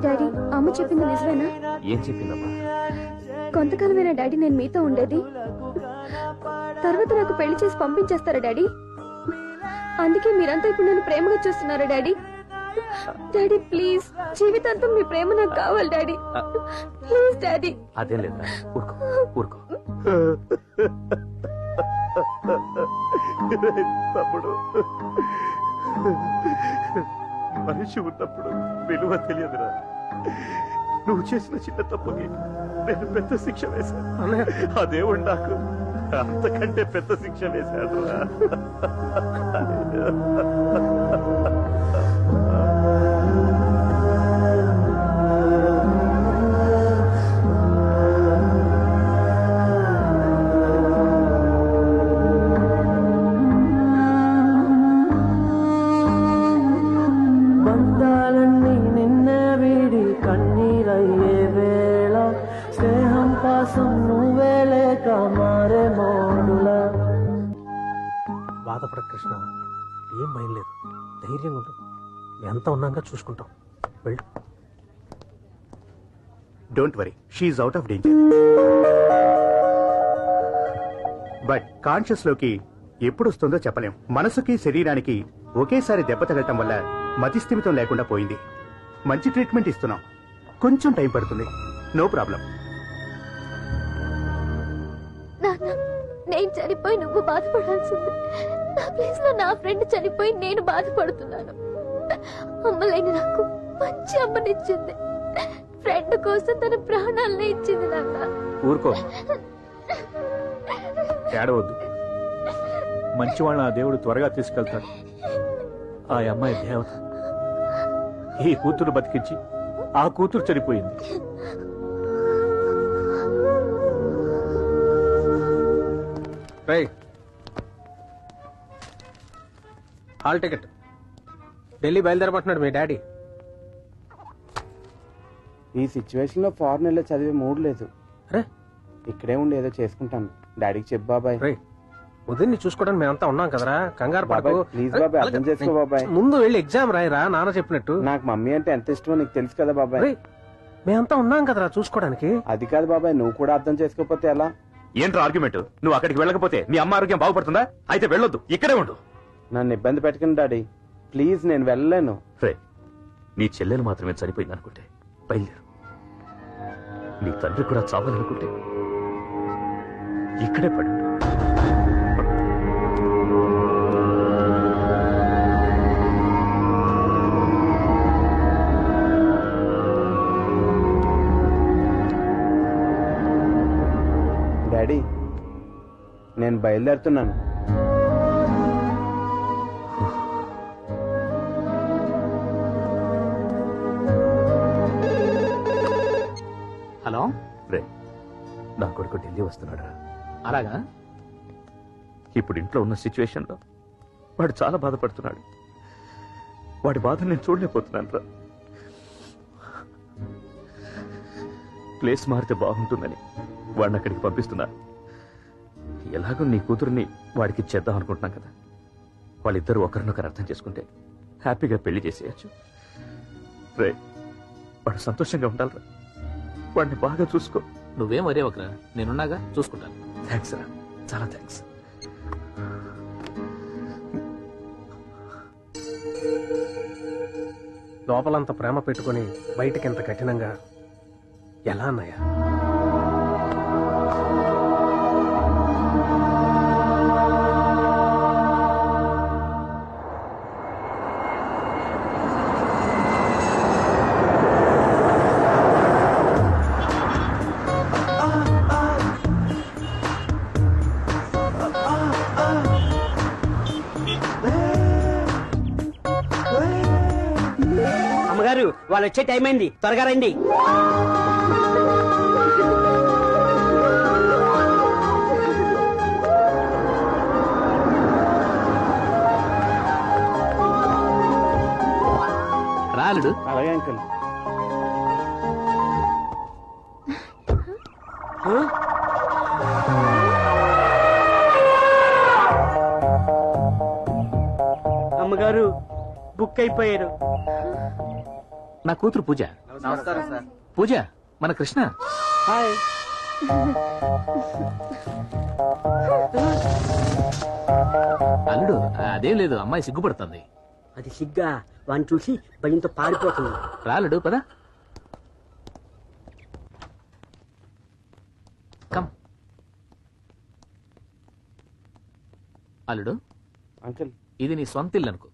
డాడీ, అమ్మ చెప్పింది నిజమేనా? ఏం చెప్పిందమ్మా? కొంతకాలమేనా డాడీ నేను మీతో ఉండేది? తర్వాత నాకు పెళ్లి చేసి పంపించేస్తారా డాడీ? అందుకే మీరంతా ఇప్పుడు నన్ను ప్రేమగా చూస్తున్నారా డాడీ? డాడీ ప్లీజ్, జీవితాంతం మీ ప్రేమ నాకు కావాలి డాడీ. Please daddy. అదేం లేదా, ఊరుకో ఊరుకో. తమ్ముడు, మనిషి ఉన్నప్పుడు విలువ తెలియదురా. నువ్వు చేసిన చిన్న తప్పుకి నేను పెద్ద శిక్ష వేశాను. ఆ దేవుడు నాకు అంతకంటే పెద్ద శిక్ష వేశాడు. బాధపడ కృష్ణ, ఏం భయం లేదు, ధైర్యంగా ఉండు. ఎంత ఉన్నాగా చూసుకుంటాం. వెళ్ళు. Don't worry she's out of danger. But conscious లోకి ఎప్పుడు వస్తుందో చెప్పలేం. మనసుకి శరీరానికి ఒకేసారి దెబ్బ తగలటం వల్ల మతిస్థిమితం లేకుండా పోయింది. మంచి ట్రీట్మెంట్ ఇస్తున్నాం, కొంచెం టైం పడుతుంది. No problem. నాన్న, నేను చనిపోయి నువ్వు బాధపడాల్సింది. నా ప్లేస్ లో నా ఫ్రెండ్ చనిపోయి నేను బాధపడుతున్నాను. అమ్మలేని నాకు మంచి అమ్మనిచ్చింది. ఫ్రెండ్ కోసం తన ప్రాణాలనే ఇచ్చింది. నాన్న ఊరుకో, ఏడవద్దు. మంచి వాళ్ళ ఆ దేవుడు త్వరగా తీసుకెళ్తాడు. ఆ అమ్మాయి దేవత. ఈ కూతురు బతికించి ఆ కూతురు చనిపోయింది. Hall ticket. ఢిల్లీ బయలుదేరమంటున్నాడు మీ డాడీ. ఈ సిచ్యువేషన్ లో ఫారెన్ వెళ్ళి చదివే మూడ్ లేదు. ఇక్కడే ఉండి ఏదో చేసుకుంటాను. డాడీకి చెప్పు బాబాయ్. ఉదయన్ని చూసుకోవడానికి మేమంతా ఉన్నాం కదరా, కంగారు పడకు. ప్లీజ్ బాబాయ్, అర్థం చేసుకో బాబాయ్. ముందు వెళ్ళి ఎగ్జామ్ రాయరా, నాన్న చెప్పినట్టు. నాకు మమ్మీ అంటే ఎంత ఇష్టమో నీకు తెలుసు కదా బాబాయ్. మేమంతా ఉన్నాం కదరా చూసుకోవడానికి. అది కాదు బాబాయ్, నువ్వు కూడా అర్థం చేసుకోకపోతే ఎలా? ఏంట్రా ఆర్గ్యుమెంట్? నువ్వు అక్కడికి వెళ్ళకపోతే మీ అమ్మ ఆరోగ్యం బాగుపడుతుందా? అయితే వెళ్ళొద్దు, ఇక్కడే ఉండు. నన్ను ఇబ్బంది పెట్టకండి డాడీ, ప్లీజ్. నేను వెళ్ళలేను. నీ చెల్లెలు మాత్రమే చనిపోయింది అనుకుంటే బయలుదేరు. నీ తండ్రి కూడా చావాలనుకుంటే ఇక్కడే పడు. డాడీ, నేను బయలుదేరుతున్నాను. హలో రే, నా కొడుకు ఢిల్లీ వస్తున్నాడా? అలాగా? ఇప్పుడు ఇంట్లో ఉన్న సిచ్యువేషన్ లో వాడు చాలా బాధపడుతున్నాడు. వాడి బాధ నేను చూడలేకపోతున్నాను రా. ప్లేస్ మారితే బాగుంటుందని వాడిని అక్కడికి పంపిస్తున్నా. ఎలాగో నీ కూతురుని వాడికి చేద్దాం అనుకుంటున్నాం కదా. వాళ్ళిద్దరూ ఒకరినొకరు అర్థం చేసుకుంటే హ్యాపీగా పెళ్లి చేసేయచ్చు. రే, వాడు సంతోషంగా ఉండాలిరా. వాడిని బాగా చూసుకో. నువ్వేం వరే ఒకరా, నేనున్నాగా, చూసుకుంటాను. థ్యాంక్స్ రా, చాలా థ్యాంక్స్. లోపలంత ప్రేమ పెట్టుకుని బయటకి ఎంత కఠినంగా ఎలా అన్నయ్యా? అమ్మగారు, వాళ్ళు వచ్చే టైం అయింది, త్వరగా రండి. రాలుడు. అలాగే అంకుల్. అమ్మగారు బుక్ అయిపోయారు. నా కూతురు పూజ. నమస్కారం సార్. పూజ, మన కృష్ణ. హాయ్. అల్లుడు, అదేం లేదు, అమ్మాయి సిగ్గుపడుతుంది. అది సిగ్గా? వాడిని చూసి భయంతో పారిపోతుంది. రాలుడు పద. కమ్. అల్లుడు, అంకుల్, ఇది నీ సొంత ఇల్లు అనుకో.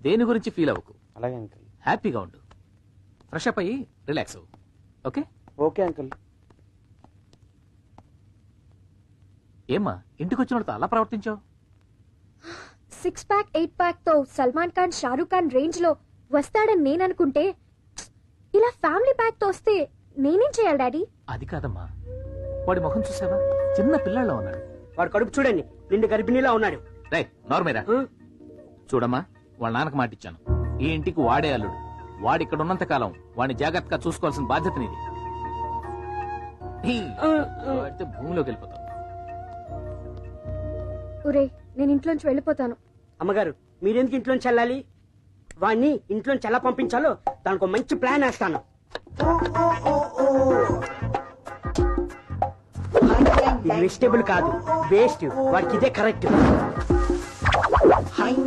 దేని గురించి ఫీల్ అవ్వకు. అలాగే అంకుల్. హ్యాపీగా ఉండు. ఫ్రెష్ అప్ అయ్యి రిలాక్స్ అవ్వు. ఓకే? Okay uncle. ఏమ్మా, ఇంటికి వచ్చినప్పుడు అలా ప్రవర్తించావు? 6 ప్యాక్ 8 ప్యాక్ తో సల్మాన్ ఖాన్, షారూక్ ఖాన్ రేంజ్ లో వస్తాడని నేను అనుకుంటే, ఇలా ఫ్యామిలీ ప్యాక్ తో వస్తే నేనేం చేయాలి డాడీ? అది కాదమ్మా, వాడి ముఖం చూసావా? చిన్న పిల్లల్లో ఉన్నాడు. వాడు కడుపు చూడండి, నిండు గర్భిణీలా ఉన్నాడు. రే నార్మేరా, చూడమ్మా, వాళ్ళ నాన్నకు మాటిచ్చాను, ఈ ఇంటికి వాడే అల్లుడు. వాడి ఇక్కడ ఉన్నంత కాలం వాడిని జాగ్రత్తగా చూసుకోవాల్సిన బాధ్యత నీది. వాడితే భూమిలోకి వెళ్ళిపోతాం. ఒరే, నేను ఇంట్లోంచి వెళ్ళిపోతాను. అమ్మగారు, మీరెందుకు ఇంట్లోంచి వెళ్ళాలి? వాడిని ఇంట్లోంచి ఎలా పంపించాలో దానికి మంచి ప్లాన్ వేస్తాను. వెజిటేబుల్ కాదు, వేస్ట్. వాడికి ఇదే కరెక్ట్.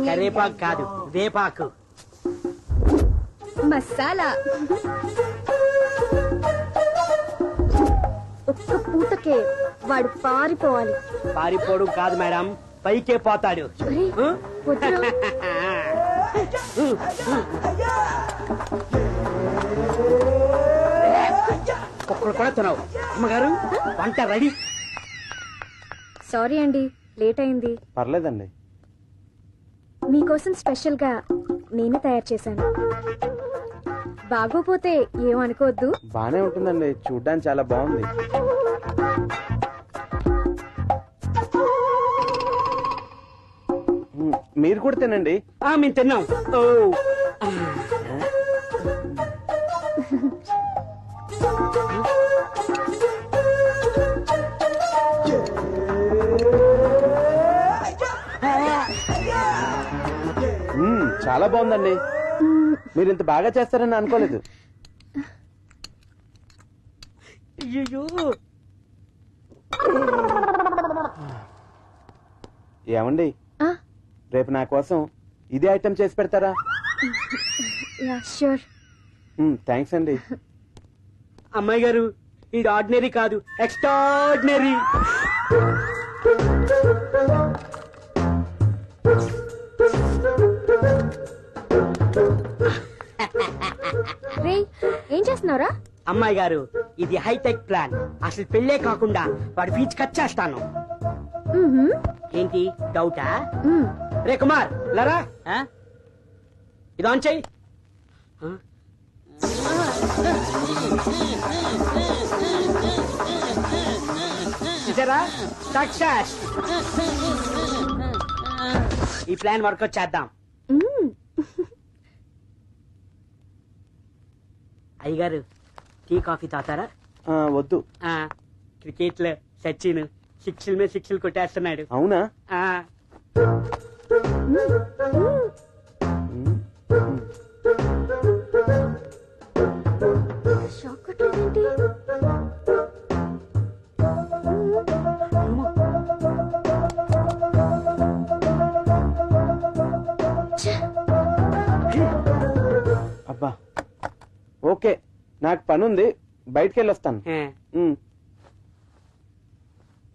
కరేపాకు కాదు, వేపాకు. మసాలా. ఒక్క పూటకే వాడు పారిపోవాలి. పారిపోవడం కాదు మేడం, పైకే పోతాడు. అరే, వద్దురా. ఒక్కడు కూడా తినవు. అమ్మగారు వంట రెడీ. సారీ అండి, లేట్ అయింది. పర్లేదండి. మీకోసం స్పెషల్ గా నేనే తయారు చేశాను. బాగోపోతే ఏమనుకోవద్దు. బానే ఉంటుందండి, చూడ్డానికి చాలా బాగుంది. మీరు కూడా తినండి. మేము తిన్నాం. చాలా బాగుందండి. మీరు ఇంత బాగా చేస్తారని అనుకోలేదు. ఏమండి, రేపు నా కోసం ఇదే ఐటెం చేసి పెడతారా? షూర్. థ్యాంక్స్ అండి. అమ్మాయి గారు, ఇది ఆర్డినరీ కాదు, ఎక్స్ట్రాడినరీ. రే, ఏం చేస్తున్నావురా? అమ్మాయి గారు, ఇది హైటెక్ ప్లాన్. అసలు పెళ్ళే కాకుండా వాడి ఫీజు కట్ చేస్తాను. ఏంటి డౌటా? రే కుమార్, లరా ఇది ఆన్ చెయ్యి. చూసారా, సక్సెస్. ఈ ప్లాన్ వర్కౌట్ చేద్దాం. అయ్యగారు, టీ కాఫీ తాతారా? వద్దు. క్రికెట్ లో సచిన్ సిక్స్ల మీద సిక్స్లు కొట్టేస్తున్నాడు. అవునా? అబ్బా, ఓకే, నాకు పనుంది, బయటికి వెళ్ళొస్తాను.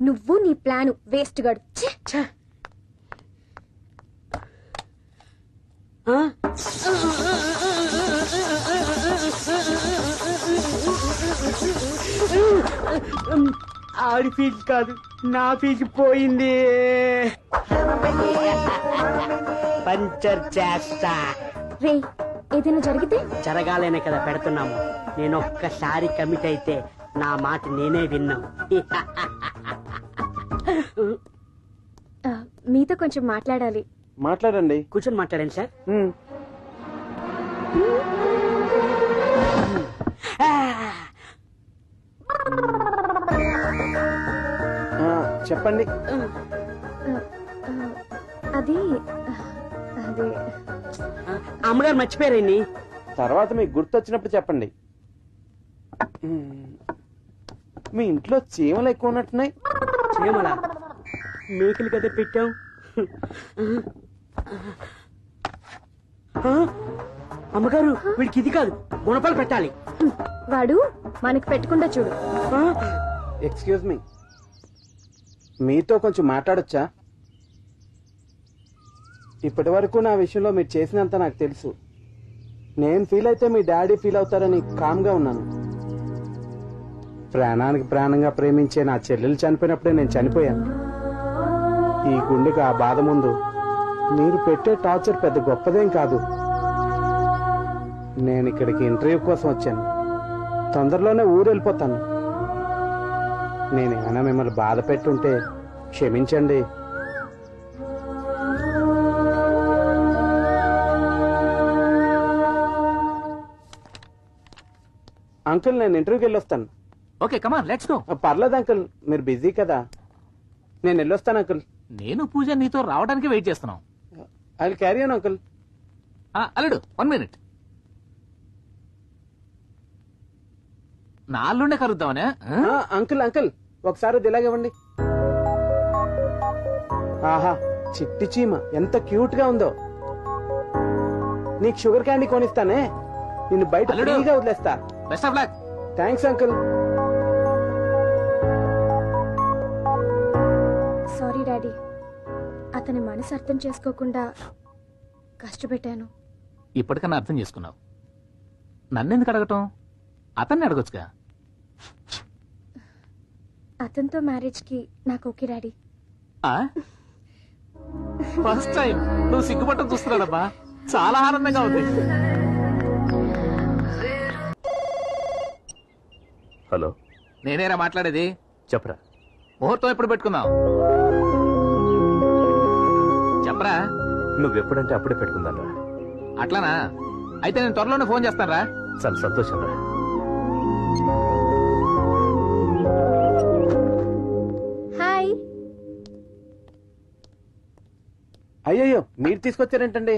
నువ్వు నీ ప్లాను వేస్ట్ గడు. ఆడి ఫీజు కాదు, నా ఫీజు పోయింది. పంచర్ చేస్తా. రే, ఏదైనా జరిగితే? జరగాలనే కదా పెడుతున్నాము. నేను ఒక్కసారి కమిట్ అయితే నా మాట నేనే విన్నాం. మీతో కొంచెం మాట్లాడాలి. మాట్లాడండి. కూర్చొని మాట్లాడండి సార్. చెప్పండి. అది అమ్మగారు మర్చిపోయారండి. తర్వాత మీకు గుర్తొచ్చినప్పుడు చెప్పండి. మీ ఇంట్లో చీమలు ఎక్కువ ఉన్నట్టున్నాయి. చీమలా? మేకలు కదా పెట్టాం. అమ్మగారు, వీడికి ఇది కాదు, గుణపాలు పెట్టాలి. వాడు మనకి పెట్టకుండా చూడు. ఎక్స్క్యూజ్ మీ, మీతో కొంచెం మాట్లాడొచ్చా? ఇప్పటి వరకు నా విషయంలో మీరు చేసినంత నాకు తెలుసు. నేను ఫీల్ అయితే మీ డాడీ ఫీల్ అవుతారని కామ్గా ఉన్నాను. ప్రాణానికి ప్రాణంగా ప్రేమించే నా చెల్లెలు చనిపోయినప్పుడే నేను చనిపోయాను. ఈ గుండెకి ఆ బాధ ముందు మీరు పెట్టే టార్చర్ పెద్ద గొప్పదేం కాదు. నేను ఇక్కడికి ఇంటర్వ్యూ కోసం వచ్చాను. తొందరలోనే ఊరు వెళ్ళిపోతాను. నేనేమైనా మిమ్మల్ని బాధ పెట్టుంటే క్షమించండి. అంకుల్, నేను ఇంటర్వ్యూకి వెళ్ళొస్తాను. Okay, come on, let's go. పర్లేదు అంకుల్, మీరు బిజీ కదా. నేను వెళ్ళొస్తాను అంకుల్. నేను పూజ నీతో రావడానికి వెయిట్ చేస్తున్నాం. I will carry on uncle. అల్లుడు, 1 minute. నా అల్లుండే కలుద్దామనే అంకుల్ అంకుల్ ఒకసారి అది ఇలాగివ్వండి. ఆహా చిట్టి చీమ ఎంత క్యూట్ గా ఉందో. నీకు షుగర్ క్యాండీ కొనిస్తానే, నిన్ను బయట అల్లుడు. ఫ్రీగా వదిలేస్తా. Best of luck. Thanks uncle. Sorry daddy, అతని మనసు అర్థం చేసుకోకుండా కష్టపెట్టాను. ఇప్పటికన్నా అర్థం చేసుకున్నావు. నన్నెందుకు అడగటం? అతన్ని అడగొచ్చుగా. అతనితో మ్యారేజ్ కి నాకు ఓకే డాడీ. ఫస్ట్ టైం నువ్వు సిగ్గుపట్టం చూస్తున్నాడమ్మా, చాలా ఆనందంగా ఉంది. హలో, నేనేరా మాట్లాడేది. చెప్పరా. ముహూర్తం ఎప్పుడు పెట్టుకుందాం చెప్పరా. నువ్వెప్పుడంటే అప్పుడే పెట్టుకుందాం రా. అట్లానా? అయితే నేను త్వరలోనే ఫోన్ చేస్తాను రా. చాలా సంతోషం రా. హాయ్. అయ్యయ్యో మీరు తీసుకొచ్చారేంటండి?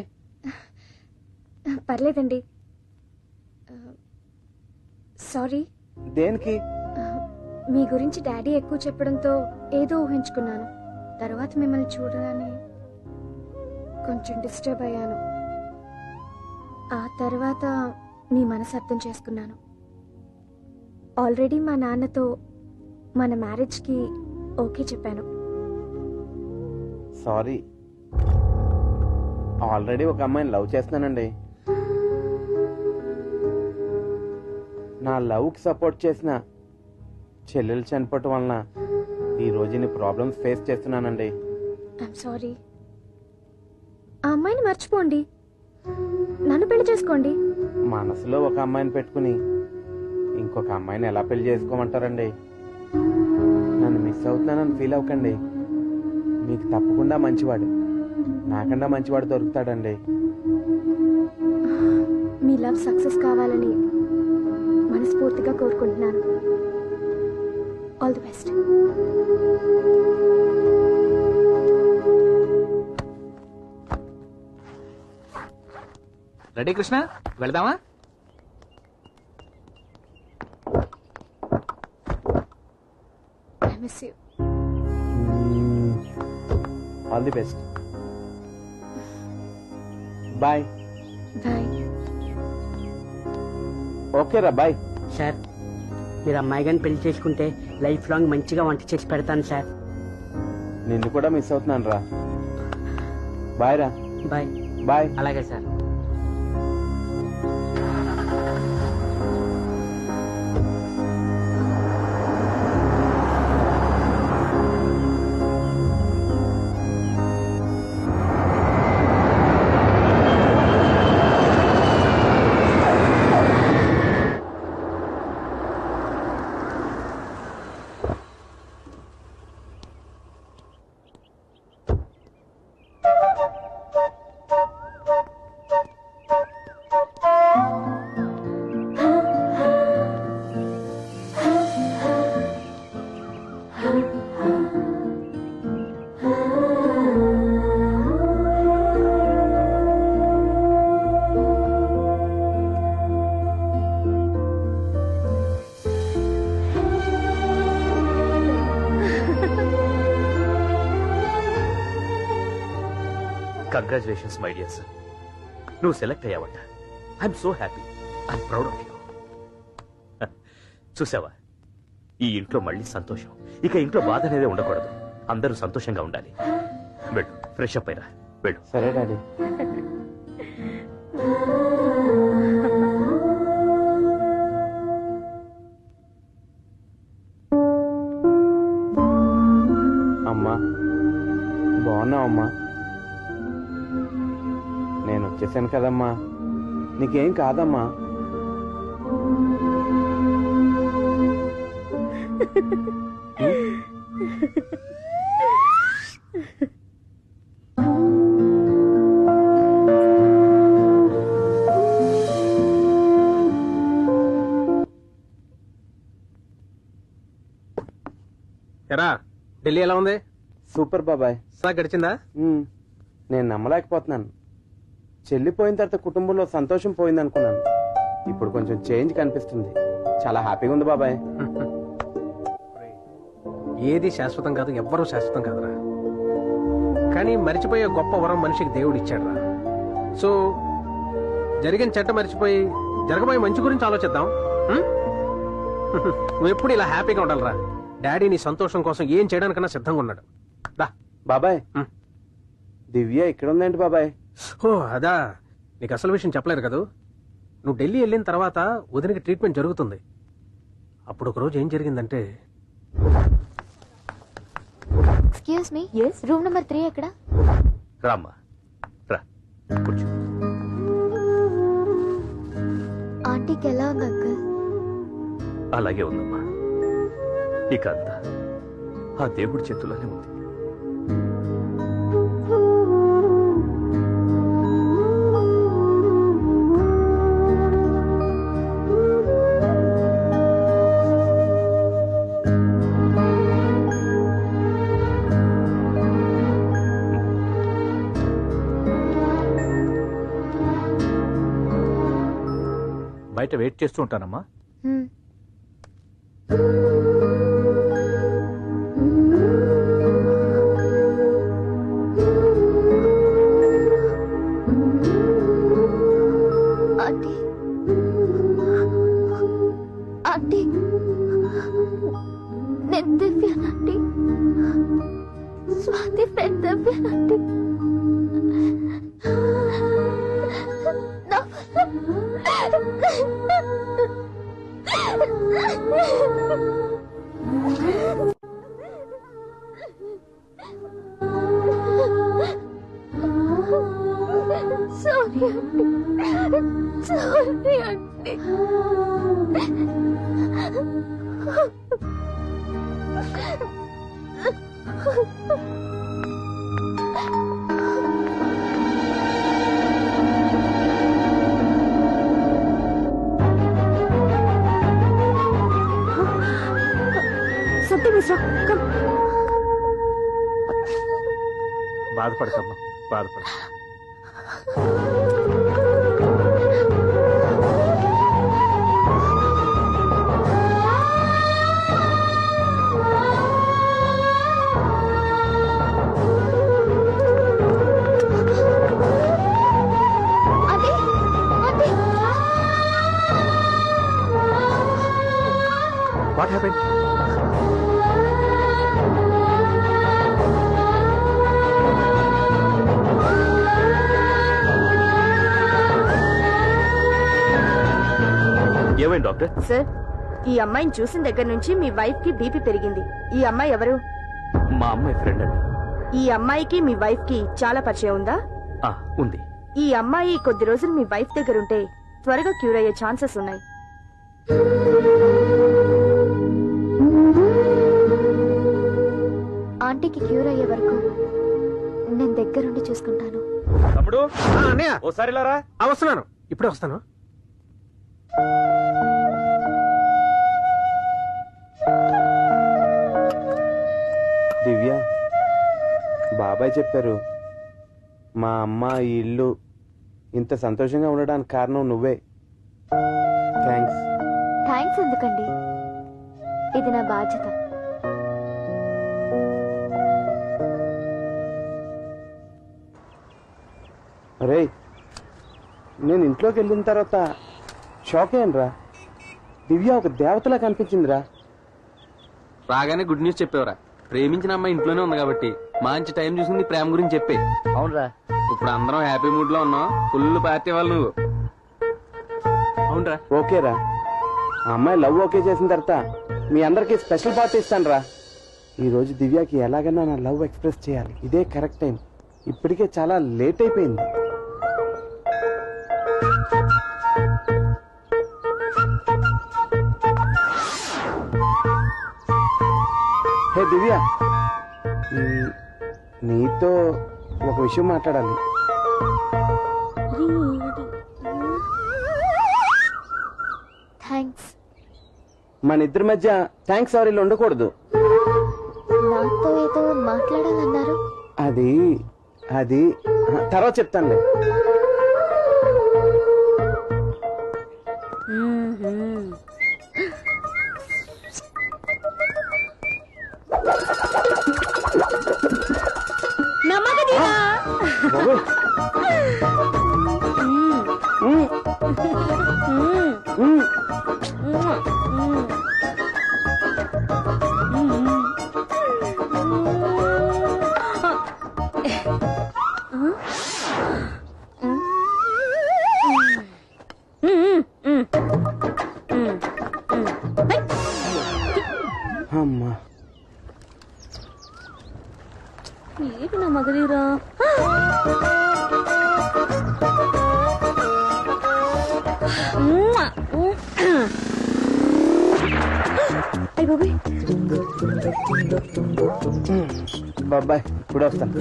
పర్లేదండి. సారీ. దేనికి? మీ గురించి డాడీ ఎక్కువ చెప్పడంతో ఏదో ఊహించుకున్నాను. తర్వాత మిమ్మల్ని చూడగానే కొంచెం డిస్టర్బ్ అయ్యాను. ఆ తర్వాత మీ మనసు అర్థం చేసుకున్నాను. ఆల్రెడీ మా నాన్నతో మన మ్యారేజ్కి ఓకే చెప్పాను. సారీ, ఆల్రెడీ ఒక అమ్మాయిని లవ్ చేస్తున్నానండి. నా లవ్కి సపోర్ట్ చేసిన చెల్లెలు చనిపోవటం వలన ఈ రోజు ఇన్ని ప్రాబ్లమ్స్ ఫేస్ చేస్తున్నానండి. I'm sorry. ఆ అమ్మాయిని మర్చిపోండి, నన్ను పెళ్లి చేసుకోండి. మనసులో ఒక అమ్మాయిని పెట్టుకుని ఇంకొక అమ్మాయిని ఎలా పెళ్లి చేసుకోమంటారండి? నన్ను మిస్ అవుతున్నానని ఫీల్ అవ్వకండి. మీకు తప్పకుండా మంచివాడు, నాకన్నా మంచివాడు దొరుకుతాడండి. మీ లవ్ సక్సెస్ కావాలని మనస్ఫూర్తిగా కోరుకుంటున్నాను. All the best. Ready Krishna, వెళదామా? I miss you. All the best. Bye. Bye. Okay రా, బాయ్. సార్, మీరు అమ్మాయి గారిని పెళ్లి చేసుకుంటే లైఫ్ లాంగ్ మంచిగా వంట చేసి పెడతాను సార్. నిన్ను కూడా మిస్ అవుతున్నాను రా. బాయ్ రా. బాయ్. బాయ్. అలాగే sir. Congratulations my dear sir, నువ్వు సెలెక్ట్ అయ్యావంట. I'm so happy, I'm proud of you. చూసావా, ఈ ఇంట్లో మళ్ళీ సంతోషం. ఇక ఇంట్లో బాధ అనేది ఉండకూడదు. అందరూ సంతోషంగా ఉండాలి. వెళ్ళు, ఫ్రెష్ అప్ అయిరా, వెళ్ళు. సరే డాడీ. అమ్మా బాగున్నావు అమ్మా? నేను వచ్చేసాను కదమ్మా, నీకేం కాదమ్మా. ఎరా, ఢిల్లీ ఎలా ఉంది? సూపర్ బాబాయ్. గడిచిందా? నేను నమ్మలేకపోతున్నాను. చెల్లిపోయిన తర్వాత కుటుంబంలో సంతోషం పోయింది అనుకున్నాను. ఇప్పుడు కొంచెం చేంజ్ కనిపిస్తుంది. చాలా హ్యాపీగా ఉంది బాబాయ్. ఏది శాశ్వతం కాదు, ఎవ్వరూ శాశ్వతం కాదురా. కానీ మర్చిపోయే గొప్ప వరం మనిషికి దేవుడు ఇచ్చాడురా. సో జరిగిన చెడ్డ మర్చిపోయి జరగబోయే మంచి గురించి ఆలోచిద్దాం. నువ్వు ఎప్పుడు ఇలా హ్యాపీగా ఉండాలిరా. డాడీ నీ సంతోషం కోసం ఏం చేయడానికన్నా సిద్ధంగా ఉన్నాడు. రా బాబాయ్, దివ్య ఇక్కడ ఉందేంటి బాబాయ్? ఓ అదా, నీకు అసలు విషయం చెప్పలేదు కదా. నువ్వు ఢిల్లీ వెళ్ళిన తర్వాత వదినకి ట్రీట్మెంట్ జరుగుతుంది. అప్పుడు ఒక రోజు ఏం జరిగిందంటే, ఎక్స్క్యూజ్ మీ, రూమ్ నెంబర్ 3 ఎక్కడ? రామ్మా రా కూర్చో. ఆంటీకి ఎలా ఉంది అంకుల్? అలాగే ఉందమ్మా. ఇక అంతా ఆ దేవుడి చేతుల్లోనే ఉంది. బయట వెయిట్ చేస్తూ ఉంటానమ్మా. ఆంటీ, ఆంటీ, నేను దివ్యానండి. స్వాతి ఫ్రెండ్ దివ్యానండి. సారీ అండి, సారీ అండి. Something is wrong. Come. బాధపడకమ్మా, బాధపడ. What happened? ఏమైంది డాక్టర్? సార్, ఈ అమ్మాయిని చూసిన దగ్గర నుంచి మీ వైఫ్ కి బీపీ పెరిగింది. ఈ అమ్మాయి ఎవరు? మా అమ్మాయి ఫ్రెండ్ అండి. ఈ అమ్మాయికి మీ వైఫ్ కి చాలా పరిచయం ఉందా? ఉంది. ఈ అమ్మాయి కొద్ది రోజులు మీ వైఫ్ దగ్గర ఉంటే త్వరగా క్యూర్ అయ్యే ఛాన్సెస్ ఉన్నాయి. ఆంటీకి క్యూర్ అయ్యే వరకు నేను దగ్గరుండి చూసుకుంటాను. తమ్ముడు, ఓసారి లారా. వస్తున్నాను, ఇప్పుడే వస్తాను. దివ్య, బాబాయ్ చెప్పారు మా అమ్మ ఈ ఇల్లు ఇంత సంతోషంగా ఉండడానికి కారణం నువ్వే. థ్యాంక్స్. థ్యాంక్స్ ఎందుకండి, ఇది నా బాధ్యత. రే, నేను ఇంట్లోకి వెళ్ళిన తర్వాత షాక్ అయ్యానురా. దివ్య ఒక దేవతలా కనిపించిందిరా. రాగానే గుడ్ న్యూస్ చెప్పేవరా. ప్రేమించిన అమ్మాయి ఇంట్లోనే ఉంది కాబట్టి మంచి టైం చూసింది ప్రేమ గురించి చెప్పే. అవునరా, ఇప్పుడు అందరం హ్యాపీ మూడ్ లో ఉన్నాం. ఫుల్ పార్టీ వాళ్ళు నువ్వు. అవునరా. ఓకేరా, ఆ అమ్మాయి లవ్ ఓకే చేసిన తర్వాత మీ అందరికి స్పెషల్ పార్టీ ఇస్తాను రా. ఈ రోజు దివ్యకి ఎలాగైనా నా లవ్ ఎక్స్ప్రెస్ చేయాలి. ఇదే కరెక్ట్ టైం. ఇప్పటికే చాలా లేట్ అయిపోయింది. హే దివ్య, నీతో ఒక విషయం మాట్లాడాలి. థ్యాంక్స్. మన ఇద్దరి మధ్య థ్యాంక్స్ సారీలు ఉండకూడదు. నాతో ఏదో మాట్లాడాలన్నారు. అది అది తర్వాత చెప్తానులే. నమ్మకదీరా అమ్మా ఏంటి నా మగదీరా అయ్య బాబాయ్ బాబాయ్ ఇప్పుడు వస్తాను.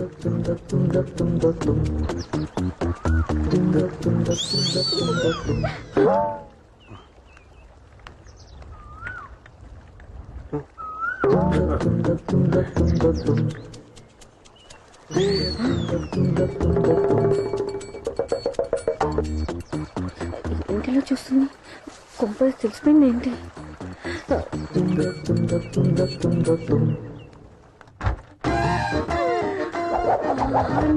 ఇంకెలా చూస్తుంది కొంప తెలిసిపోయింది ఏంటి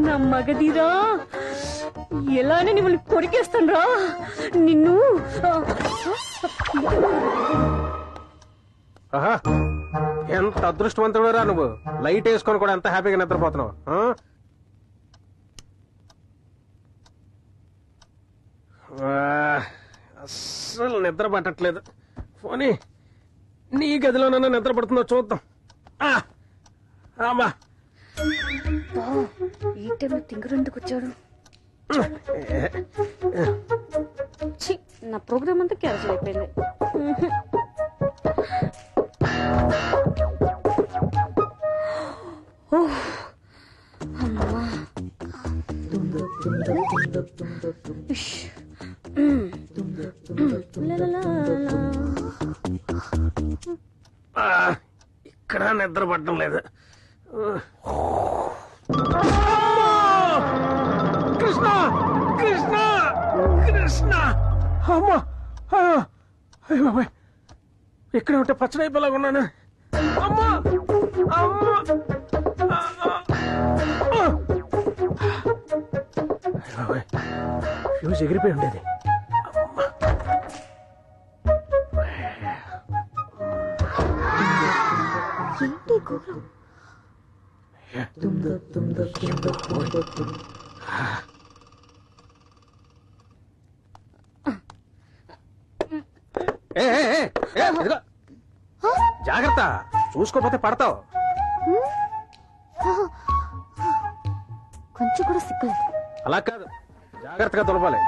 నా మగధీరా ఎలానే మిమ్మల్ని కొరికేస్తాను రా నిన్ను ఆహా ఎంత అదృష్టవంతుడురా నువ్వు. లైట్ వేసుకొని కూడా ఎంత హ్యాపీగా నిద్రపోతున్నావు. అస్సలు నిద్ర పట్టట్లేదు. పోనీ నీ గదిలోనన్నా నిద్ర పడుతుందో చూద్దాం. ఈ టైంలో తింగరెందుకు వచ్చాడు? నా ప్రోగ్రామ్ అంతా క్యాన్సిల్ అయిపోయింది. అమ్మా ఇక్కడ నిద్ర పడటం లేదు. కృష్ణ కృష్ణ కృష్ణ అమ్మా అయ్య బాబాయ్ ఇక్కడ ఉంటే పచ్చడి అయిపోలాగా ఉన్నాను. అమ్మా అమ్మా ఫ్యూజ్ ఎగిరిపోయి ఉండేది. జాగ్రత్త, చూసుకోపోతే పడతావు. కొంచెం కూడా సిగ్గులేదు. అలా కాదు, జాగ్రత్తగా తొలపాలి.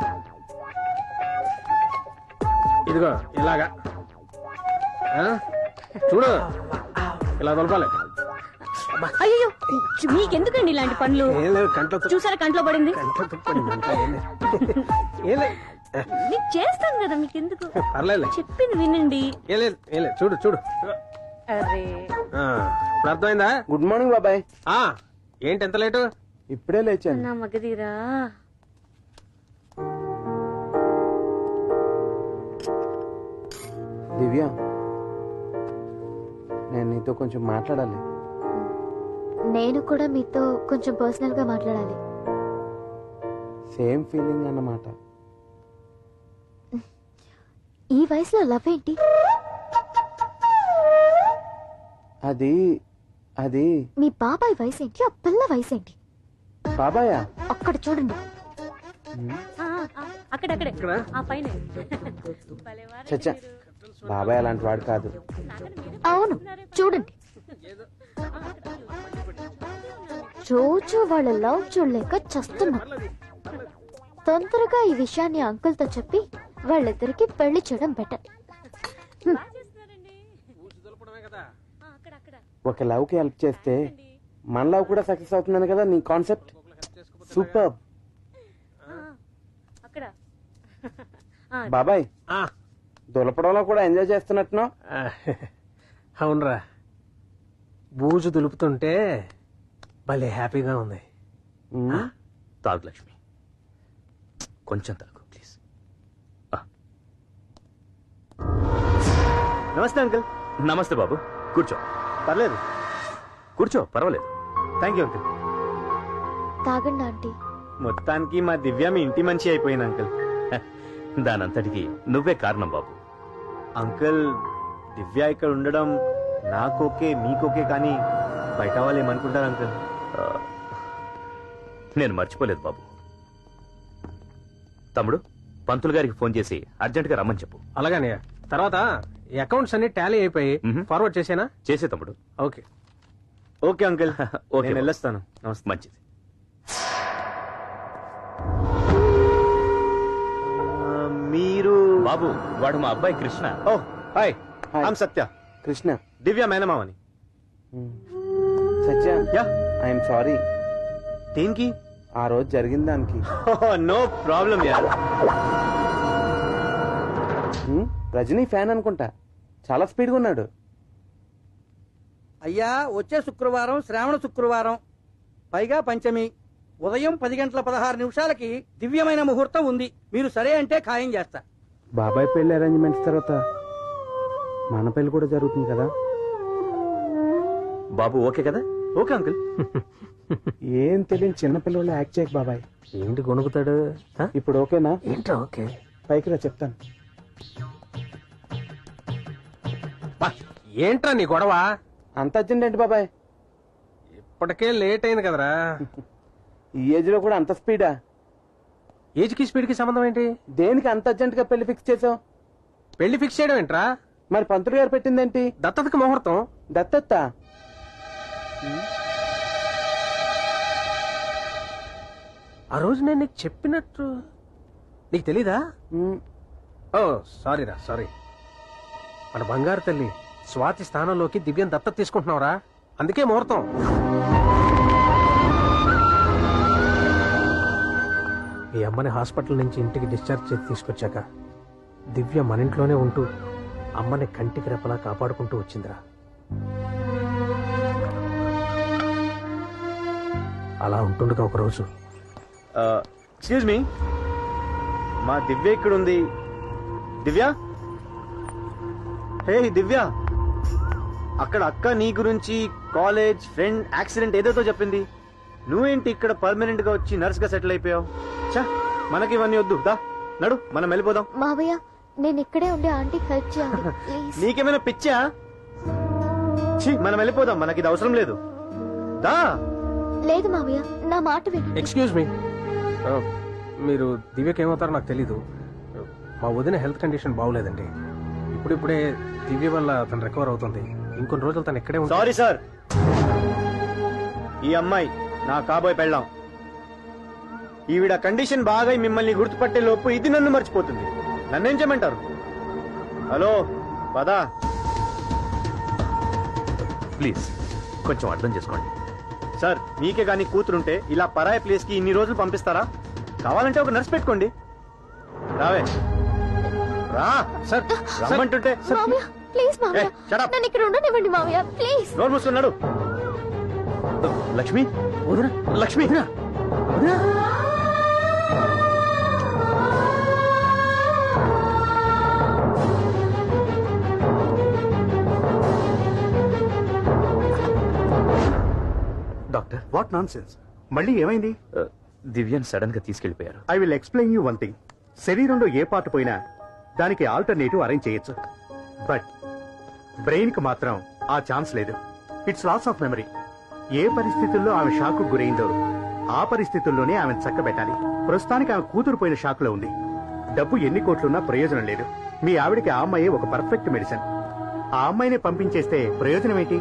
ఇదిగో ఇలాగా చూడు, ఇలా తొలపాలి. అయ్యో మీకెందుకండి ఇలాంటి పనులు? కంట్లో చూసారా కంట్లో పడింది. నీకు చేస్తాను కదా, మీకెందుకు? పర్లేదు, చెప్పింది వినండి. చూడు చూడు. అరే ఇప్పుడు అర్థమైందా? గుడ్ మార్నింగ్ బాబాయ్. ఏంటి ఎంత లేటు? ఇప్పుడే లేచాను. నా మగధీరా దివ్య, నేను నీతో కొంచెం మాట్లాడాలి. నేను కూడా మీతో కొంచెం పర్సనల్ గా మాట్లాడాలి. సేమ్ ఫీలింగ్ అన్నమాట. ఈ వయసులో లవ్ ఏంటి? అది అది మీ బాబాయ్ వయసు ఏంటి? ఆ పిల్ల వయసు ఏంటి? బాబాయా? అక్కడ చూడండి. అక్కడక్కడే ఆ పైన. చచ్చా, బాబాయ్ అలాంటి వాడు కాదు. అవును, చూడండి. రోజు వాళ్ళ లవ్ చూడలేక చస్తున్నా. తొందరగా ఈ విషయాన్ని అంకుల్ తో చెప్పి వాళ్ళిద్దరికి పెళ్లి చేయడం బెటర్. ఒక లవ్ కి హెల్ప్ చేస్తే మన లవ్ కూడా సక్సెస్ అవుతుందని కదా నీ కాన్సెప్ట్. సూపర్. బాబాయ్, దులపడంలో కూడా ఎంజాయ్ చేస్తున్నట్టున్నావు. అవునరా, బూజు దులుపుతుంటే భలే హ్యాపీగా ఉంది. తాగు లక్ష్మి, కొంచెం తాగు ప్లీజ్. నమస్తే అంకుల్. నమస్తే బాబు, కూర్చో. పర్లేదు. కూర్చో, పర్వాలేదు. Thank you uncle. తాగండి ఆంటీ. మొత్తానికి మా దివ్య మీ ఇంటి మంచి అయిపోయింది అంకుల్. దానంతటికి నువ్వే కారణం బాబు. అంకుల్, దివ్య ఇక్కడ ఉండడం నాకోకే మీకోకే, కానీ బయట వాళ్ళు ఏమనుకుంటారు అంకుల్? నేను మర్చిపోలేదు బాబు. తమ్ముడు, పంతులు గారికి ఫోన్ చేసి అర్జెంట్ గా రమ్మని చెప్పు. అలాగనే. తర్వాత ఈ అకౌంట్స్ అన్ని టాలీ అయిపోయి ఫార్వర్డ్ చేసేనా? చేసే తమ్ముడు. Okay okay uncle. ఓకే, నేను వెళ్ళొస్తాను. నమస్తే. మంచిది. మీరు బాబు, వాడు మా అబ్బాయి Krishna. Oh hi, I'm Satya. Krishna, Divya మేనమావని. Satya, yeah, I'm sorry. దేనికి? ఆ రోజు జరిగిన దానికి. నో ప్రాబ్లం యార్. రజనీ ఫ్యాన్ అనుకుంటా, చాలా స్పీడ్గా ఉన్నాడు. అయ్యా, వచ్చే శుక్రవారం శ్రావణ శుక్రవారం, పైగా పంచమి, ఉదయం 10:16 దివ్యమైన ముహూర్తం ఉంది. మీరు సరే అంటే ఖాయం చేస్తా. బాబాయ్ పెళ్లి అరేంజ్మెంట్స్ తర్వాత మన పెళ్లి కూడా జరుగుతుంది కదా బాబు? ఓకే కదా? Okay uncle. ఏం తెలియని చిన్న పిల్లలు యాక్ట్ చేయకు బాబాయ్. ఏంటి కొనుక్కుతాడు ఇప్పుడు? ఓకేనా? ఏంట్రా ఓకే? పైకి రా చెప్తాను. ఏంట్రా నీ గొడవ? అంత అర్జెంట్ ఏంటి బాబాయ్? ఇప్పటికే లేట్ అయింది కదరా. ఈ ఏజ్ లో కూడా అంత స్పీడా? ఏజ్ కి స్పీడ్ కి సంబంధం ఏంటి? దేనికి అంత అర్జెంట్ గా పెళ్లి ఫిక్స్ చేసావు? పెళ్లి ఫిక్స్ చేయడం ఏంట్రా? మరి పంతులు గారు పెట్టిందేంటి? దత్తతకి ముహూర్తం. దత్తత? ఆ రోజు నేను నీకు చెప్పినట్టు నీకు తెలీదా? ఓ సారీరా, సారీ. మన బంగారు తల్లి స్వాతి స్థానంలోకి దివ్యం దత్తత తీసుకుంటున్నావురా, అందుకే ముహూర్తం. ఈ అమ్మని హాస్పిటల్ నుంచి ఇంటికి డిశ్చార్జ్ చేసి తీసుకొచ్చాక దివ్య మన ఇంట్లోనే ఉంటూ అమ్మని కంటికి రెప్పలా కాపాడుకుంటూ వచ్చిందిరా. అలా ఉంటుండగా ఒకరోజు, ఎక్స్క్యూజ్ మీ, మా దివ్య ఇక్కడ ఉంది. దివ్య, హే దివ్య, అక్కడ అక్క నీ గురించి కాలేజ్ ఫ్రెండ్ యాక్సిడెంట్ ఏదేదో చెప్పింది. నువ్వేంటి ఇక్కడ పర్మనెంట్ గా వచ్చి నర్స్ గా సెటిల్ అయిపోయావు? చా, మనకి ఇవన్నీ వద్దు. దా నడు, మనం వెళ్ళిపోదాం. మావయ్య, నేను ఇక్కడే ఉండి ఆంటీకి హెల్ప్ చేయాలి ప్లీజ్. నీకేమైనా పిచ్చా? మనం వెళ్ళిపోదాం, మనకి ఇది అవసరం లేదు. దా. లేదు మావయ్య, నా మాట విను. ఎక్స్క్యూజ్ మీ, మీరు దివ్యకి ఏమవుతారో నాకు తెలీదు. మా వదిన హెల్త్ కండిషన్ బాగోలేదండి. ఇప్పుడిప్పుడే దివ్య వల్ల తను రికవర్ అవుతుంది. ఇంకొన్ని రోజులు తను ఇక్కడే ఉంటుంది. సారీ సార్, ఈ అమ్మాయి నా కాబోయే పెళ్ళాం. ఈవిడ కండిషన్ బాగా మిమ్మల్ని గుర్తుపట్టే లోపు ఇది నన్ను మర్చిపోతుంది. నన్నేం చేయమంటారు? హలో పదా. ప్లీజ్ కొంచెం అర్థం చేసుకోండి సార్. మీకే గానీ కూతురుంటే ఇలా పరాయి ప్లేస్ కి ఇన్ని రోజులు పంపిస్తారా? కావాలంటే ఒక నర్స్ పెట్టుకోండి. రావే రా. సార్ రమ్మంటుంటే. మావయ్య ప్లీజ్ మావయ్య, నన్ను ఇక్కడ ఉండనివ్వండి మావయ్య ప్లీజ్. నోరు మూసుకున్నాడు. Lakshmi, Lakshmi, doctor, what nonsense? మళ్ళీ ఏమైంది? దివ్యన్ సడన్ గా తీసుకెళ్లిపోయారు. I will explain you one thing. శరీరంలో ఏ పార్ట్ పోయినా దానికి ఆల్టర్నేటివ్ అరేంజ్ చేయొచ్చు, బట్ బ్రెయిన్ కి మాత్రం ఆ ఛాన్స్ లేదు. It's loss of memory. ఏ పరిస్థితుల్లో ఆమె షాక్ గురైందో ఆ పరిస్థితుల్లోనే ఆమెను చక్కబెట్టాలి. ప్రస్తుతానికి ఆమె కూతురు పోయిన షాక్ లో ఉంది. డబ్బు ఎన్ని కోట్లున్నా ప్రయోజనం లేదు. మీ ఆవిడకి ఆ అమ్మాయి ఒక పర్ఫెక్ట్ మెడిసిన్. ఆ అమ్మాయిని పంపించేస్తే ప్రయోజనం ఏంటి?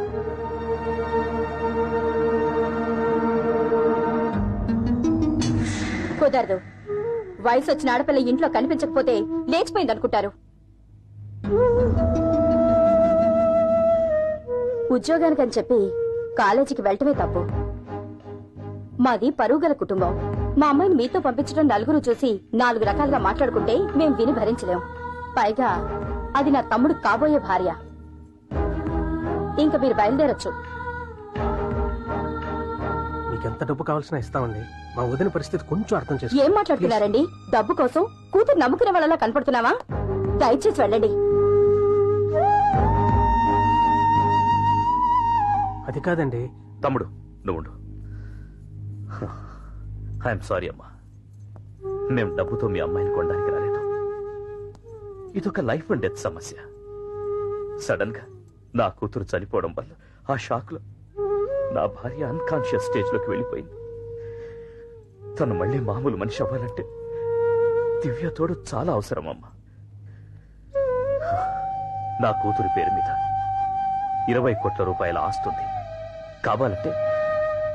కుదరదు. వయసు వచ్చిన ఆడపిల్ల ఇంట్లో కనిపించకపోతే లేచిపోయింది అనుకుంటారు. ఉద్యోగానికని చెప్పి కాలేజీకి వెళ్ళటమే తప్పు. మాది పరుగుగల కుటుంబం. మా అమ్మాయిని మీతో పంపించడం నలుగురు చూసి 4 రకాలుగా మాట్లాడుకుంటే మేం విని భరించలేం. పైగా అది నా తమ్ముడు కాబోయే భార్య. ఇంక మీరు బయలుదేరొచ్చు. మీకెంత డబ్బు కావాల్సిన ఇస్తామండి. మా వదిన పరిస్థితి కొంచెం అర్థం చేసుకో. ఏం మాట్లాడుతున్నారండి? డబ్బు కోసం కూతురు నమ్ముకునే వాళ్ళలా కనపడుతున్నావా? దయచేసి వెళ్ళండి. అది కాదండి. తమ్ముడు నువ్వు ఐఎమ్ సారీ అమ్మా, మేము డబ్బుతో మీ అమ్మాయిని కొనడానికి రాలేదు. ఇదొక లైఫ్ అండ్ డెత్ సమస్య. సడన్ గా నా కూతురు చనిపోవడం వల్ల ఆ షాక్ లో నా భార్య అన్కాన్షియస్ స్టేజ్ లోకి వెళ్ళిపోయింది. తను మళ్ళీ మామూలు మనిషి అవ్వాలంటే దివ్య తోడు చాలా అవసరం అమ్మా. నా కూతురి పేరు మీద 20 కోట్ల రూపాయల ఆస్తుంది. కావాలంటే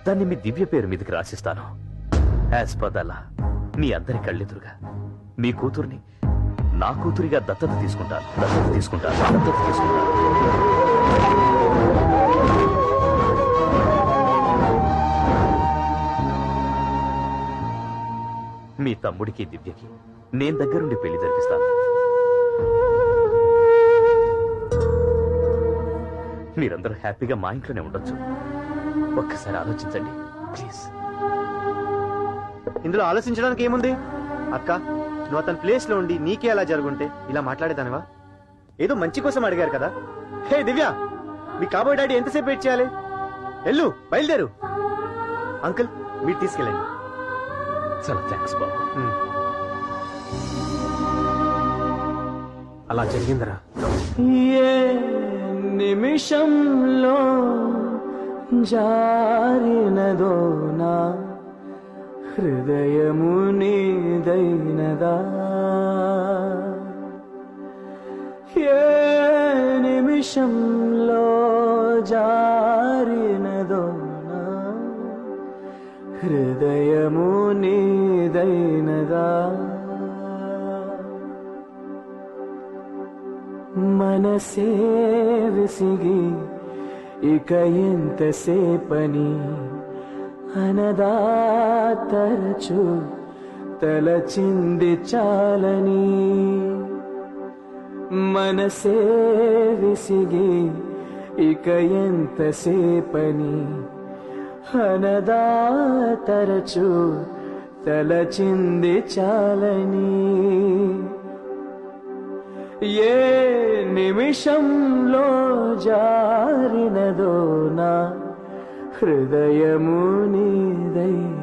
దాన్ని మీ దివ్య పేరు మీదకి రాసిస్తాను. యాజ్ పదలా మీ అందరి కళ్ళెదురుగా మీ కూతుర్ని నా కూతురిగా దత్తత తీసుకుంటాను. మీ తమ్ముడికి దివ్యకి నేను దగ్గరుండి పెళ్లి జరిపిస్తాను. మీరందరూ హ్యాపీగా మా ఇంట్లోనే ఉండొచ్చు. ఒక్కసారి ఆలోచించండి ప్లీజ్. ఇందులో ఆలోచించడానికి ఏముంది అక్క? నువ్వు అతని ప్లేస్ లో ఉండి నీకే అలా జరుగుంటే ఇలా మాట్లాడేదానివా? ఏదో మంచి కోసం అడిగారు కదా. హే దివ్య, మీ కాబోయే డాడీ ఎంతసేపు వెయిట్ చేయాలి? ఎల్లు, బయలుదేరు. అంకుల్ మీరు తీసుకెళ్ళండి. చాలా థ్యాంక్స్ బాబు. అలా జరిగిందిరా. ఏ నిమిషంలో జారినదో నా హృదయము నీదైనదా, ఏ నిమిషంలో జారినదో నా హృదయము నీదైనదా, మనసే విసిగి ఇక ఎంతసేపని అనదా తరచు తలచింది చాలని, మనసే విసిగి ఇక ఎంతసేపని అనదా తరచు తలచింది చాలని, ఏ నిమిషంలో జారినదో నా హృదయము నీదైనదా.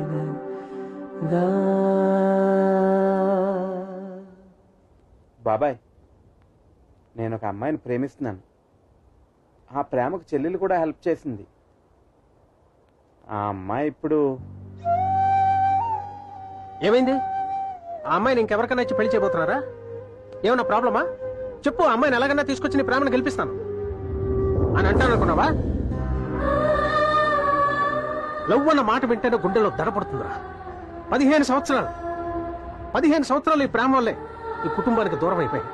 బాబాయ్, నేను ఒక అమ్మాయిని ప్రేమిస్తున్నాను. ఆ ప్రేమకు చెల్లెలు కూడా హెల్ప్ చేసింది. ఆ అమ్మాయి ఇప్పుడు ఏమైంది? ఆ అమ్మాయిని ఇంకెవరికైనా ఇచ్చి పెళ్లి చేయబోతున్నారా? ఏమన్నా ప్రాబ్లమా? చెప్పు, ఆ అమ్మాయిని ఎలాగన్నా తీసుకొచ్చి నీ ప్రేమను గెలిపిస్తాను అని అంటాను అనుకున్నావా? లవ్ అన్న మాట వింటేనే గుండెలో దడపడుతుందిరా. 15 సంవత్సరాలు ఈ ప్రేమ వల్లే ఈ కుటుంబానికి దూరం అయిపోయాయి.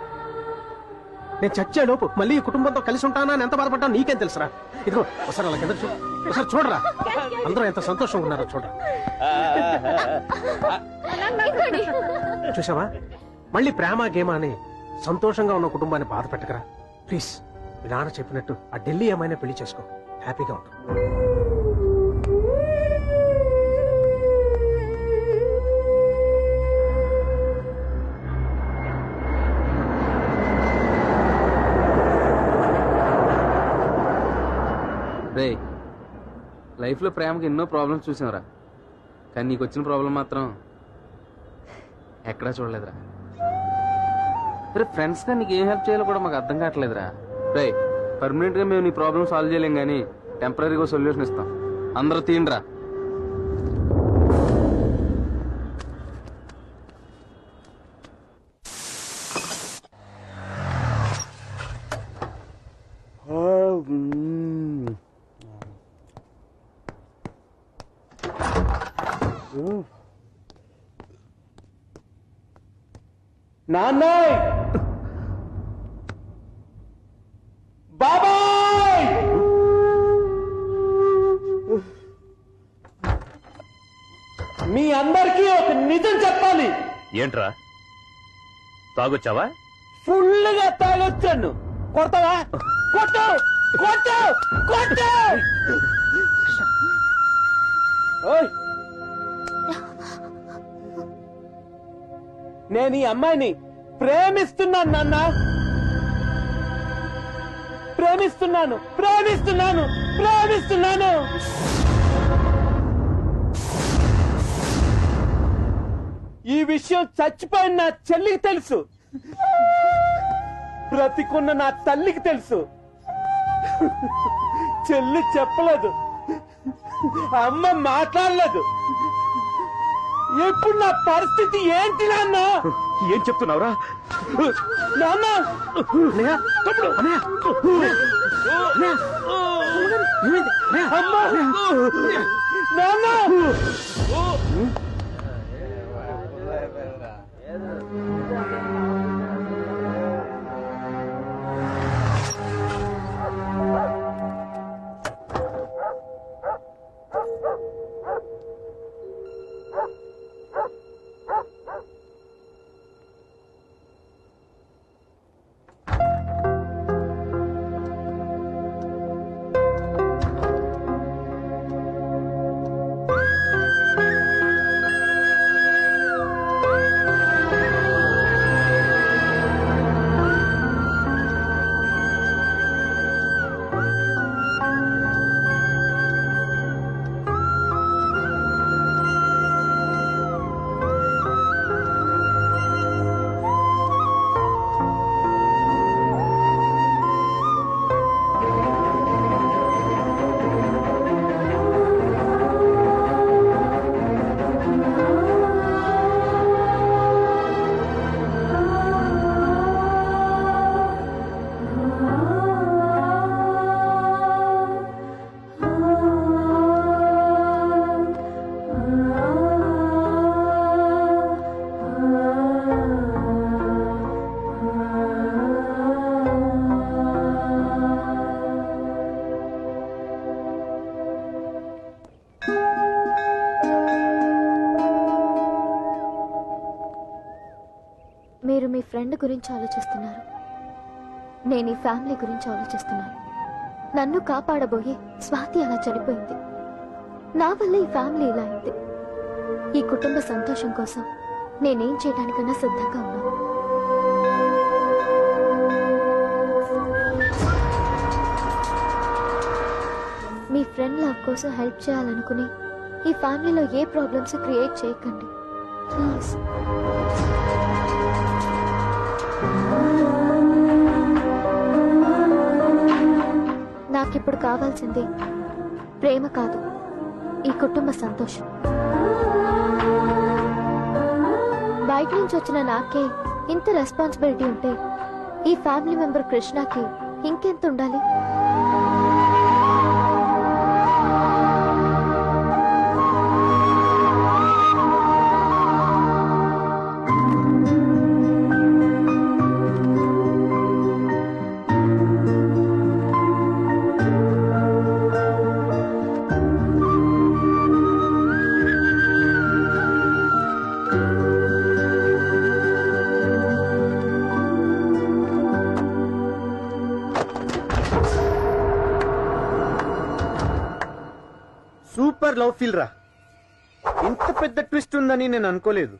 నేను చచ్చేలోపు మళ్ళీ ఈ కుటుంబంతో కలిసి ఉంటానా అని ఎంత బాధపడ్డాను నీకేం తెలుసురా? ఇదిగో ఒకసారి అలా కింద ఒకసారి చూడరా, అందరూ ఎంత సంతోషంగా ఉన్నారో చూడరా. చూసావా, మళ్ళీ ప్రేమ గేమ అని సంతోషంగా ఉన్న కుటుంబాన్ని బాధ పెట్టకరా ప్లీజ్. మీ నాన్న చెప్పినట్టు ఆ ఢిల్లీ ఏమైనా పెళ్లి చేసుకో, హ్యాపీగా ఉంటాం. రే, లైఫ్లో ప్రేమకి ఎన్నో ప్రాబ్లమ్స్ చూసాంరా, కానీ నీకు వచ్చిన ప్రాబ్లం మాత్రం ఎక్కడా చూడలేదురా. రే, ఫ్రెండ్స్గా నీకు ఏం హెల్ప్ చేయాలో కూడా మాకు అర్థం కావట్లేదురా. రే, పర్మనెంట్గా మేము నీ ప్రాబ్లమ్ సాల్వ్ చేయలేం, కానీ టెంపరీగా సొల్యూషన్ ఇస్తాం. అందరూ తీయండిరా. నాన్నయ్, బాబాయ్, మీ అందరికీ ఒక నిజం చెప్పాలి. ఏంట్రా, తాగొచ్చావా? ఫుల్గా తాగొచ్చాను. కొడతావా? కొట్టు కొట్టు కొట్టు. నేను ఈ అమ్మాయిని ప్రేమిస్తున్నాను నాన్న, ప్రేమిస్తున్నాను ప్రేమిస్తున్నాను ప్రేమిస్తున్నాను. ఈ విషయం చచ్చిపోయిన నా చెల్లికి తెలుసు, బ్రతికున్న నా తల్లికి తెలుసు. చెల్లి చెప్పలేదు, అమ్మ మాట్లాడలేదు. ఇప్పుడు నా పరిస్థితి ఏంటి నాన్న? ఏం చెప్తున్నావురా నాన్న? తమ్ముడు అమ్మా నాన్న? మీరు మీ ఫ్రెండ్ గురించి ఆలోచిస్తున్నారు, నేను ఈ ఫ్యామిలీ గురించి ఆలోచిస్తున్నాను. నన్ను కాపాడబోయే స్వాతి అలా చనిపోయింది, నా వల్ల ఈ ఫ్యామిలీ ఇలా అయింది. ఈ కుటుంబ సంతోషం కోసం నేనేం చేయడానికన్నా సిద్ధంగా ఉన్నాను. మీ ఫ్రెండ్ లవ్ కోసం హెల్ప్ చేయాలనుకుని ఈ ఫ్యామిలీలో ఏ ప్రాబ్లమ్స్ క్రియేట్ చేయకండి ప్లీజ్. నాకిప్పుడు కావాల్సింది ప్రేమ కాదు, ఈ కుటుంబ సంతోషం. బయట నుంచి వచ్చిన నాకే ఇంత రెస్పాన్సిబిలిటీ ఉంటే ఈ ఫ్యామిలీ మెంబర్ కృష్ణకి ఇంకెంత ఉండాలి? సూపర్ లవ్ ఫీల్ రా. ఇంత పెద్ద ట్విస్ట్ ఉందని నేను అనుకోలేదు.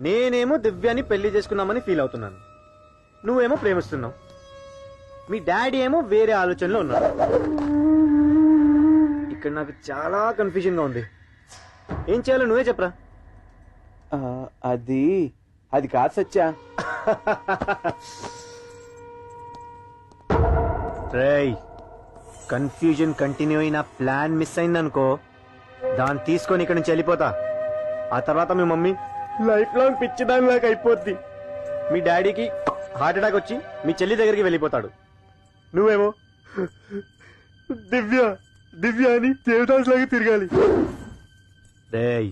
నేనేమో దివ్యాని పెళ్లి చేసుకున్నామని ఫీల్ అవుతున్నాను, నువ్వేమో ప్రేమిస్తున్నావు. మీ డాడీ ఏమో వేరే ఆలోచనలో ఉన్నాడు. ఇక్కడ నాకు చాలా కన్ఫ్యూజన్ గా ఉంది. ఏం చేయాలో నువ్వే చెప్పరా. అది కాదు సత్యా. రేయ్, కన్ఫ్యూజన్ కంటిన్యూ అయిన ప్లాన్ మిస్ అయిందనుకో, దాన్ని తీసుకొని ఇక్కడ నుంచి వెళ్ళిపోతా. ఆ తర్వాత మీ మమ్మీ లైఫ్ లాంగ్ పిచ్చిదానిలాగా అయిపోద్ది. మీ డాడీకి హార్ట్ అటాక్ వచ్చి మీ చెల్లి దగ్గరికి వెళ్ళిపోతాడు. నువ్వేమో దివ్య దివ్య అని దేవదాస్ లాగా తిరగాలి. రేయ్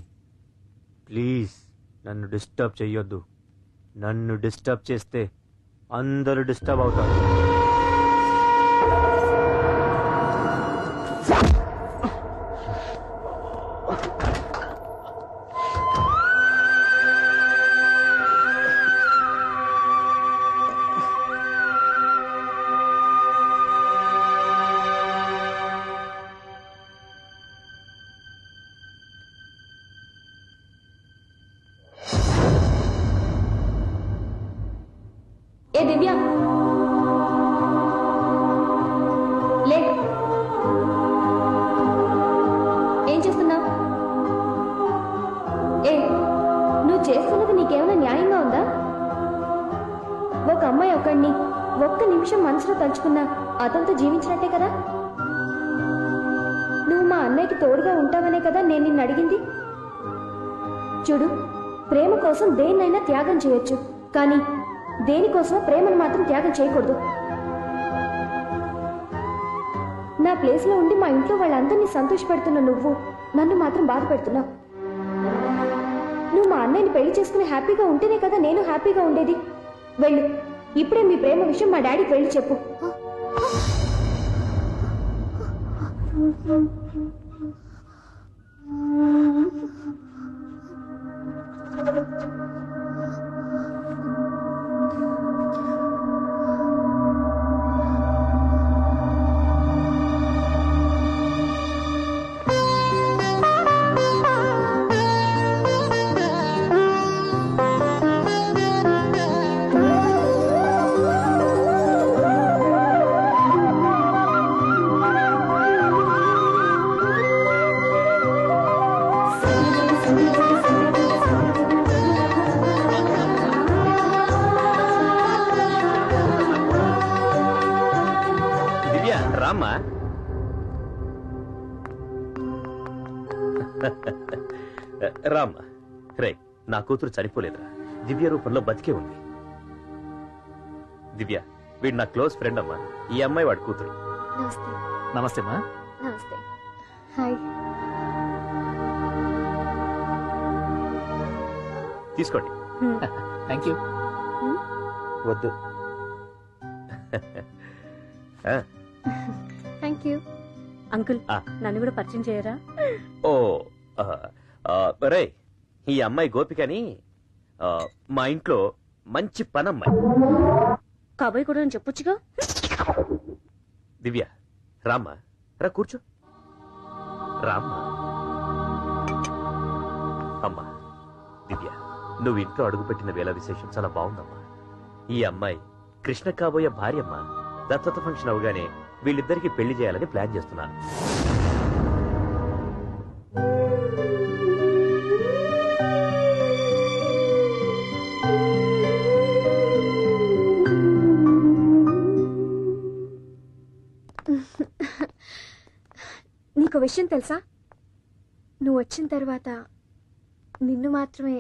ప్లీజ్ నన్ను డిస్టర్బ్ చెయ్యొద్దు. నన్ను డిస్టర్బ్ చేస్తే అందరూ డిస్టర్బ్ అవుతారు. ఏ దివ్య లే, ఒకడిని ఒక్క నిమిషం మనసులో తలుచుకున్నా అతనితో జీవించినట్టే కదా. నువ్వు మా అన్నయ్యకి తోడుగా ఉంటావనే కదా నేను నిన్ను అడిగింది. చూడు, ప్రేమ కోసం దేన్నైనా త్యాగం చేయొచ్చు, కానీ దేనికోసం ప్రేమను మాత్రం త్యాగం చేయకూడదు. నా ప్లేస్ లో ఉండి మా ఇంట్లో వాళ్ళందరినీ సంతోషపెడుతున్న నువ్వు నన్ను మాత్రం బాధ పెడుతున్నావు. నువ్వు మా అన్నయ్యని పెళ్లి చేసుకుని హ్యాపీగా ఉంటేనే కదా నేను హ్యాపీగా ఉండేది. వెళ్ళు, ఇప్పుడే మీ ప్రేమ విషయం మా డాడీకి వెళ్ళి చెప్పు. రామ్మా. రామ్మా. రే, నా కూతురు చనిపోలేదురా, దివ్య రూపంలో బతికే ఉంది. దివ్య, వీడు నా క్లోజ్ ఫ్రెండ్ అమ్మా. ఈ అమ్మాయి వాడి కూతురు. నమస్తే మా. నమస్తే. హాయ్. తీసుకోండి. Thank you. వద్దు. Thank you. అంకుల్, నన్ను కూడా పరిచయం చేయరా? ఓ రే, ఈ అమ్మాయి గోపికని, మా ఇంట్లో మంచి పనమ్మాయి. కాబోయ్ కూడా చెప్పొచ్చుగా. దివ్య, రామ్మా, రా కూర్చో. రామ్మా. అమ్మా దివ్య, నువ్వు ఇంట్లో అడుగుపెట్టిన వేళ విశేషం చాలా బాగుందమ్మా. ఈ అమ్మాయి కృష్ణ కాబోయే భార్యమ్మా. దత్తత ఫంక్షన్ అవగానే వీళ్ళిద్దరికి పెళ్లి చేయాలని ప్లాన్ చేస్తున్నాను. నీకు విషయం తెలుసా? నువ్వు వచ్చిన తర్వాత నిన్ను మాత్రమే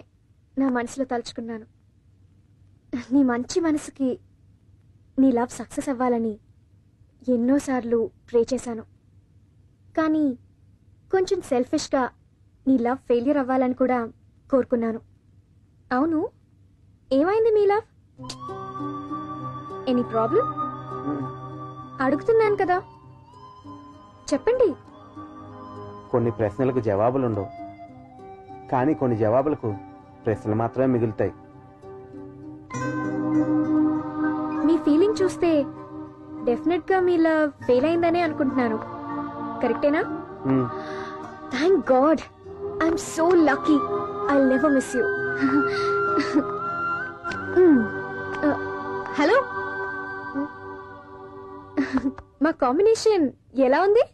నా మనసులో తలుచుకున్నాను. నీ మంచి మనసుకి నీ లవ్ సక్సెస్ అవ్వాలని ఎన్నోసార్లు ప్రే చేశాను. కానీ కొంచెం సెల్ఫిష్గా నీ లవ్ ఫెయిల్యూర్ అవ్వాలని కూడా కోరుకున్నాను. అవును, ఏమైంది మీ లవ్? Any problem? అడుగుతున్నాను కదా, చెప్పండి. కొన్ని ప్రశ్నలకు జవాబులుండవు, కానీ కొన్ని జవాబులకు ప్రశ్నలు మాత్రమే మిగులుతాయి. మీ ఫీలింగ్ చూస్తే డెఫినెట్ గా మీ లవ్ ఫెయిల్ అయిందనే అనుకుంటున్నాను. కరెక్టేనా? Thank God, I'm so lucky. I'll never miss you. Hello, మా కాంబినేషన్ ఎలా ఉంది?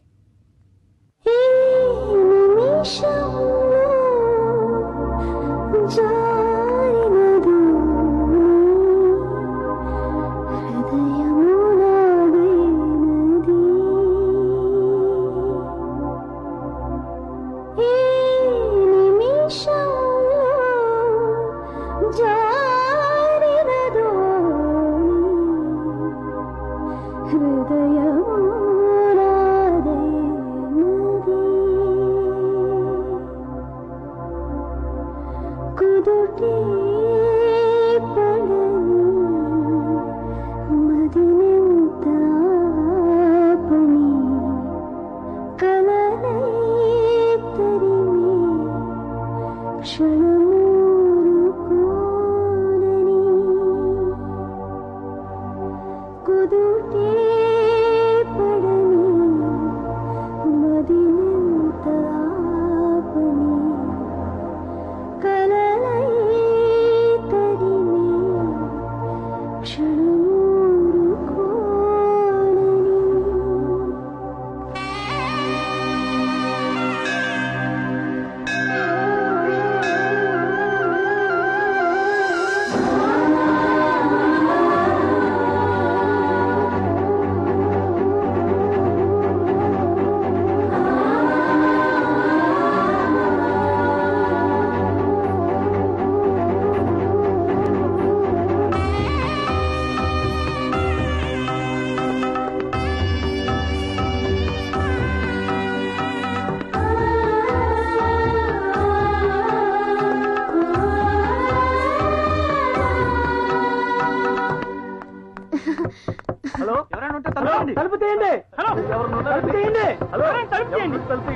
కలలై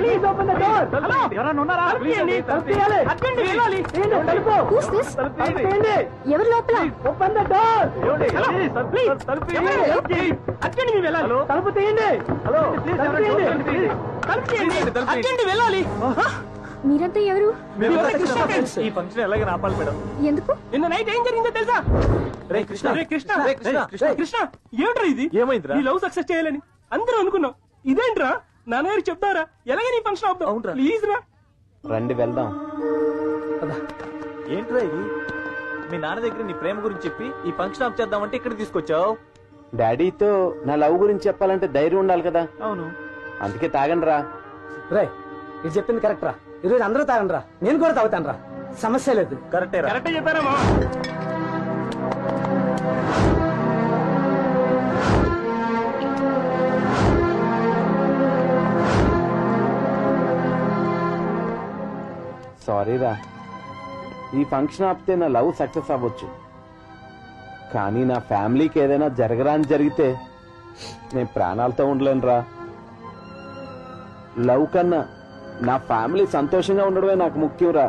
please open the door. Hello ఎవరైనా ఉన్నారా? తలుపు తీయాలి. అర్జెంట్ వెళ్ళాలి. తలుపు. Who's this? తలుపు తీయండి. ఎవరు లోపల? Open the door. ప్లీజ్ తలుపు తీయండి. అర్జెంట్ మీరు వెళ్ళాలి. తలుపు తీయండి. హలో తలుపు తీయండి. తలుపు తీయండి. అర్జెంట్ వెళ్ళాలి. మీరంతా ఎవరు? ఈ ఫంక్షన్ ఎలాగే ఆపాలి మేడం. ఎందుకు? నిన్న నైట్ ఏం జరిగిందో తెలుసా? రే కృష్ణ, రే కృష్ణ, రే కృష్ణ, కృష్ణ ఏమిట్రా ఇది? ఏమైందిరా? నీ లవ్ సక్సెస్ చేయాలని అందరూ అనుకున్నాం. ఇదేంట్రా? నాన్నగారు చెప్తారా? ఎలాగే నీ ఫంక్షన్ అవుతాం. ప్లీజ్ రా. రండి వెళ్దాం. ఏంట్రా ఇది? మీ నాన్న దగ్గర నీ ప్రేమ గురించి చెప్పి ఈ ఫంక్షన్ ఆఫ్ చేద్దామంటే ఇక్కడ తీసుకొచ్చావు. డాడీతో నా లవ్ గురించి చెప్పాలంటే ధైర్యం ఉండాలి కదా. అవును, అందుకే తాగండి రా. రే ఇది చెప్పింది కరెక్ట్ రా. ఈరోజు అందరూ తాగండి రా. నేను కూడా తాగుతాను రా. సమస్య లేదు. కరెక్టే చెప్పారమ్మా. సారీ రా, ఈ ఫంక్షన్ ఆపితే నా లవ్ సక్సెస్ అవ్వచ్చు, కానీ నా ఫ్యామిలీకి ఏదైనా జరగరాని జరిగితే నేను ప్రాణాలతో ఉండలేను రా. లవ్ కన్నా నా ఫ్యామిలీ సంతోషంగా ఉండడమే నాకు ముఖ్యం రా.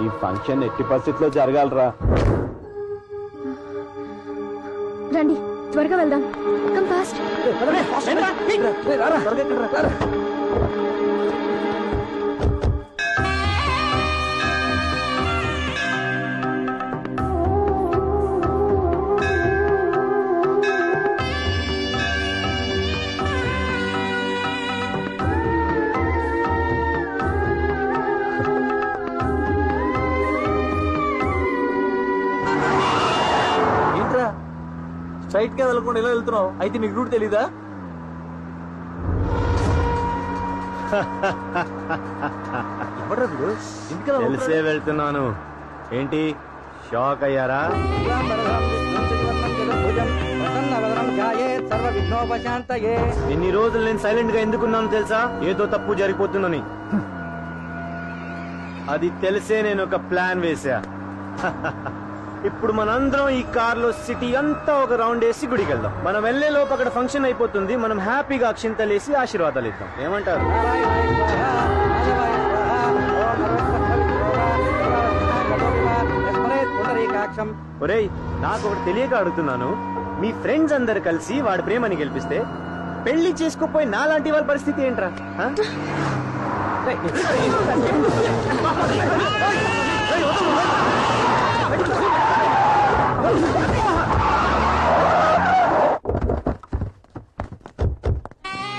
ఈ ఫంక్షన్ ఎట్టి పరిస్థితిలో జరగాలరా. రండి త్వరగా వెళ్దాం. Come fast. స్ట్రైట్ గా వెళ్ళకుండా ఇలా వెళ్తున్నావు. అయితే నీకు రూట్ తెలీదా? తెలిసే వెళ్తున్నాను. ఏంటి షాక్ అయ్యారా? ఇన్ని రోజులు నేను సైలెంట్ గా ఎందుకున్నాను తెలుసా? ఏదో తప్పు జరిగిపోతుందని. అది తెలిసే నేను ఒక ప్లాన్ వేసా. ఇప్పుడు మనందరం ఈ కార్ లో సిటీ అంతా ఒక రౌండ్ వేసి గుడికి వెళ్దాం. మనం వెళ్లే లోపు అక్కడ ఫంక్షన్ అయిపోతుంది. మనం హ్యాపీగా అక్షింతలేసి ఆశీర్వాదాలు ఇద్దాం. ఏమంటారు? ఒరేయ్, నాకు ఒకటి తెలియక అడుగుతున్నాను. మీ ఫ్రెండ్స్ అందరు కలిసి వాడి ప్రేమని గెలిపిస్తే పెళ్లి చేసుకోపోయి నాలాంటి వాళ్ళ పరిస్థితి ఏంట్రా?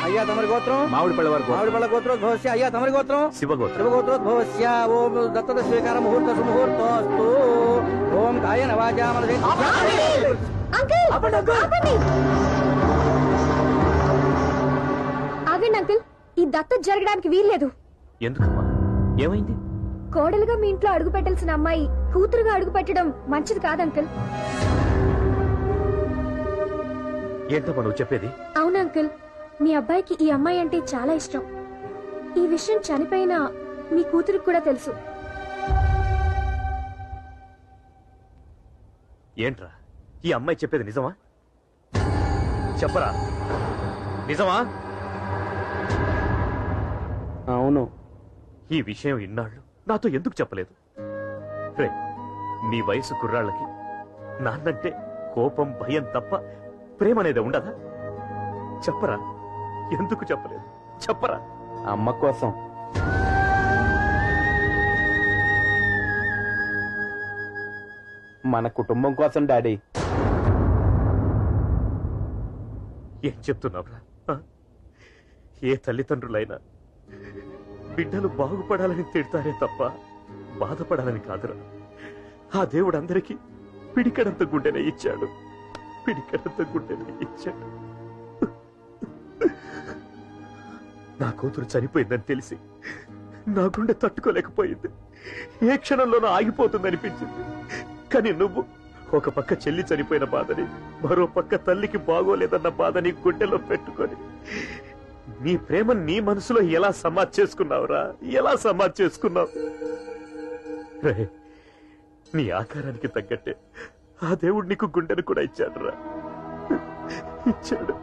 అయ్యా తమరి గోత్రం మామిడిపళ్ళ వారి మామిడిపళ్ళ గోత్రం ఘోష్య. అయ్యా తమరి గోత్రం శివగోత్రం. శివగోత్ర ఘోష్య. ఓం దత్తత స్వీకార ముహూర్త సుముహూర్తోస్తు. ఓం కాయన వాచా మనసే. ఆగండి అంకుల్, ఈ దత్తత జరగడానికి వీల్లేదు. ఎందుకమ్మా? ఏమైంది? కోడలుగా మీ ఇంట్లో అడుగు పెట్టాల్సిన అమ్మాయి కూతురుగా అడుగు పెట్టడం మంచిది కాదు అంకుల్. ఏంటమ్మా నువ్వు చెప్పేది? అవును అంకుల్, మీ అబ్బాయికి ఈ అమ్మాయి అంటే చాలా ఇష్టం. ఈ విషయం చనిపోయిన మీ కూతురికి కూడా తెలుసు. ఏంట్రా ఈ అమ్మాయి చెప్పేది నిజమా? చెప్పరా, నిజమా? అవును. ఈ విషయం ఇన్నాళ్ళు నాతో ఎందుకు చెప్పలేదు? రే, నీ వయసు కుర్రాళ్ళకి నాన్నంటే కోపం, భయం తప్ప ప్రేమ అనేది ఉండదా? చెప్పరా, ఎందుకు చెప్పలేదు? చెప్పరా. అమ్మ కోసం. మన కుటుంబం కోసం డాడీ. ఏం చెప్తున్నావురా? ఏ తల్లిదండ్రులైనా బిడ్డలు బాగుపడాలని తిడతారే తప్ప బాధపడాలని కాదురా. ఆ దేవుడు అందరికీ పిడికడంత గుండెనే ఇచ్చాడు. పిడికడంత గుండెనే ఇచ్చాడు. నా కూతురు చనిపోయిందని తెలిసి నా గుండె తట్టుకోలేకపోయింది. ఏ క్షణంలోనూ ఆగిపోతుందనిపించింది. కానీ నువ్వు ఒక పక్క చెల్లి చనిపోయిన బాధని, మరో పక్క తల్లికి బాగోలేదన్న బాధని గుండెలో పెట్టుకొని నీ ప్రేమ నీ మనసులో ఎలా సమాధి చేసుకున్నావురా? ఎలా సమాధి చేసుకున్నావు? రే, నీ ఆకారానికి తగ్గట్టే ఆ దేవుడు నీకు గుండెను కూడా ఇచ్చాడు రా. ఇచ్చాడు.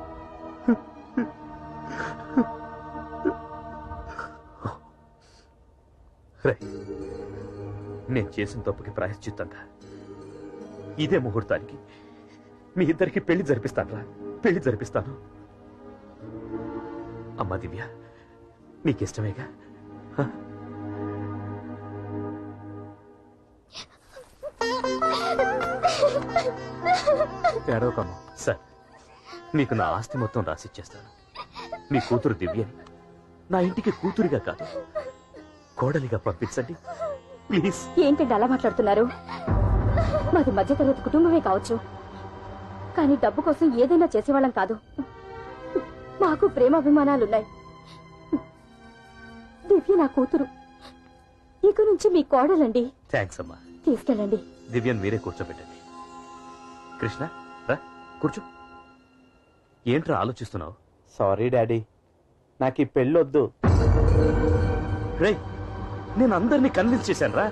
నేను చేసిన తప్పుకి ప్రాయశ్చిత్తంగా ఇదే ముహూర్తానికి మీ ఇద్దరికి పెళ్లి జరిపిస్తాను. పెళ్లి జరిపిస్తాను. అమ్మా దివ్య, నీకిష్టమేగా? ఏడవకమ్మా. సార్, మీకు నా ఆస్తి మొత్తం రాసిచ్చేస్తాను. మీ కూతురు దివ్యని నా ఇంటికి కూతురిగా కాదు, కోడలిగా పంపించండి ప్లీజ్. ఏంటంటే అలా మాట్లాడుతున్నారు? మాది మధ్యతరగతి కుటుంబమే కావచ్చు, కానీ డబ్బు కోసం ఏదైనా చేసేవాళ్ళం కాదు. మాకు ప్రేమాభిమానాలున్నాయి. దివ్య నా కూతురు, ఇక నుంచి మీ కోడలండి. థ్యాంక్స్ అమ్మా. తీసుకెళ్ళండి. దివ్యని మీరే కూర్చోబెట్టండి. కృష్ణ, రా కూర్చో. ఏంట్రా ఆలోచిస్తున్నావు? సారీ డాడీ, నాకు ఈ పెళ్ళొద్దు. రేయ్, నేను అందరినీ కన్విన్స్ చేశాను రా.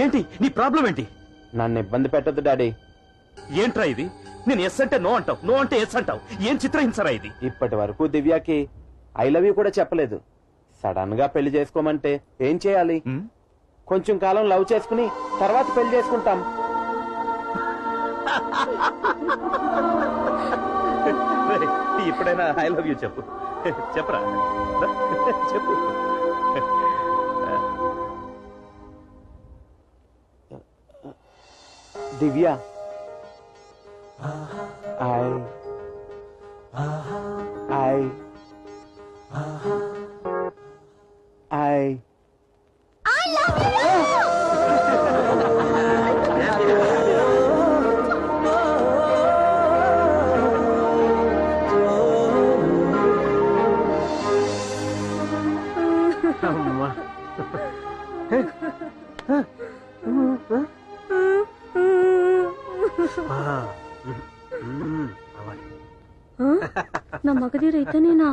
ఏంటి నీ ప్రాబ్లం ఏంటి? నన్ను ఇబ్బంది పెట్టొద్దు డాడీ. ఏంట్రా ఇది? నేను ఎస్ అంటే నో అంటావు, నో అంటే ఎస్ అంటావు. ఏం చిత్రహింసరా ఇది? ఇప్పటి వరకు దివ్యకి ఐ లవ్ యూ కూడా చెప్పలేదు. సడన్ గా పెళ్లి చేసుకోమంటే ఏం చేయాలి? కొంచెం కాలం లవ్ చేసుకుని తర్వాత పెళ్లి చేసుకుంటాం. రేయ్, ఇప్పుడైనా ఐ లవ్ యూ చెప్పు. చెప్పరా, చెప్పు. దివ్య, నా మగధీర అయితేనేనా?